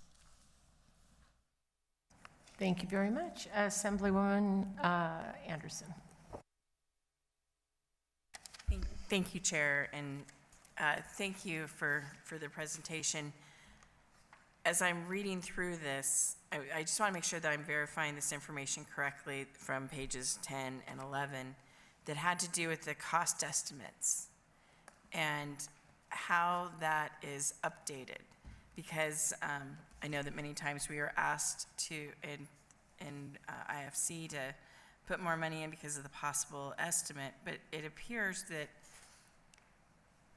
Thank you very much. Assemblywoman Anderson. Thank you, Chair, and thank you for the presentation. As I'm reading through this, I just want to make sure that I'm verifying this information correctly from pages 10 and 11 that had to do with the cost estimates and how that is updated. Because I know that many times we are asked to, in IFC, to put more money in because of the possible estimate, but it appears that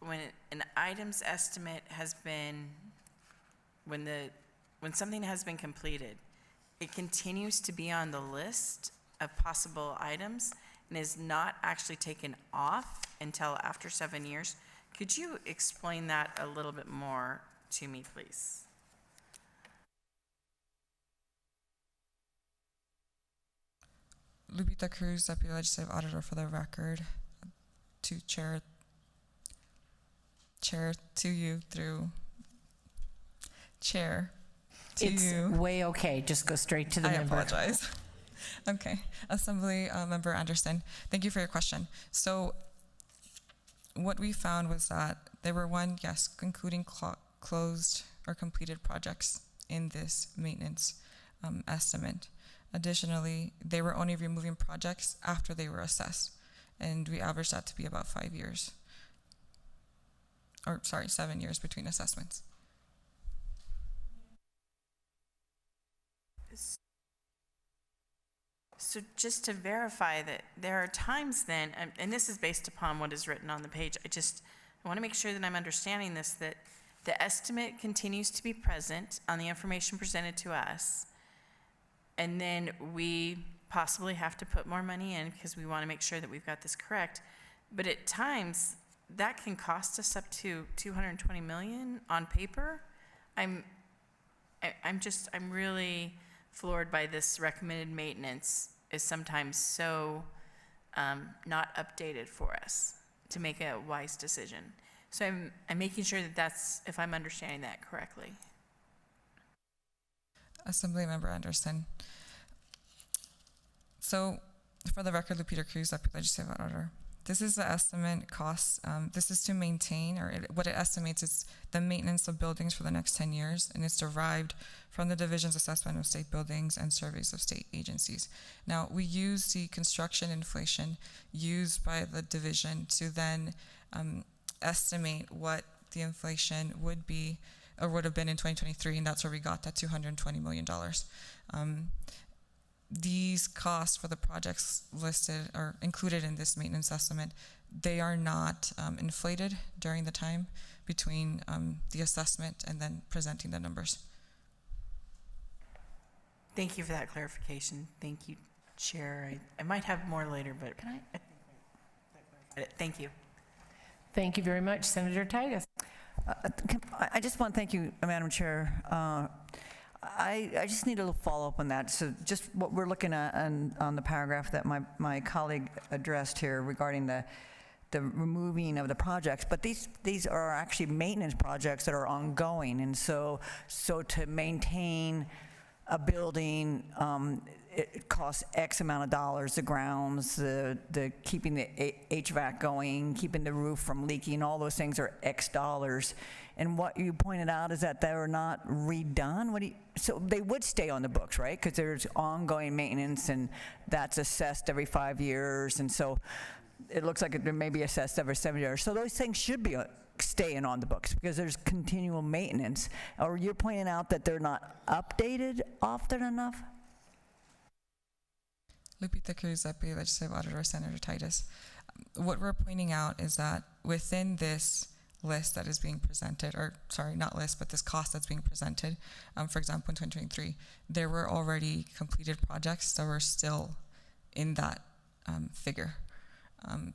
when an item's estimate has been, when something has been completed, it continues to be on the list of possible items and is not actually taken off until after 7 years. Could you explain that a little bit more to me, please? Lupita Cruz, Deputy Legislative Auditor for the record, to chair to you through chair to It's you. way okay. Just go straight to the member. I apologize. Okay. Assembly Member Anderson, thank you for your question. So what we found was that there were concluding closed or completed projects in this maintenance estimate. Additionally, they were only removing projects after they were assessed, and we averaged that to be about 5 years. 7 years between assessments. So just to verify that there are times then, and this is based upon what is written on the page, I want to make sure that I'm understanding this, that the estimate continues to be present on the information presented to us, and then we possibly have to put more money in because we want to make sure that we've got this correct. But at times, that can cost us up to $220 million on paper. I'm really floored by this. Recommended maintenance is sometimes so not updated for us to make a wise decision. So I'm making sure that that's, if I'm understanding that correctly. Assemblymember Anderson. So, for the record, Lupita Cruz, Deputy Legislative Auditor. This is the estimate cost. This is to maintain, what it estimates is the maintenance of buildings for the next 10 years, and it's derived from the division's assessment of state buildings and surveys of state agencies. Now, we use the construction inflation used by the division to then estimate what the inflation would be or would have been in 2023, and that's where we got that $220 million. These costs for the projects listed or included in this maintenance estimate, they are not inflated during the time between the assessment and then presenting the numbers. Thank you for that clarification. Thank you, Chair. I might have more later, but thank you. Thank you very much, Senator Titus. I just want to thank you, Madam Chair. I just need a little follow-up on that. So just what we're looking at on the paragraph that my colleague addressed here regarding the removing of the projects, but these are actually maintenance projects that are ongoing, and so to maintain a building, it costs X amount of dollars, the grounds, the keeping the HVAC going, keeping the roof from leaking, all those things are X dollars. And what you pointed out is that they were not redone. So they would stay on the books, right? Because there's ongoing maintenance, and that's assessed every 5 years, and so it looks like it may be assessed every 7 years. So those things should be staying on the books because there's continual maintenance. Or you're pointing out that they're not updated often enough? Lupita Cruz, Deputy Legislative Auditor, Senator Titus. What we're pointing out is that within this list that is being presented, or sorry, not list, but this cost that's being presented, for example, in 2023, there were already completed projects that were still in that figure,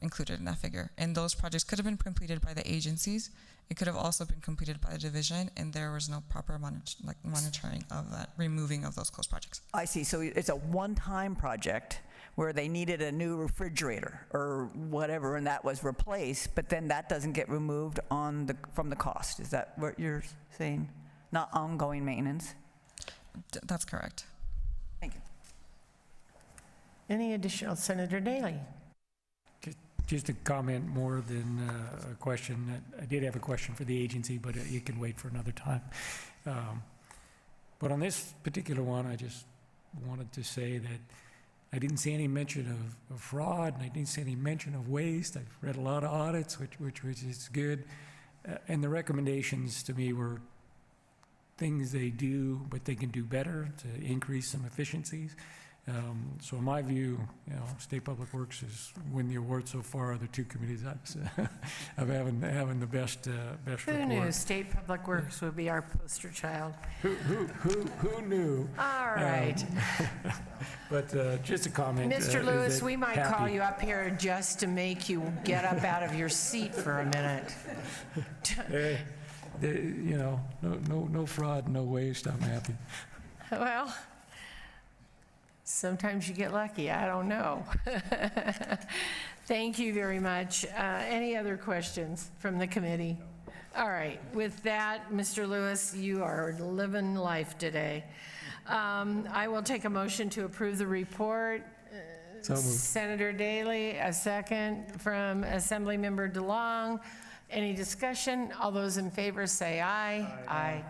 included in that figure. And those projects could have been completed by the agencies. It could have also been completed by the division, and there was no proper monitoring of that, removing of those closed projects. I see. So it's a one-time project where they needed a new refrigerator or whatever, and that was replaced, but then that doesn't get removed from the cost. Is that what you're saying? Not ongoing maintenance? That's correct. Thank you. Any additional? Senator Daley. Just a comment more than a question. I did have a question for the agency, but it can wait for another time. But on this particular one, I just wanted to say that I didn't see any mention of fraud, and I didn't see any mention of waste. I've read a lot of audits, which is good. And the recommendations to me were things they do, but they can do better to increase some efficiencies. So in my view, State Public Works has won the award so far. The two committees of having the best report. Who knew State Public Works would be our poster child? Who knew? All right. But just a comment. Mr. Lewis, we might call you up here just to make you get up out of your seat for a minute. No fraud, no waste. I'm happy. Well, sometimes you get lucky. I don't know. Thank you very much. Any other questions from the committee? All right. With that, Mr. Lewis, you are living life today. I will take a motion to approve the report. So moved. Senator Daley, a second from Assemblymember DeLong. Any discussion? All those in favor say aye. Aye.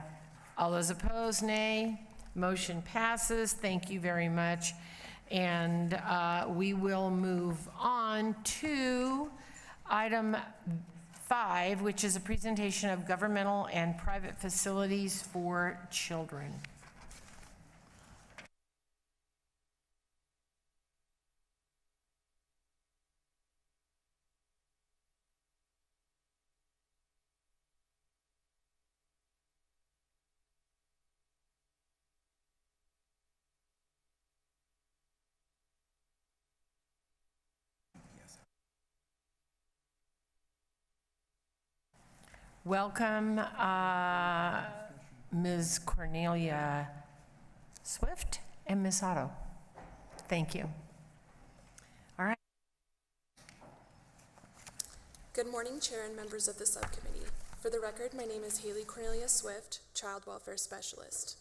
All those opposed, nay. Motion passes. Thank you very much. And we will move on to item 5, which is a presentation of governmental and private facilities for children. Welcome, Ms. Cornelia Swift and Ms. Otto. Thank you. All right. Good morning, Chair and members of the subcommittee. For the record, my name is Haley Cornelia Swift, Child Welfare Specialist.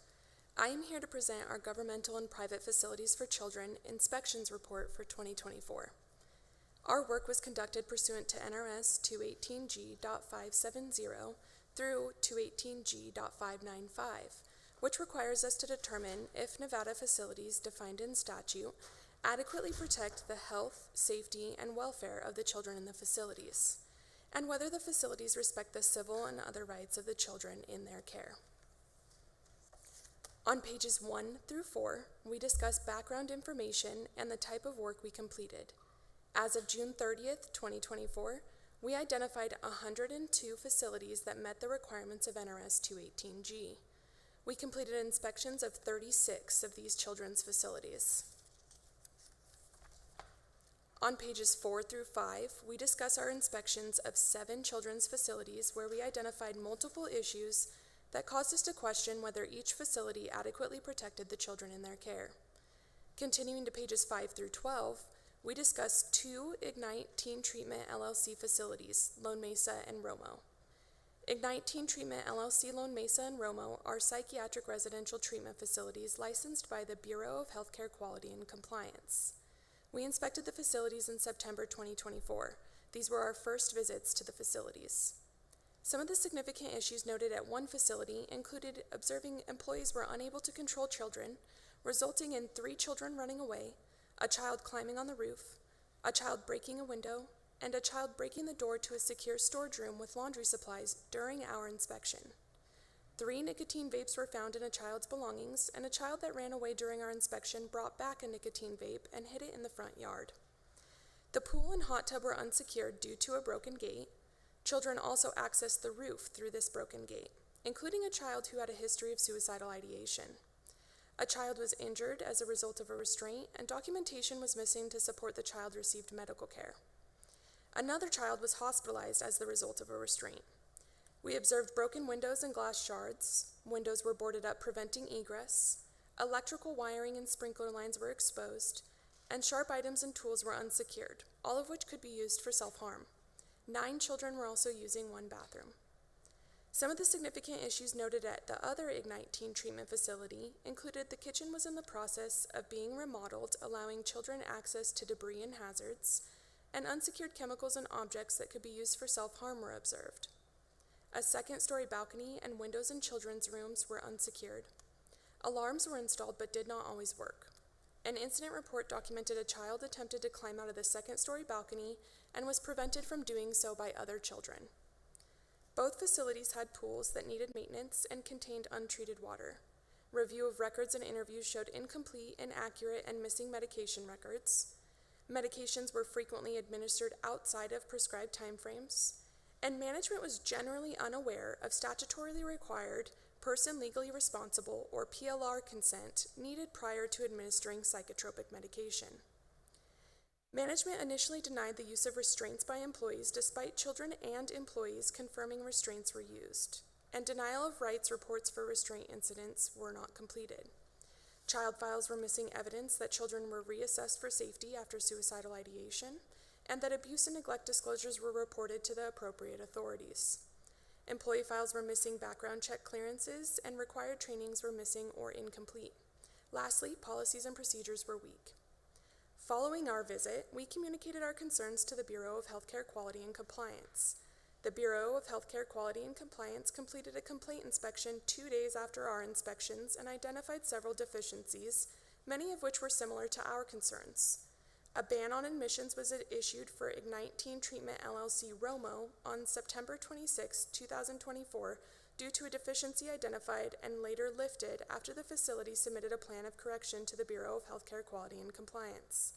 I am here to present our Governmental and Private Facilities for Children Inspections Report for 2024. Our work was conducted pursuant to NRS 218G.570 through 218G.595, which requires us to determine if Nevada facilities defined in statute adequately protect the health, safety, and welfare of the children in the facilities, and whether the facilities respect the civil and other rights of the children in their care. On pages 1 through 4, we discuss background information and the type of work we completed. As of June 30th, 2024, we identified 102 facilities that met the requirements of NRS 218G. We completed inspections of 36 of these children's facilities. On pages 4 through 5, we discuss our inspections of 7 children's facilities where we identified multiple issues that caused us to question whether each facility adequately protected the children in their care. Continuing to pages 5 through 12, we discuss 2 Ignite Teen Treatment LLC facilities, Lone Mesa and Romo. Ignite Teen Treatment LLC, Lone Mesa and Romo are psychiatric residential treatment facilities licensed by the Bureau of Healthcare Quality and Compliance. We inspected the facilities in September 2024. These were our first visits to the facilities. Some of the significant issues noted at one facility included observing employees were unable to control children, resulting in 3 children running away, a child climbing on the roof, a child breaking a window, and a child breaking the door to a secure storage room with laundry supplies during our inspection. 3 nicotine vapes were found in a child's belongings, and a child that ran away during our inspection brought back a nicotine vape and hid it in the front yard. The pool and hot tub were unsecured due to a broken gate. Children also accessed the roof through this broken gate, including a child who had a history of suicidal ideation. A child was injured as a result of a restraint, and documentation was missing to support the child received medical care. Another child was hospitalized as the result of a restraint. We observed broken windows and glass shards. Windows were boarded up, preventing egress. Electrical wiring and sprinkler lines were exposed, and sharp items and tools were unsecured, all of which could be used for self-harm. 9 children were also using 1 bathroom. Some of the significant issues noted at the other Ignite Teen Treatment facility included the kitchen was in the process of being remodeled, allowing children access to debris and hazards, and unsecured chemicals and objects that could be used for self-harm were observed. A second-story balcony and windows in children's rooms were unsecured. Alarms were installed but did not always work. An incident report documented a child attempted to climb out of the second-story balcony and was prevented from doing so by other children. Both facilities had pools that needed maintenance and contained untreated water. Review of records and interviews showed incomplete, inaccurate, and missing medication records. Medications were frequently administered outside of prescribed timeframes, and management was generally unaware of statutorily required person legally responsible, or PLR, consent needed prior to administering psychotropic medication. Management initially denied the use of restraints by employees despite children and employees confirming restraints were used, and denial of rights reports for restraint incidents were not completed. Child files were missing evidence that children were reassessed for safety after suicidal ideation, and that abuse and neglect disclosures were reported to the appropriate authorities. Employee files were missing background check clearances, and required trainings were missing or incomplete. Lastly, policies and procedures were weak. Following our visit, we communicated our concerns to the Bureau of Healthcare Quality and Compliance. The Bureau of Healthcare Quality and Compliance completed a complaint inspection 2 days after our inspections and identified several deficiencies, many of which were similar to our concerns. A ban on admissions was issued for Ignite Teen Treatment LLC Romo on September 26, 2024, due to a deficiency identified and later lifted after the facility submitted a plan of correction to the Bureau of Healthcare Quality and Compliance.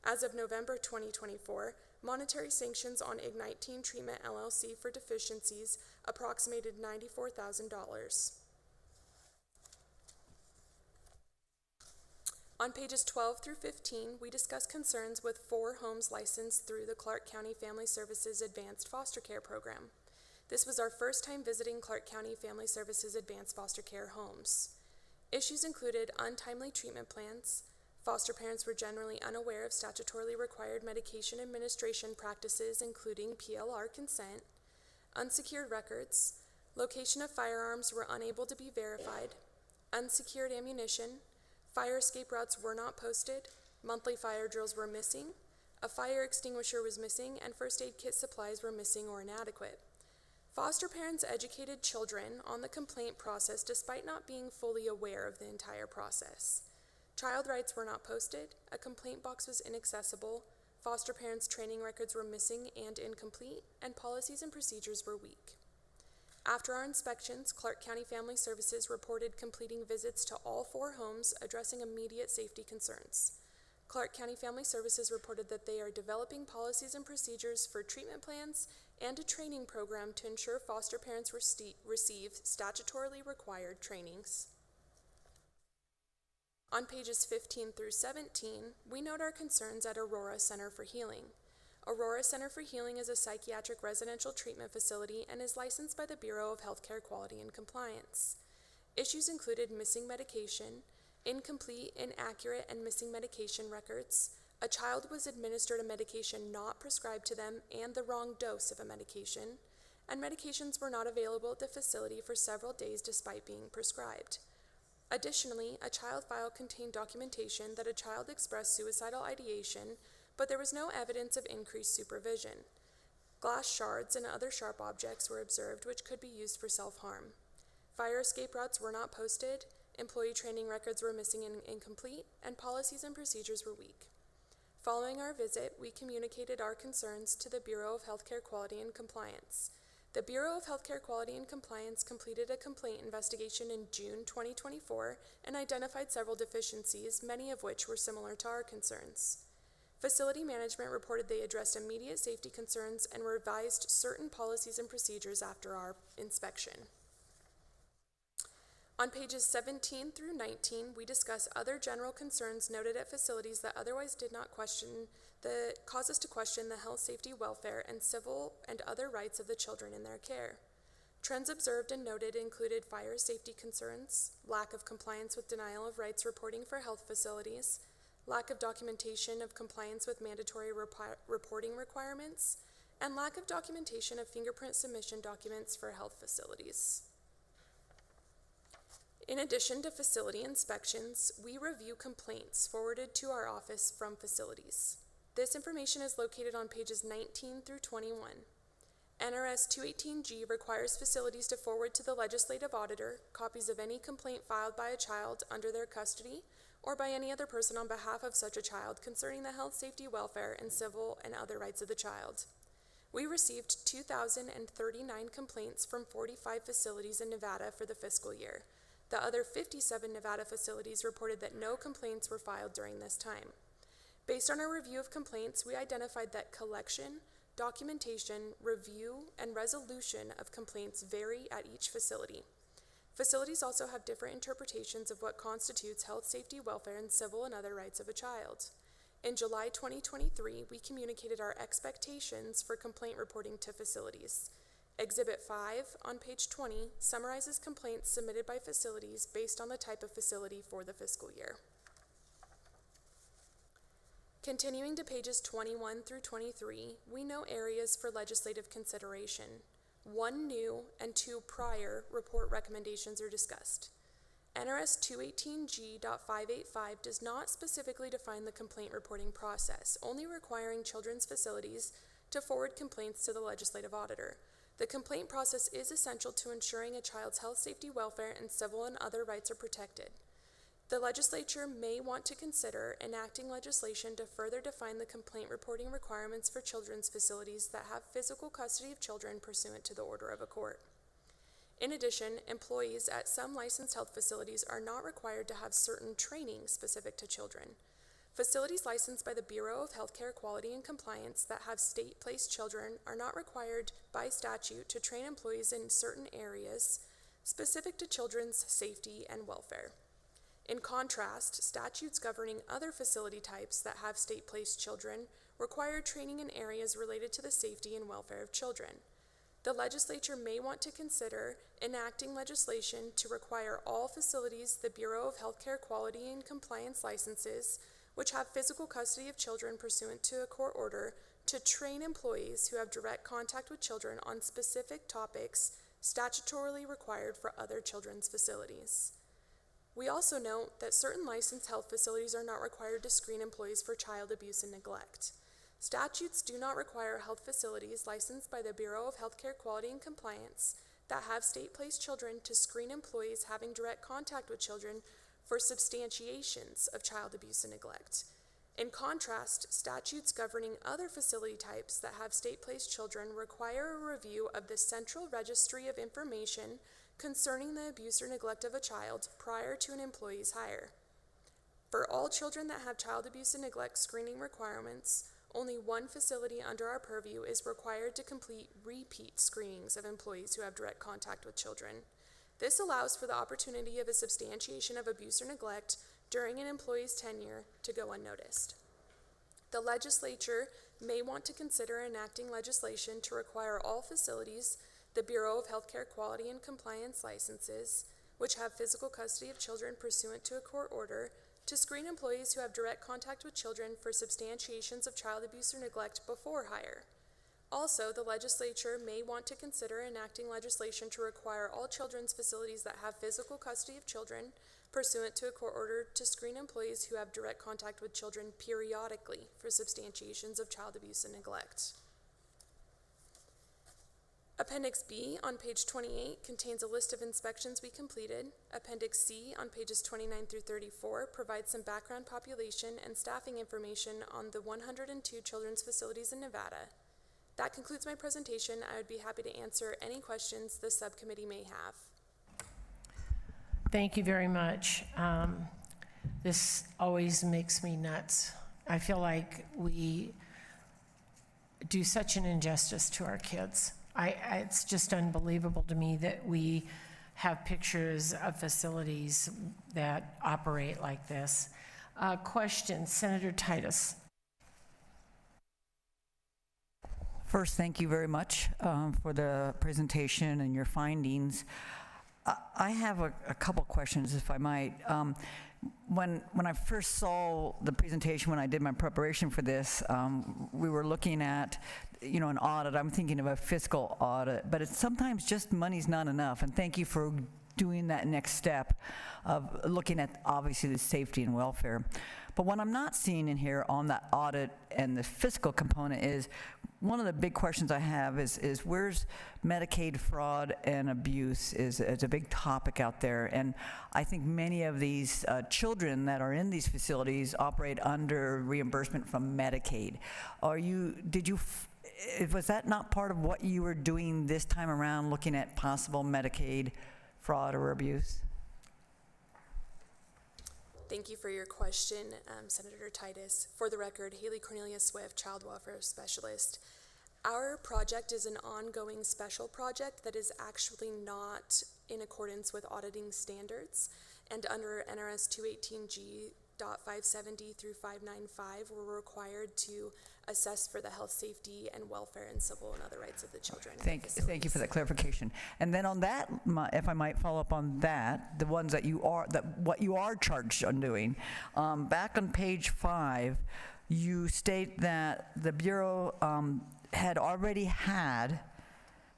As of November 2024, monetary sanctions on Ignite Teen Treatment LLC for deficiencies approximated $94,000. On pages 12 through 15, we discuss concerns with 4 homes licensed through the Clark County Family Services Advanced Foster Care Program. This was our first time visiting Clark County Family Services Advanced Foster Care homes. Issues included untimely treatment plans. Foster parents were generally unaware of statutorily required medication administration practices, including PLR consent. Unsecured records. Location of firearms were unable to be verified. Unsecured ammunition. Fire escape routes were not posted. Monthly fire drills were missing. A fire extinguisher was missing, and first aid kit supplies were missing or inadequate. Foster parents educated children on the complaint process despite not being fully aware of the entire process. Child rights were not posted, a complaint box was inaccessible, foster parents' training records were missing and incomplete, and policies and procedures were weak. After our inspections, Clark County Family Services reported completing visits to all 4 homes addressing immediate safety concerns. Clark County Family Services reported that they are developing policies and procedures for treatment plans and a training program to ensure foster parents receive statutorily required trainings. On pages 15 through 17, we note our concerns at Aurora Center for Healing. Aurora Center for Healing is a psychiatric residential treatment facility and is licensed by the Bureau of Healthcare Quality and Compliance. Issues included missing medication, incomplete, inaccurate, and missing medication records. A child was administered a medication not prescribed to them and the wrong dose of a medication, and medications were not available at the facility for several days despite being prescribed. Additionally, a child file contained documentation that a child expressed suicidal ideation, but there was no evidence of increased supervision. Glass shards and other sharp objects were observed which could be used for self-harm. Fire escape routes were not posted, employee training records were missing and incomplete, and policies and procedures were weak. Following our visit, we communicated our concerns to the Bureau of Healthcare Quality and Compliance. The Bureau of Healthcare Quality and Compliance completed a complaint investigation in June 2024 and identified several deficiencies, many of which were similar to our concerns. Facility management reported they addressed immediate safety concerns and revised certain policies and procedures after our inspection. On pages 17 through 19, we discuss other general concerns noted at facilities that otherwise did not cause us to question the health, safety, welfare, and civil and other rights of the children in their care. Trends observed and noted included fire safety concerns, lack of compliance with denial of rights reporting for health facilities, lack of documentation of compliance with mandatory reporting requirements, and lack of documentation of fingerprint submission documents for health facilities. In addition to facility inspections, we review complaints forwarded to our office from facilities. This information is located on pages 19 through 21. NRS 218G requires facilities to forward to the legislative auditor copies of any complaint filed by a child under their custody or by any other person on behalf of such a child concerning the health, safety, welfare, and civil and other rights of the child. We received 2,039 complaints from 45 facilities in Nevada for the fiscal year. The other 57 Nevada facilities reported that no complaints were filed during this time. Based on our review of complaints, we identified that collection, documentation, review, and resolution of complaints vary at each facility. Facilities also have different interpretations of what constitutes health, safety, welfare, and civil and other rights of a child. In July 2023, we communicated our expectations for complaint reporting to facilities. Exhibit 5 on page 20 summarizes complaints submitted by facilities based on the type of facility for the fiscal year. Continuing to pages 21 through 23, we note areas for legislative consideration. 1 new and 2 prior report recommendations are discussed. NRS 218G.585 does not specifically define the complaint reporting process, only requiring children's facilities to forward complaints to the legislative auditor. The complaint process is essential to ensuring a child's health, safety, welfare, and civil and other rights are protected. The legislature may want to consider enacting legislation to further define the complaint reporting requirements for children's facilities that have physical custody of children pursuant to the order of a court. In addition, employees at some licensed health facilities are not required to have certain training specific to children. Facilities licensed by the Bureau of Healthcare Quality and Compliance that have state-placed children are not required by statute to train employees in certain areas specific to children's safety and welfare. In contrast, statutes governing other facility types that have state-placed children require training in areas related to the safety and welfare of children. The legislature may want to consider enacting legislation to require all facilities the Bureau of Healthcare Quality and Compliance licenses, which have physical custody of children pursuant to a court order, to train employees who have direct contact with children on specific topics statutorily required for other children's facilities. We also note that certain licensed health facilities are not required to screen employees for child abuse and neglect. Statutes do not require health facilities licensed by the Bureau of Healthcare Quality and Compliance that have state-placed children to screen employees having direct contact with children for substantiations of child abuse and neglect. In contrast, statutes governing other facility types that have state-placed children require a review of the Central Registry of Information concerning the abuse or neglect of a child prior to an employee's hire. For all children that have child abuse and neglect screening requirements, only one facility under our purview is required to complete repeat screenings of employees who have direct contact with children. This allows for the opportunity of a substantiation of abuse or neglect during an employee's tenure to go unnoticed. The legislature may want to consider enacting legislation to require all facilities the Bureau of Healthcare Quality and Compliance licenses, which have physical custody of children pursuant to a court order, to screen employees who have direct contact with children for substantiations of child abuse or neglect before hire. Also, the legislature may want to consider enacting legislation to require all children's facilities that have physical custody of children pursuant to a court order to screen employees who have direct contact with children periodically for substantiations of child abuse and neglect. Appendix B on page 28 contains a list of inspections we completed. Appendix C on pages 29 through 34 provides some background population and staffing information on the 102 children's facilities in Nevada. That concludes my presentation. I would be happy to answer any questions the subcommittee may have. Thank you very much. This always makes me nuts. I feel like we do such an injustice to our kids. It's just unbelievable to me that we have pictures of facilities that operate like this. Question, Senator Titus. First, thank you very much for the presentation and your findings. I have a couple questions, if I might. When I first saw the presentation, when I did my preparation for this, we were looking at, an audit. I'm thinking of a fiscal audit, but it's sometimes just money's not enough. And thank you for doing that next step of looking at, obviously, the safety and welfare. But what I'm not seeing in here on that audit and the fiscal component is, one of the big questions I have is where's Medicaid fraud and abuse is a big topic out there. And I think many of these children that are in these facilities operate under reimbursement from Medicaid. Was that not part of what you were doing this time around, looking at possible Medicaid fraud or abuse? Thank you for your question, Senator Titus. For the record, Haley Cornelia Swift, Child Welfare Specialist. Our project is an ongoing special project that is actually not in accordance with auditing standards, and under NRS 218G.570 through 595, we're required to assess for the health, safety, and welfare and civil and other rights of the children. Thank you for that clarification. And then on that, if I might follow up on that, the ones that what you are charged on doing, back on page 5, you state that the Bureau had already had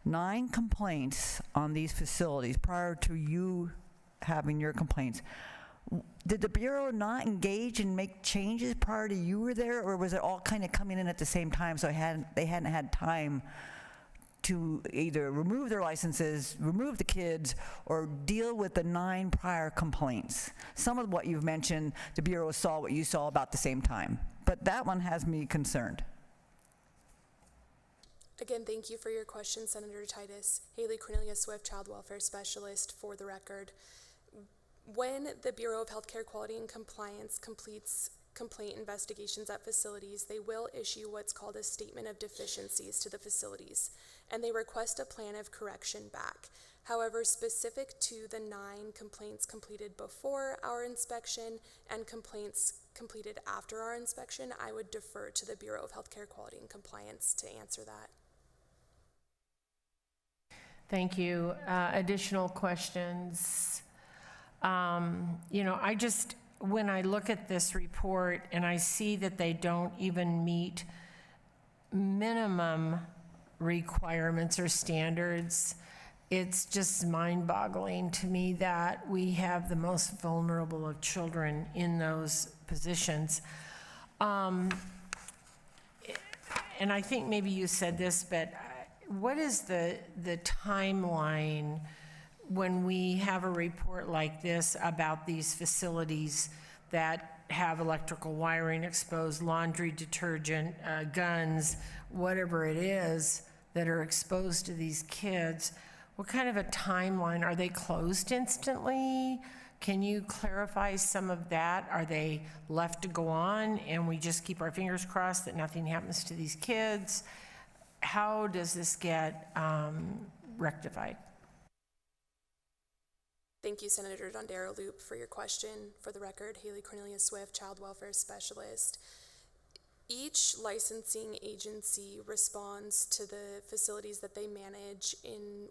9 complaints on these facilities prior to you having your complaints. Did the Bureau not engage and make changes prior to you were there, or was it all kind of coming in at the same time, so they hadn't had time to either remove their licenses, remove the kids, or deal with the 9 prior complaints. Some of what you've mentioned, the Bureau saw what you saw about the same time, but that one has me concerned. Again, thank you for your question, Senator Titus. Haley Cornelia Swift, Child Welfare Specialist, for the record. When the Bureau of Healthcare Quality and Compliance completes complaint investigations at facilities, they will issue what's called a statement of deficiencies to the facilities, and they request a plan of correction back. However, specific to the 9 complaints completed before our inspection and complaints completed after our inspection, I would defer to the Bureau of Healthcare Quality and Compliance to answer that. Thank you. Additional questions? When I look at this report and I see that they don't even meet minimum requirements or standards, it's just mind-boggling to me that we have the most vulnerable of children in those positions. And I think maybe you said this, but what is the timeline when we have a report like this about these facilities that have electrical wiring exposed, laundry detergent, guns, whatever it is that are exposed to these kids? What kind of a timeline? Are they closed instantly? Can you clarify some of that? Are they left to go on and we just keep our fingers crossed that nothing happens to these kids? How does this get rectified? Thank you, Senator Dondero Loop, for your question. For the record, Haley Cornelia Swift, Child Welfare Specialist. Each licensing agency responds to the facilities that they manage in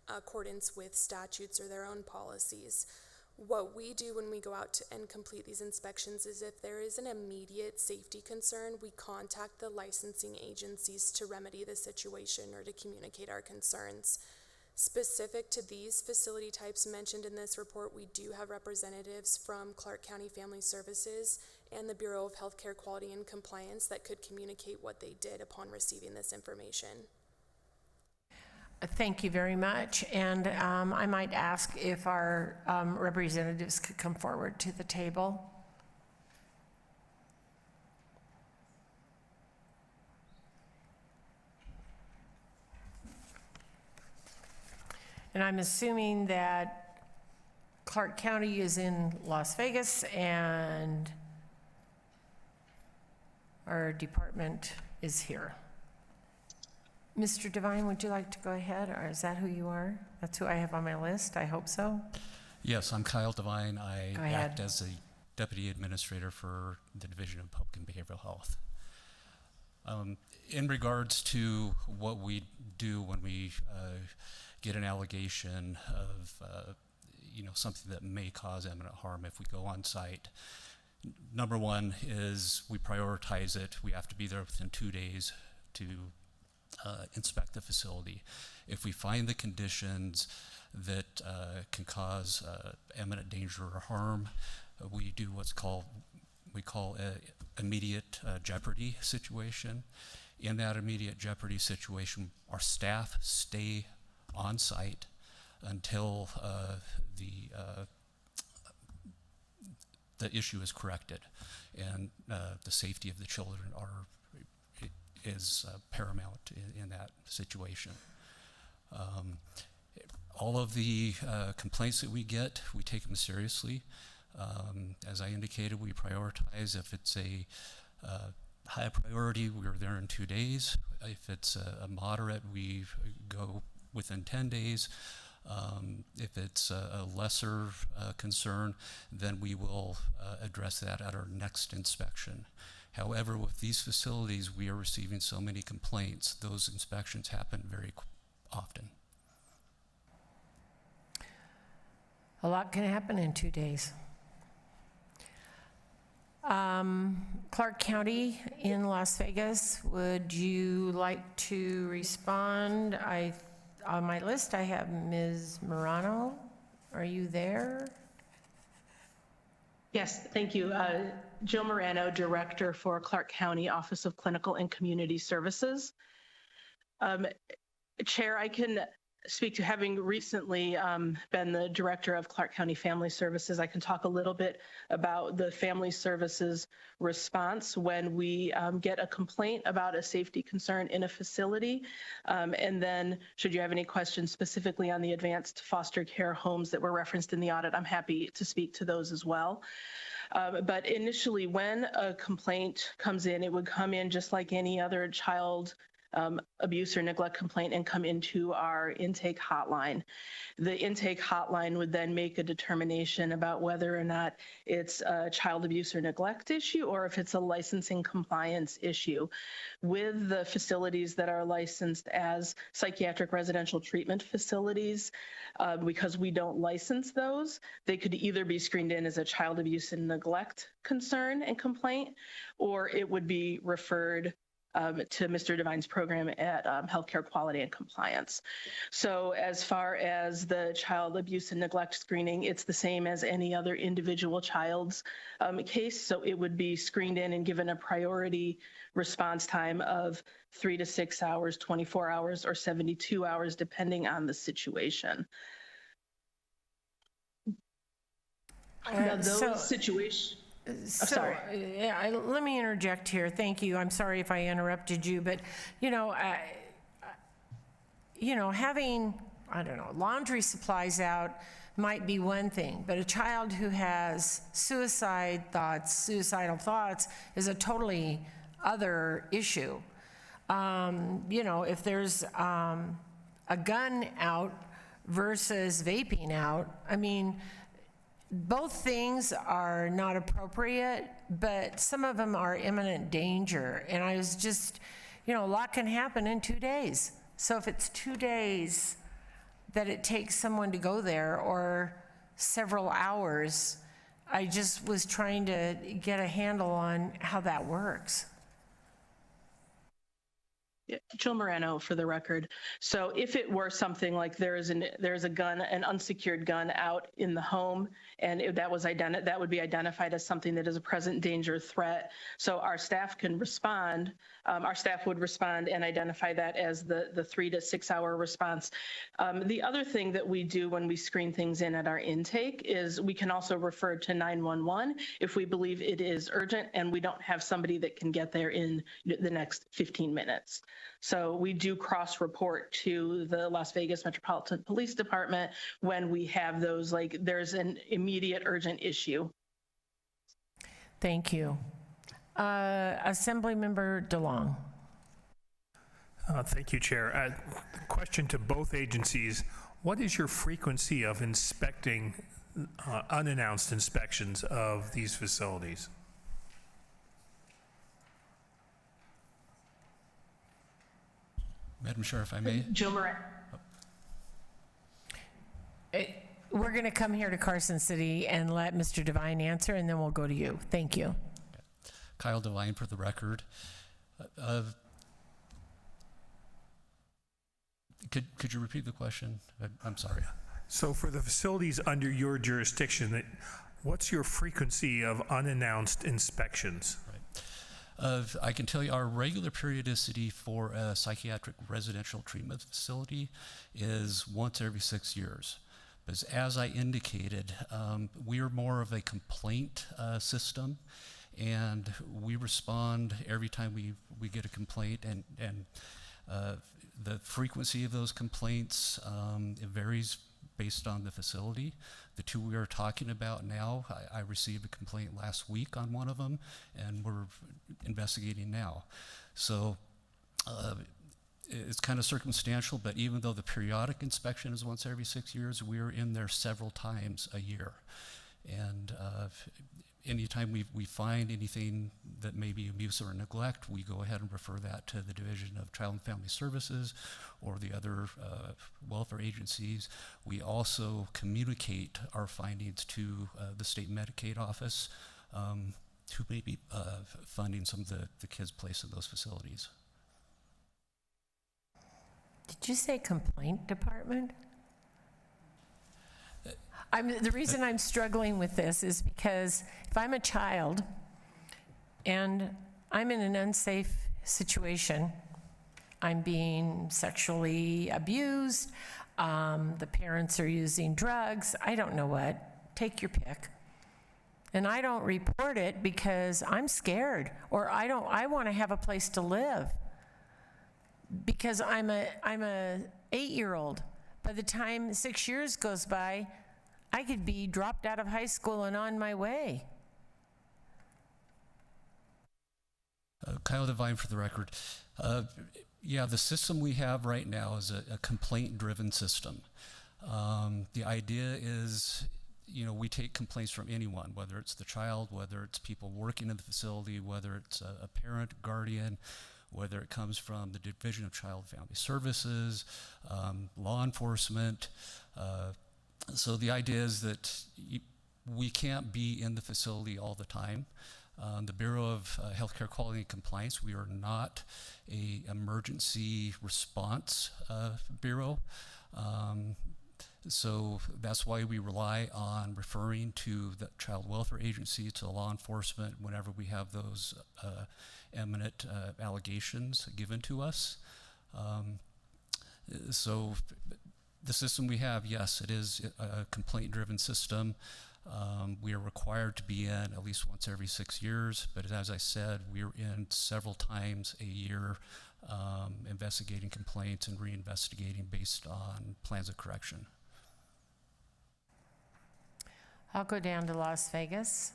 accordance with statutes or their own policies. What we do when we go out and complete these inspections is if there is an immediate safety concern, we contact the licensing agencies to remedy the situation or to communicate our concerns. Specific to these facility types mentioned in this report, we do have representatives from Clark County Family Services and the Bureau of Healthcare Quality and Compliance that could communicate what they did upon receiving this information. Thank you very much. And I might ask if our representatives could come forward to the table. And I'm assuming that Clark County is in Las Vegas and our department is here. Mr. Devine, would you like to go ahead, or is that who you are? That's who I have on my list. I hope so. Yes, I'm Kyle Devine. I Go ahead. act as a Deputy Administrator for the Division of Public and Behavioral Health. In regards to what we do when we get an allegation of something that may cause imminent harm if we go on site, number one is we prioritize it. We have to be there within 2 days to inspect the facility. If we find the conditions that can cause imminent danger or harm, we do we call a immediate jeopardy situation. In that immediate jeopardy situation, our staff stay on site until the issue is corrected, and the safety of the children is paramount in that situation. All of the complaints that we get, we take them seriously. As I indicated, we prioritize. If it's a high priority, we're there in 2 days. If it's a moderate, we go within 10 days. If it's a lesser concern, then we will address that at our next inspection. However, with these facilities, we are receiving so many complaints, those inspections happen very often. A lot can happen in 2 days. Clark County in Las Vegas, would you like to respond? On my list, I have Ms. Morano. Are you there? Yes, thank you. Jill Morano, Director for Clark County Office of Clinical and Community Services. Chair, I can speak to having recently been the director of Clark County Family Services. I can talk a little bit about the Family Services response when we get a complaint about a safety concern in a facility. And then should you have any questions specifically on the advanced foster care homes that were referenced in the audit, I'm happy to speak to those as well. But initially, when a complaint comes in, it would come in just like any other child abuse or neglect complaint and come into our intake hotline. The intake hotline would then make a determination about whether or not it's a child abuse or neglect issue or if it's a licensing compliance issue. With the facilities that are licensed as psychiatric residential treatment facilities, because we don't license those, they could either be screened in as a child abuse and neglect concern and complaint, or it would be referred to Mr. Devine's program at Healthcare Quality and Compliance. So as far as the child abuse and neglect screening, it's the same as any other individual child's case. So it would be screened in and given a priority response time of 3 to 6 hours, 24 hours, or 72 hours, depending on the situation. Now, those situations. So, let me interject here. Thank you. I'm sorry if I interrupted you, but having, I don't know, laundry supplies out might be one thing, but a child who has suicidal thoughts is a totally other issue. If there's a gun out versus vaping out, I mean, both things are not appropriate, but some of them are imminent danger. And I was just, a lot can happen in 2 days. So if it's 2 days that it takes someone to go there or several hours, I just was trying to get a handle on how that works. Jill Morano for the record. So if it were something like there's a gun, an unsecured gun out in the home, and that would be identified as something that is a present danger threat. So our staff can respond. Our staff would respond and identify that as the 3 to 6 hour response. The other thing that we do when we screen things in at our intake is we can also refer to 911 if we believe it is urgent and we don't have somebody that can get there in the next 15 minutes. So we do cross-report to the Las Vegas Metropolitan Police Department when we have those, like there's an immediate urgent issue. Thank you. Assemblymember DeLong. Thank you, Chair. Question to both agencies. What is your frequency of inspecting unannounced inspections of these facilities? Madam Chair, if I may. Jill Moran. We're going to come here to Carson City and let Mr. Devine answer, and then we'll go to you. Thank you. Kyle Devine for the record. Could you repeat the question? I'm sorry. So for the facilities under your jurisdiction, what's your frequency of unannounced inspections? I can tell you our regular periodicity for a psychiatric residential treatment facility is once every 6 years. But as I indicated, we are more of a complaint system, and we respond every time we get a complaint, and the frequency of those complaints, it varies based on the facility. The two we are talking about now, I received a complaint last week on one of them, and we're investigating now. So it's kind of circumstantial, but even though the periodic inspection is once every 6 years, we're in there several times a year. And anytime we find anything that may be abuse or neglect, we go ahead and refer that to the Division of Child and Family Services or the other welfare agencies. We also communicate our findings to the State Medicaid Office, who may be funding some of the kids placed in those facilities. Did you say complaint department? The reason I'm struggling with this is because if I'm a child and I'm in an unsafe situation I'm being sexually abused, the parents are using drugs, I don't know what, take your pick. And I don't report it because I'm scared, or I want to have a place to live. Because I'm a 8-year-old. By the time 6 years goes by, I could be dropped out of high school and on my way. Kyle Devine for the record. Yeah, the system we have right now is a complaint-driven system. The idea is, we take complaints from anyone, whether it's the child, whether it's people working in the facility, whether it's a parent, guardian, whether it comes from the Division of Child and Family Services, law enforcement. So the idea is that we can't be in the facility all the time. The Bureau of Healthcare Quality and Compliance, we are not an emergency response bureau. So that's why we rely on referring to the Child Welfare Agency, to law enforcement, whenever we have those eminent allegations given to us. So the system we have, yes, it is a complaint-driven system. We are required to be in at least once every 6 years, but as I said, we're in several times a year investigating complaints and reinvestigating based on plans of correction. I'll go down to Las Vegas.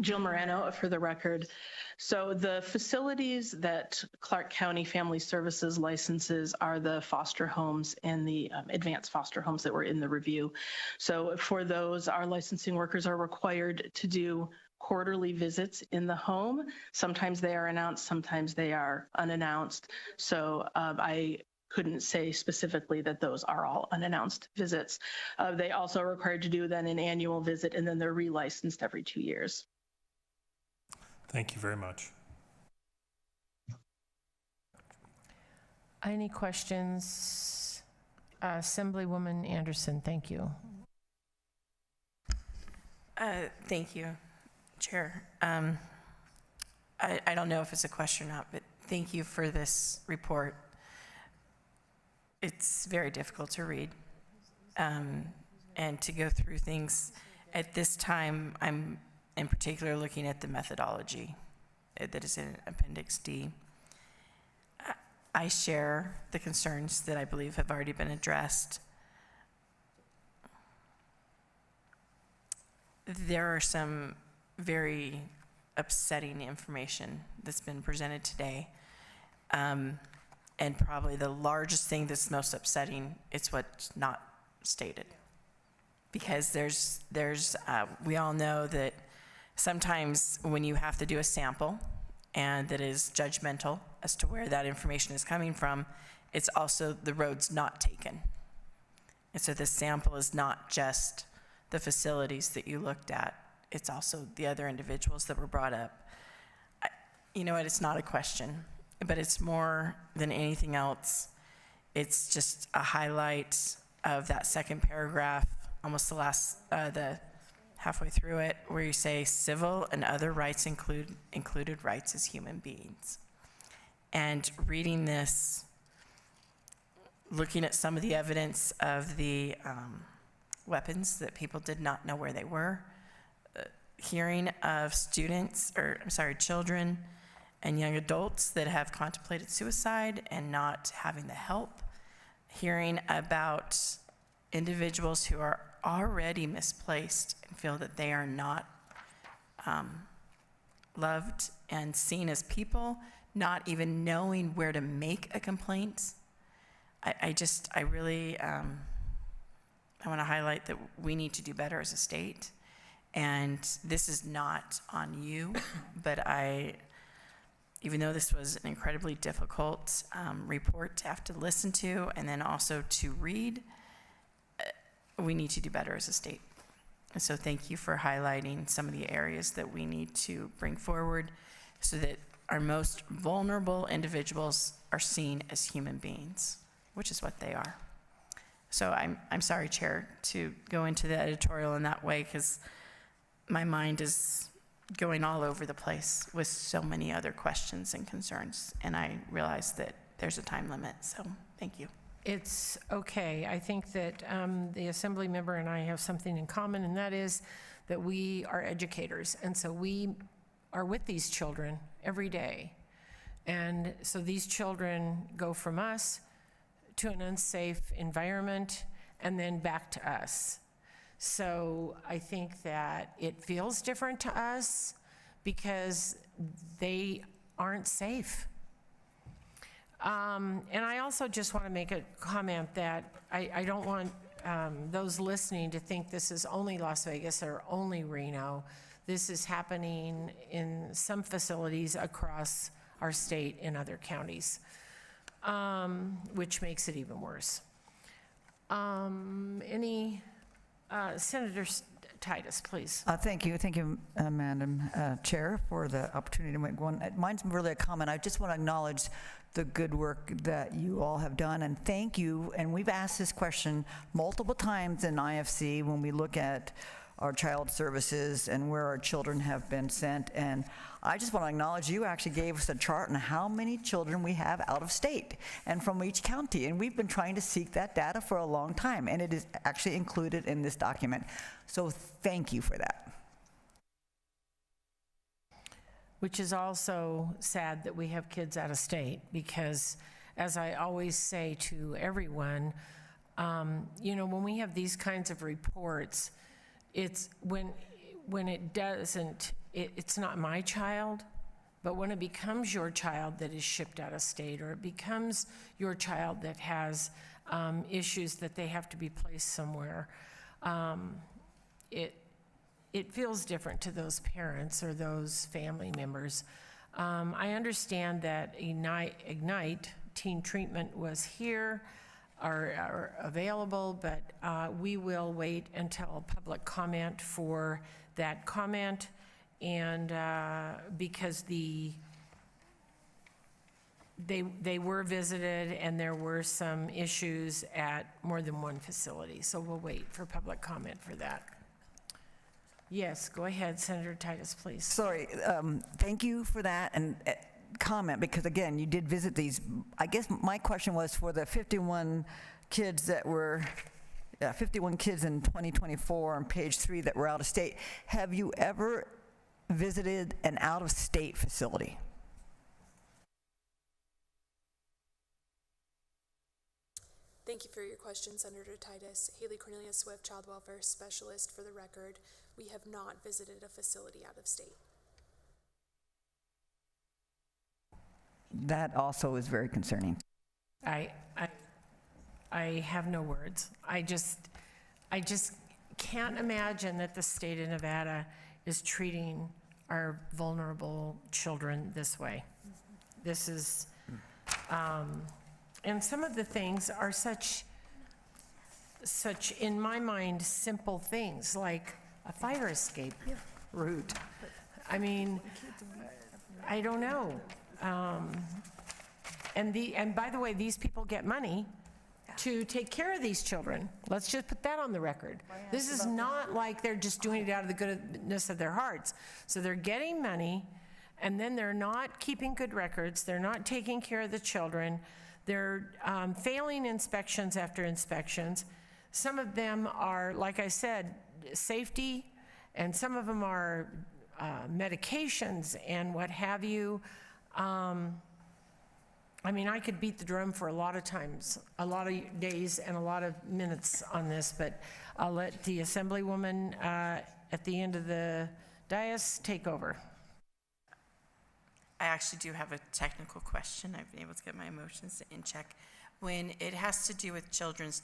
Jill Morano for the record. So the facilities that Clark County Family Services licenses are the foster homes and the advanced foster homes that were in the review. So for those, our licensing workers are required to do quarterly visits in the home. Sometimes they are announced, sometimes they are unannounced. So I couldn't say specifically that those are all unannounced visits. They also are required to do then an annual visit, and then they're relicensed every 2 years. Thank you very much. Any questions? Assemblywoman Anderson, thank you. Thank you, Chair. I don't know if it's a question or not, but thank you for this report. It's very difficult to read and to go through things. At this time, I'm in particular looking at the methodology that is in Appendix D. I share the concerns that I believe have already been addressed. There are some very upsetting information that's been presented today. And probably the largest thing that's most upsetting is what's not stated. Because we all know that sometimes when you have to do a sample and that is judgmental as to where that information is coming from, it's also the roads not taken. And so the sample is not just the facilities that you looked at, it's also the other individuals that were brought up. You know what, it's not a question, but it's more than anything else. It's just a highlight of that second paragraph, almost the halfway through it, where you say civil and other rights included rights as human beings. And reading this, looking at some of the evidence of the weapons that people did not know where they were, hearing of children and young adults that have contemplated suicide and not having the help, hearing about individuals who are already misplaced and feel that they are not loved and seen as people, not even knowing where to make a complaint. I want to highlight that we need to do better as a state. And this is not on you, but even though this was an incredibly difficult report to have to listen to and then also to read, we need to do better as a state. And so thank you for highlighting some of the areas that we need to bring forward so that our most vulnerable individuals are seen as human beings, which is what they are. So I'm sorry, Chair, to go into the editorial in that way, because my mind is going all over the place with so many other questions and concerns, and I realize that there's a time limit, so thank you. It's okay. I think that the Assembly member and I have something in common, and that is that we are educators, and so we are with these children every day. And so these children go from us to an unsafe environment and then back to us. So I think that it feels different to us because they aren't safe. And I also just want to make a comment that I don't want those listening to think this is only Las Vegas or only Reno. This is happening in some facilities across our state in other counties, which makes it even worse. Senator Titus, please. Thank you, Madam Chair, for the opportunity to make one. Mine's really a comment. I just want to acknowledge the good work that you all have done, and thank you. And we've asked this question multiple times in IFC when we look at our child services and where our children have been sent. And I just want to acknowledge you actually gave us a chart on how many children we have out of state and from each county. And we've been trying to seek that data for a long time, and it is actually included in this document. So thank you for that. Which is also sad that we have kids out of state, because as I always say to everyone, when we have these kinds of reports, it's when it doesn't, it's not my child, but when it becomes your child that is shipped out of state, or it becomes your child that has issues that they have to be placed somewhere, it feels different to those parents or those family members. I understand that Ignite Teen Treatment was here, are available, but we will wait until public comment for that comment, and because they were visited and there were some issues at more than one facility, so we'll wait for public comment for that. Yes, go ahead, Senator Titus, please. Sorry, thank you for that and comment, because again, you did visit these. I guess my question was for the 51 kids that were, 51 kids in 2024 on page 3 that were out of state. Have you ever visited an out-of-state facility? Thank you for your question, Senator Titus. Haley Cornelia Swift, Child Welfare Specialist, for the record. We have not visited a facility out of state. That also is very concerning. I have no words. I just can't imagine that the state of Nevada is treating our vulnerable children this way. This is, and some of the things are such, in my mind, simple things, like a fire escape route. I mean, I don't know. And by the way, these people get money to take care of these children. Let's just put that on the record. This is not like they're just doing it out of the goodness of their hearts. So they're getting money, and then they're not keeping good records. They're not taking care of the children. They're failing inspections after inspections. Some of them are, like I said, safety, and some of them are medications and what have you. I mean, I could beat the drum for a lot of times, a lot of days and a lot of minutes on this, but I'll let the Assemblywoman at the end of the dais take over. I actually do have a technical question. I've been able to get my emotions in check. When it has to do with children's,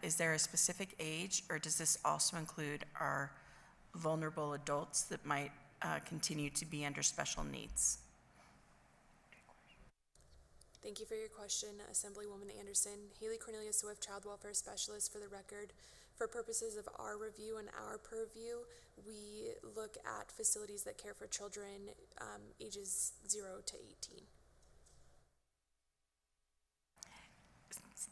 is there a specific age, or does this also include our vulnerable adults that might continue to be under special needs? Thank you for your question, Assemblywoman Anderson. Haley Cornelia Swift, Child Welfare Specialist, for the record. For purposes of our review and our purview, we look at facilities that care for children ages 0 to 18.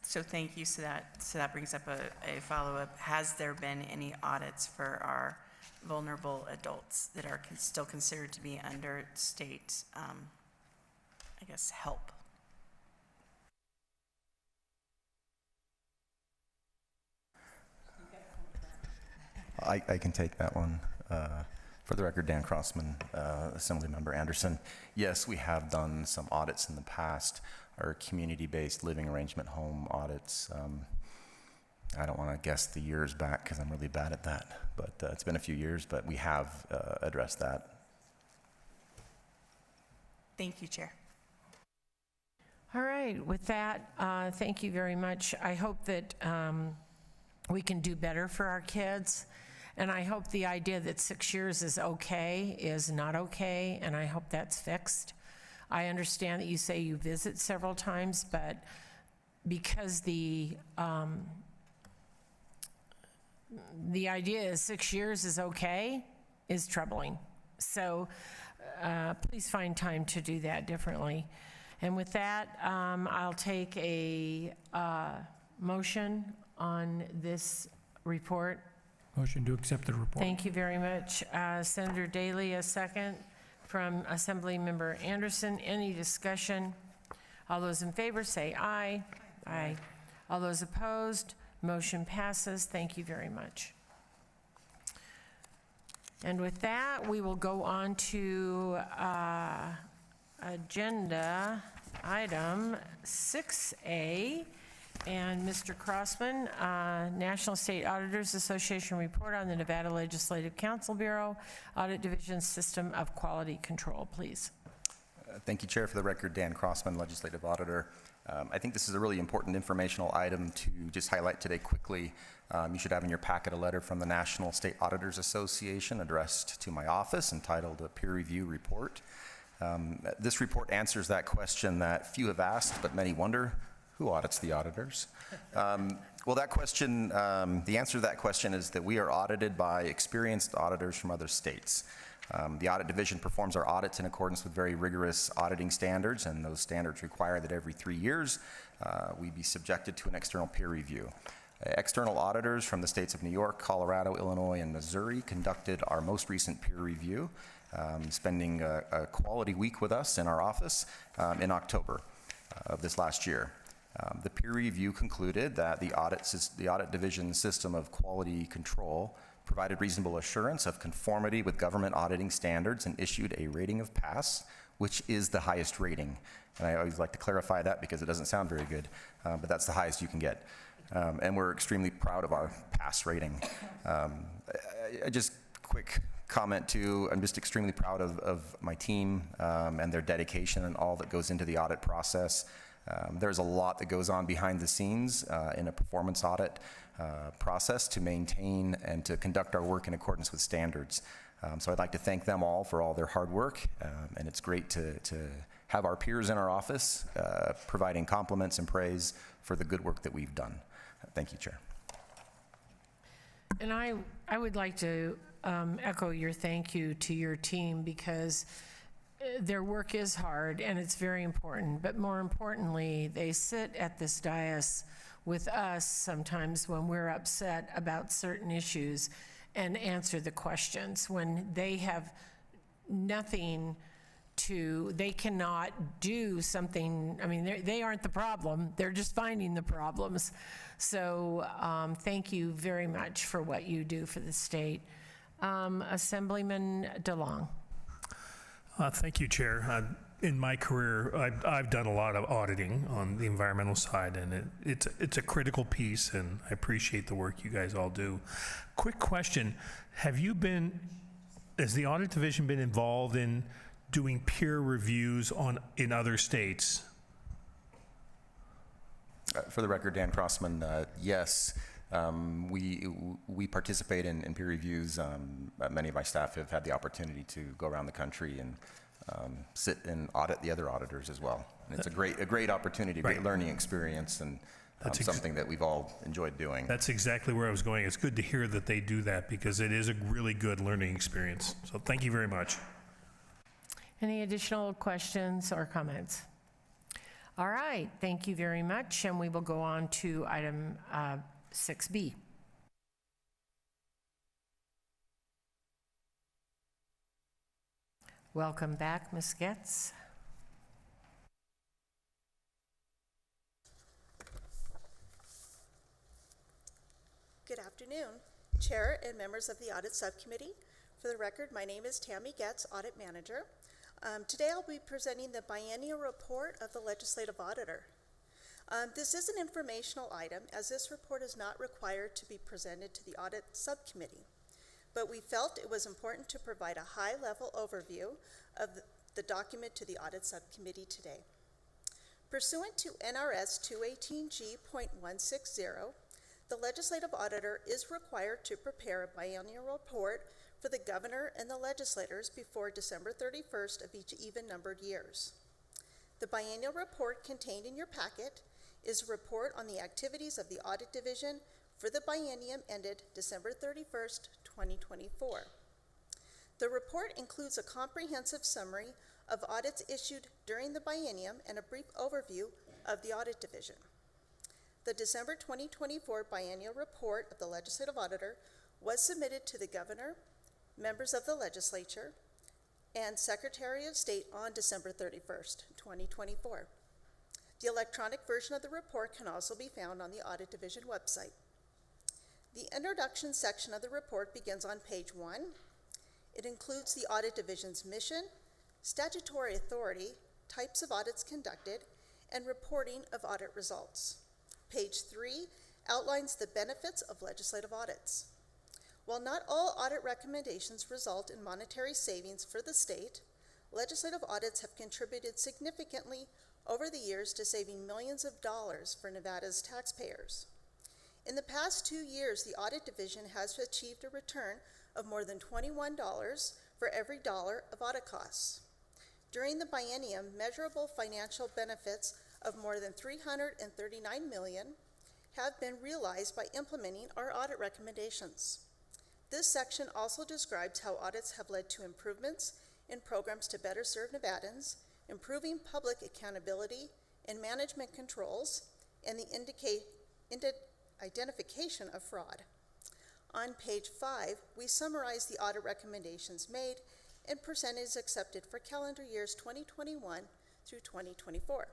So thank you. So that brings up a follow-up. Has there been any audits for our vulnerable adults that are still considered to be under state, I guess, help. I can take that one. For the record, Dan Crossman, Assemblymember Anderson. Yes, we have done some audits in the past, our community-based living arrangement home audits. I don't want to guess the years back because I'm really bad at that, but it's been a few years, but we have addressed that. Thank you, Chair. All right, with that, thank you very much. I hope that we can do better for our kids. And I hope the idea that 6 years is okay is not okay, and I hope that's fixed. I understand that you say you visit several times, but because the idea is 6 years is okay is troubling. So please find time to do that differently. And with that, I'll take a motion on this report. Motion to accept the report. Thank you very much. Senator Daly, a second from Assemblymember Anderson. Any discussion? All those in favor say aye. Aye. All those opposed, motion passes. Thank you very much. And with that, we will go on to agenda item 6A. And Mr. Crossman, National State Auditors Association report on the Nevada Legislative Council Bureau Audit Division System of Quality Control, please. Thank you, Chair. For the record, Dan Crossman, Legislative Auditor. I think this is a really important informational item to just highlight today quickly. You should have in your packet a letter from the National State Auditors Association addressed to my office entitled a peer review report. This report answers that question that few have asked, but many wonder. Who audits the auditors? Well, that question, the answer to that question is that we are audited by experienced auditors from other states. The audit division performs our audits in accordance with very rigorous auditing standards, and those standards require that every 3 years we be subjected to an external peer review. External auditors from the states of New York, Colorado, Illinois, and Missouri conducted our most recent peer review, spending a quality week with us in our office in October of this last year. The peer review concluded that the audit division system of quality control provided reasonable assurance of conformity with government auditing standards and issued a rating of pass, which is the highest rating. And I always like to clarify that because it doesn't sound very good, but that's the highest you can get. And we're extremely proud of our pass rating. Just quick comment too, I'm just extremely proud of my team and their dedication and all that goes into the audit process. There's a lot that goes on behind the scenes in a performance audit process to maintain and to conduct our work in accordance with standards. So I'd like to thank them all for all their hard work, and it's great to have our peers in our office providing compliments and praise for the good work that we've done. Thank you, Chair. And I would like to echo your thank you to your team, because their work is hard and it's very important, but more importantly, they sit at this dais with us sometimes when we're upset about certain issues and answer the questions when they have nothing to, they cannot do something. I mean, they aren't the problem, they're just finding the problems. So thank you very much for what you do for the state. Assemblyman DeLong. Thank you, Chair. In my career, I've done a lot of auditing on the environmental side, and it's a critical piece, and I appreciate the work you guys all do. Quick question, has the audit division been involved in doing peer reviews in other states? For the record, Dan Crossman, yes. We participate in peer reviews. Many of my staff have had the opportunity to go around the country and sit and audit the other auditors as well. And it's a great opportunity, great learning experience, and something that we've all enjoyed doing. That's exactly where I was going. It's good to hear that they do that because it is a really good learning experience. So thank you very much. Any additional questions or comments? All right, thank you very much, and we will go on to item 6B. Welcome back, Ms. Getz. Good afternoon, Chair and members of the Audit Subcommittee. For the record, my name is Tammy Getz, Audit Manager. Today I'll be presenting the biennial report of the Legislative Auditor. This is an informational item, as this report is not required to be presented to the Audit Subcommittee, but we felt it was important to provide a high-level overview of the document to the Audit Subcommittee today. Pursuant to NRS 218G.160, the Legislative Auditor is required to prepare a biennial report for the Governor and the legislators before December 31st of each even-numbered years. The biennial report contained in your packet is a report on the activities of the Audit Division for the biennium ended December 31st, 2024. The report includes a comprehensive summary of audits issued during the biennium and a brief overview of the Audit Division. The December 2024 biennial report of the Legislative Auditor was submitted to the Governor, members of the Legislature, and Secretary of State on December 31st, 2024. The electronic version of the report can also be found on the Audit Division website. The introduction section of the report begins on page 1. It includes the Audit Division's mission, statutory authority, types of audits conducted, and reporting of audit results. Page 3 outlines the benefits of legislative audits. While not all audit recommendations result in monetary savings for the state, legislative audits have contributed significantly over the years to saving millions of dollars for Nevada's taxpayers. In the past 2 years, the Audit Division has achieved a return of more than $21 for every dollar of audit costs. During the biennium, measurable financial benefits of more than $339 million have been realized by implementing our audit recommendations. This section also describes how audits have led to improvements in programs to better serve Nevadans, improving public accountability and management controls, and the identification of fraud. On page 5, we summarize the audit recommendations made and percentages accepted for calendar years 2021 through 2024.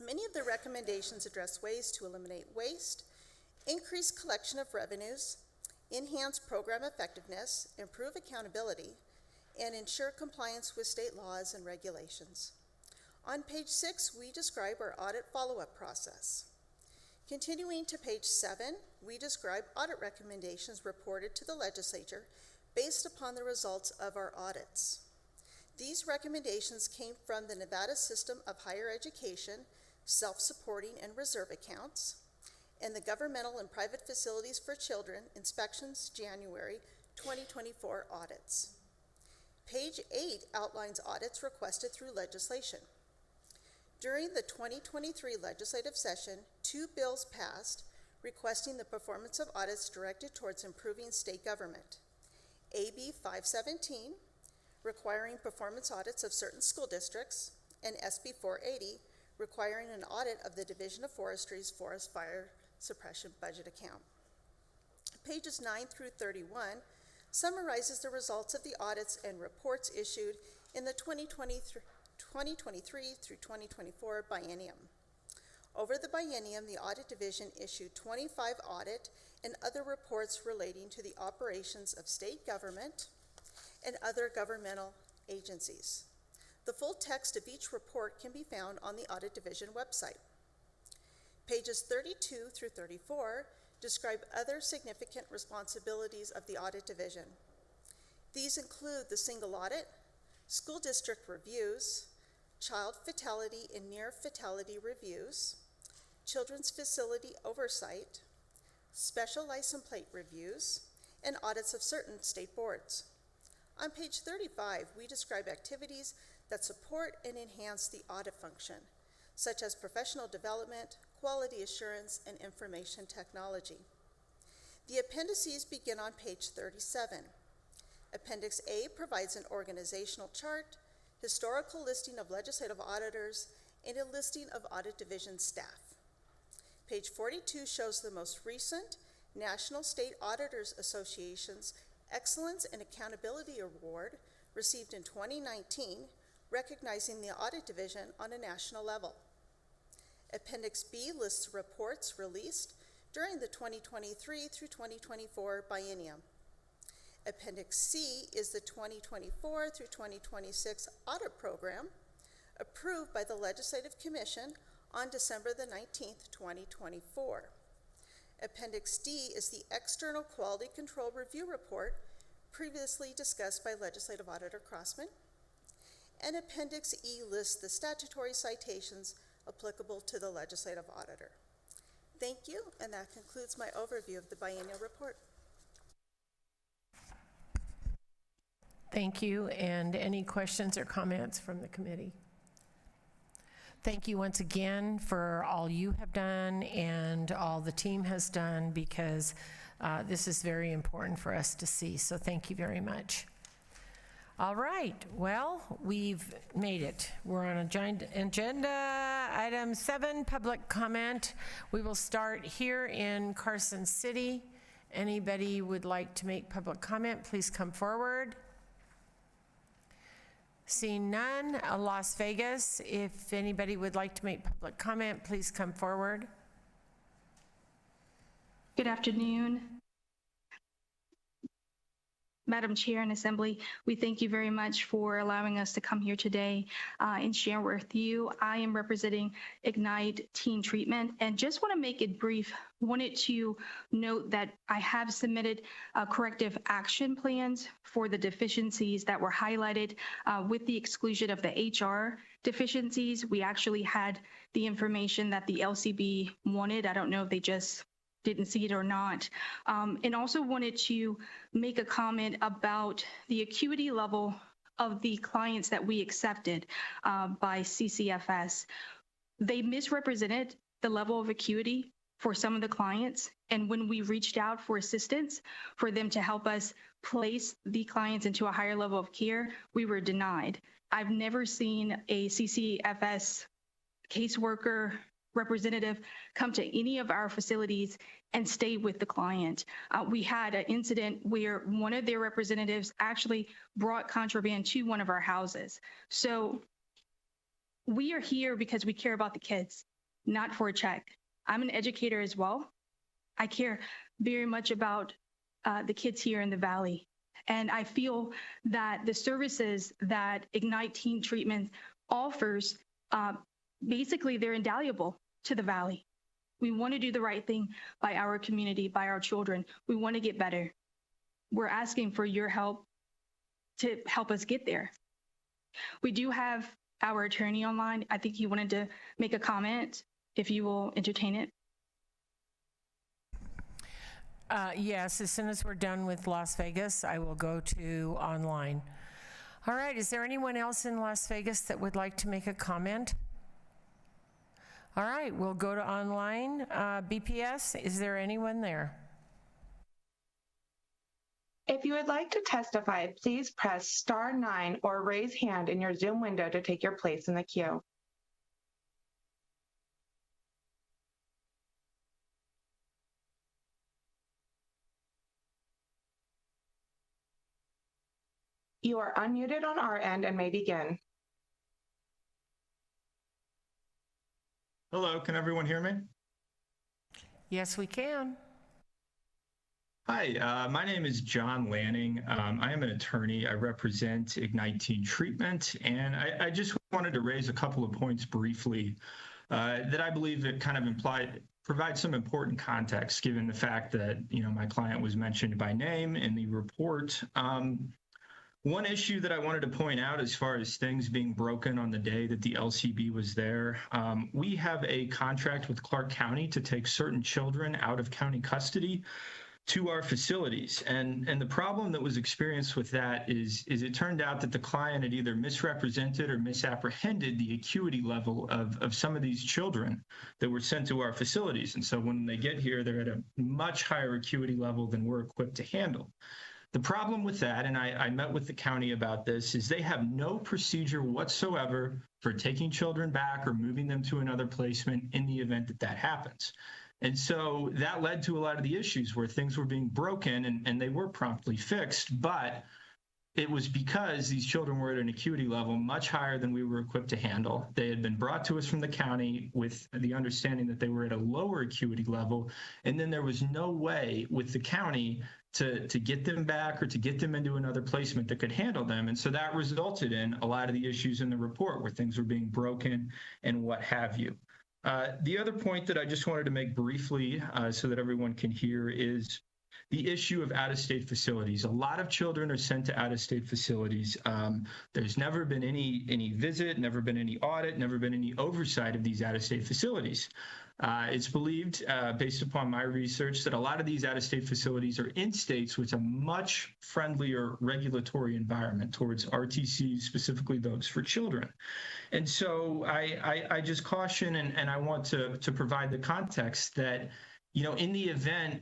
Many of the recommendations address ways to eliminate waste, increase collection of revenues, enhance program effectiveness, improve accountability, and ensure compliance with state laws and regulations. On page 6, we describe our audit follow-up process. Continuing to page 7, we describe audit recommendations reported to the legislature based upon the results of our audits. These recommendations came from the Nevada System of Higher Education, Self-Supporting and Reserve Accounts, and the Governmental and Private Facilities for Children Inspections January 2024 audits. Page 8 outlines audits requested through legislation. During the 2023 legislative session, 2 bills passed requesting the performance of audits directed towards improving state government. AB 517, requiring performance audits of certain school districts, and SB 480, requiring an audit of the Division of Forestry's Forest Fire Suppression Budget Account. Pages 9 through 31 summarizes the results of the audits and reports issued in the 2023 through 2024 biennium. Over the biennium, the Audit Division issued 25 audit and other reports relating to the operations of state government and other governmental agencies. The full text of each report can be found on the Audit Division website. Pages 32 through 34 describe other significant responsibilities of the Audit Division. These include the single audit, school district reviews, child fatality and near fatality reviews, children's facility oversight, special license plate reviews, and audits of certain state boards. On page 35, we describe activities that support and enhance the audit function, such as professional development, quality assurance, and information technology. The appendices begin on page 37. Appendix A provides an organizational chart, historical listing of legislative auditors, and a listing of Audit Division staff. Page 42 shows the most recent National State Auditors Association's Excellence and Accountability Award received in 2019, recognizing the Audit Division on a national level. Appendix B lists reports released during the 2023 through 2024 biennium. Appendix C is the 2024 through 2026 audit program approved by the Legislative Commission on December the 19th, 2024. Appendix D is the External Quality Control Review Report previously discussed by Legislative Auditor Crossman. And Appendix E lists the statutory citations applicable to the Legislative Auditor. Thank you, and that concludes my overview of the biennial report. Thank you, and any questions or comments from the committee? Thank you once again for all you have done and all the team has done, because this is very important for us to see, so thank you very much. All right, well, we've made it. We're on agenda item 7, public comment. We will start here in Carson City. Anybody would like to make public comment, please come forward. Seeing none, Las Vegas, if anybody would like to make public comment, please come forward. Good afternoon. Madam Chair and Assembly, we thank you very much for allowing us to come here today and share with you. I am representing Ignite Teen Treatment, and just want to make it brief. Wanted to note that I have submitted corrective action plans for the deficiencies that were highlighted with the exclusion of the HR deficiencies. We actually had the information that the LCB wanted. I don't know if they just didn't see it or not. And also wanted to make a comment about the acuity level of the clients that we accepted by CCFS. They misrepresented the level of acuity for some of the clients. And when we reached out for assistance for them to help us place the clients into a higher level of care, we were denied. I've never seen a CCFS caseworker representative come to any of our facilities and stay with the client. We had an incident where one of their representatives actually brought contraband to one of our houses. So we are here because we care about the kids, not for a check. I'm an educator as well. I care very much about the kids here in the Valley. And I feel that the services that Ignite Teen Treatment offers, basically they're invaluable to the Valley. We want to do the right thing by our community, by our children. We want to get better. We're asking for your help to help us get there. We do have our attorney online. I think he wanted to make a comment, if you will entertain it. Yes, as soon as we're done with Las Vegas, I will go to online. All right, is there anyone else in Las Vegas that would like to make a comment? All right, we'll go to online. BPS, is there anyone there? If you would like to testify, please press *9 or raise hand in your Zoom window to take your place in the queue. You are unmuted on our end and may begin. Hello, can everyone hear me? Yes, we can. Hi, my name is John Lanning. I am an attorney. I represent Ignite Teen Treatment, and I just wanted to raise a couple of points briefly that I believe it kind of provides some important context, given the fact that, you know, my client was mentioned by name in the report. One issue that I wanted to point out as far as things being broken on the day that the LCB was there, we have a contract with Clark County to take certain children out of county custody to our facilities. And the problem that was experienced with that is it turned out that the client had either misrepresented or misapprehended the acuity level of some of these children that were sent to our facilities. And so when they get here, they're at a much higher acuity level than we're equipped to handle. The problem with that, and I met with the county about this, is they have no procedure whatsoever for taking children back or moving them to another placement in the event that that happens. And so that led to a lot of the issues where things were being broken, and they were promptly fixed. But it was because these children were at an acuity level much higher than we were equipped to handle. They had been brought to us from the county with the understanding that they were at a lower acuity level, and then there was no way with the county to get them back or to get them into another placement that could handle them. And so that resulted in a lot of the issues in the report where things were being broken and what have you. The other point that I just wanted to make briefly so that everyone can hear is the issue of out-of-state facilities. A lot of children are sent to out-of-state facilities. There's never been any visit, never been any audit, never been any oversight of these out-of-state facilities. It's believed, based upon my research, that a lot of these out-of-state facilities are in states with a much friendlier regulatory environment towards RTCs, specifically those for children. And so I just caution, and I want to provide the context that, you know, in the event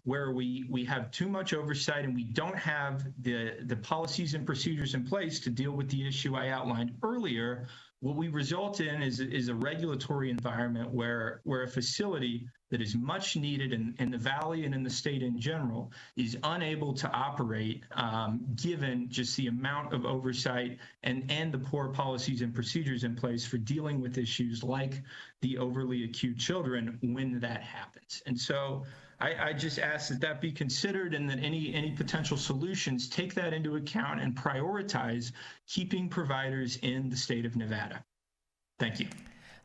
where we have too much oversight and we don't have the policies and procedures in place to deal with the issue I outlined earlier, what we result in is a regulatory environment where a facility that is much needed in the Valley and in the state in general is unable to operate given just the amount of oversight and the poor policies and procedures in place for dealing with issues like the overly acute children when that happens. And so I just ask that that be considered and that any potential solutions take that into account and prioritize keeping providers in the state of Nevada. Thank you.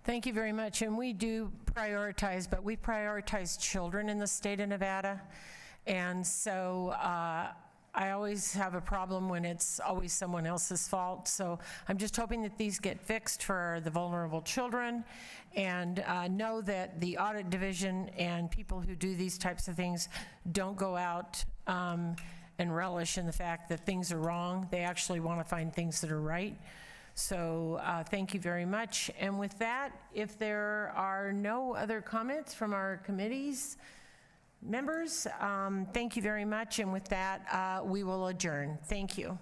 Thank you very much. And we do prioritize, but we prioritize children in the state of Nevada. And so I always have a problem when it's always someone else's fault. So I'm just hoping that these get fixed for the vulnerable children, and know that the audit division and people who do these types of things don't go out and relish in the fact that things are wrong. They actually want to find things that are right. So thank you very much. And with that, if there are no other comments from our committees members, thank you very much. And with that, we will adjourn. Thank you.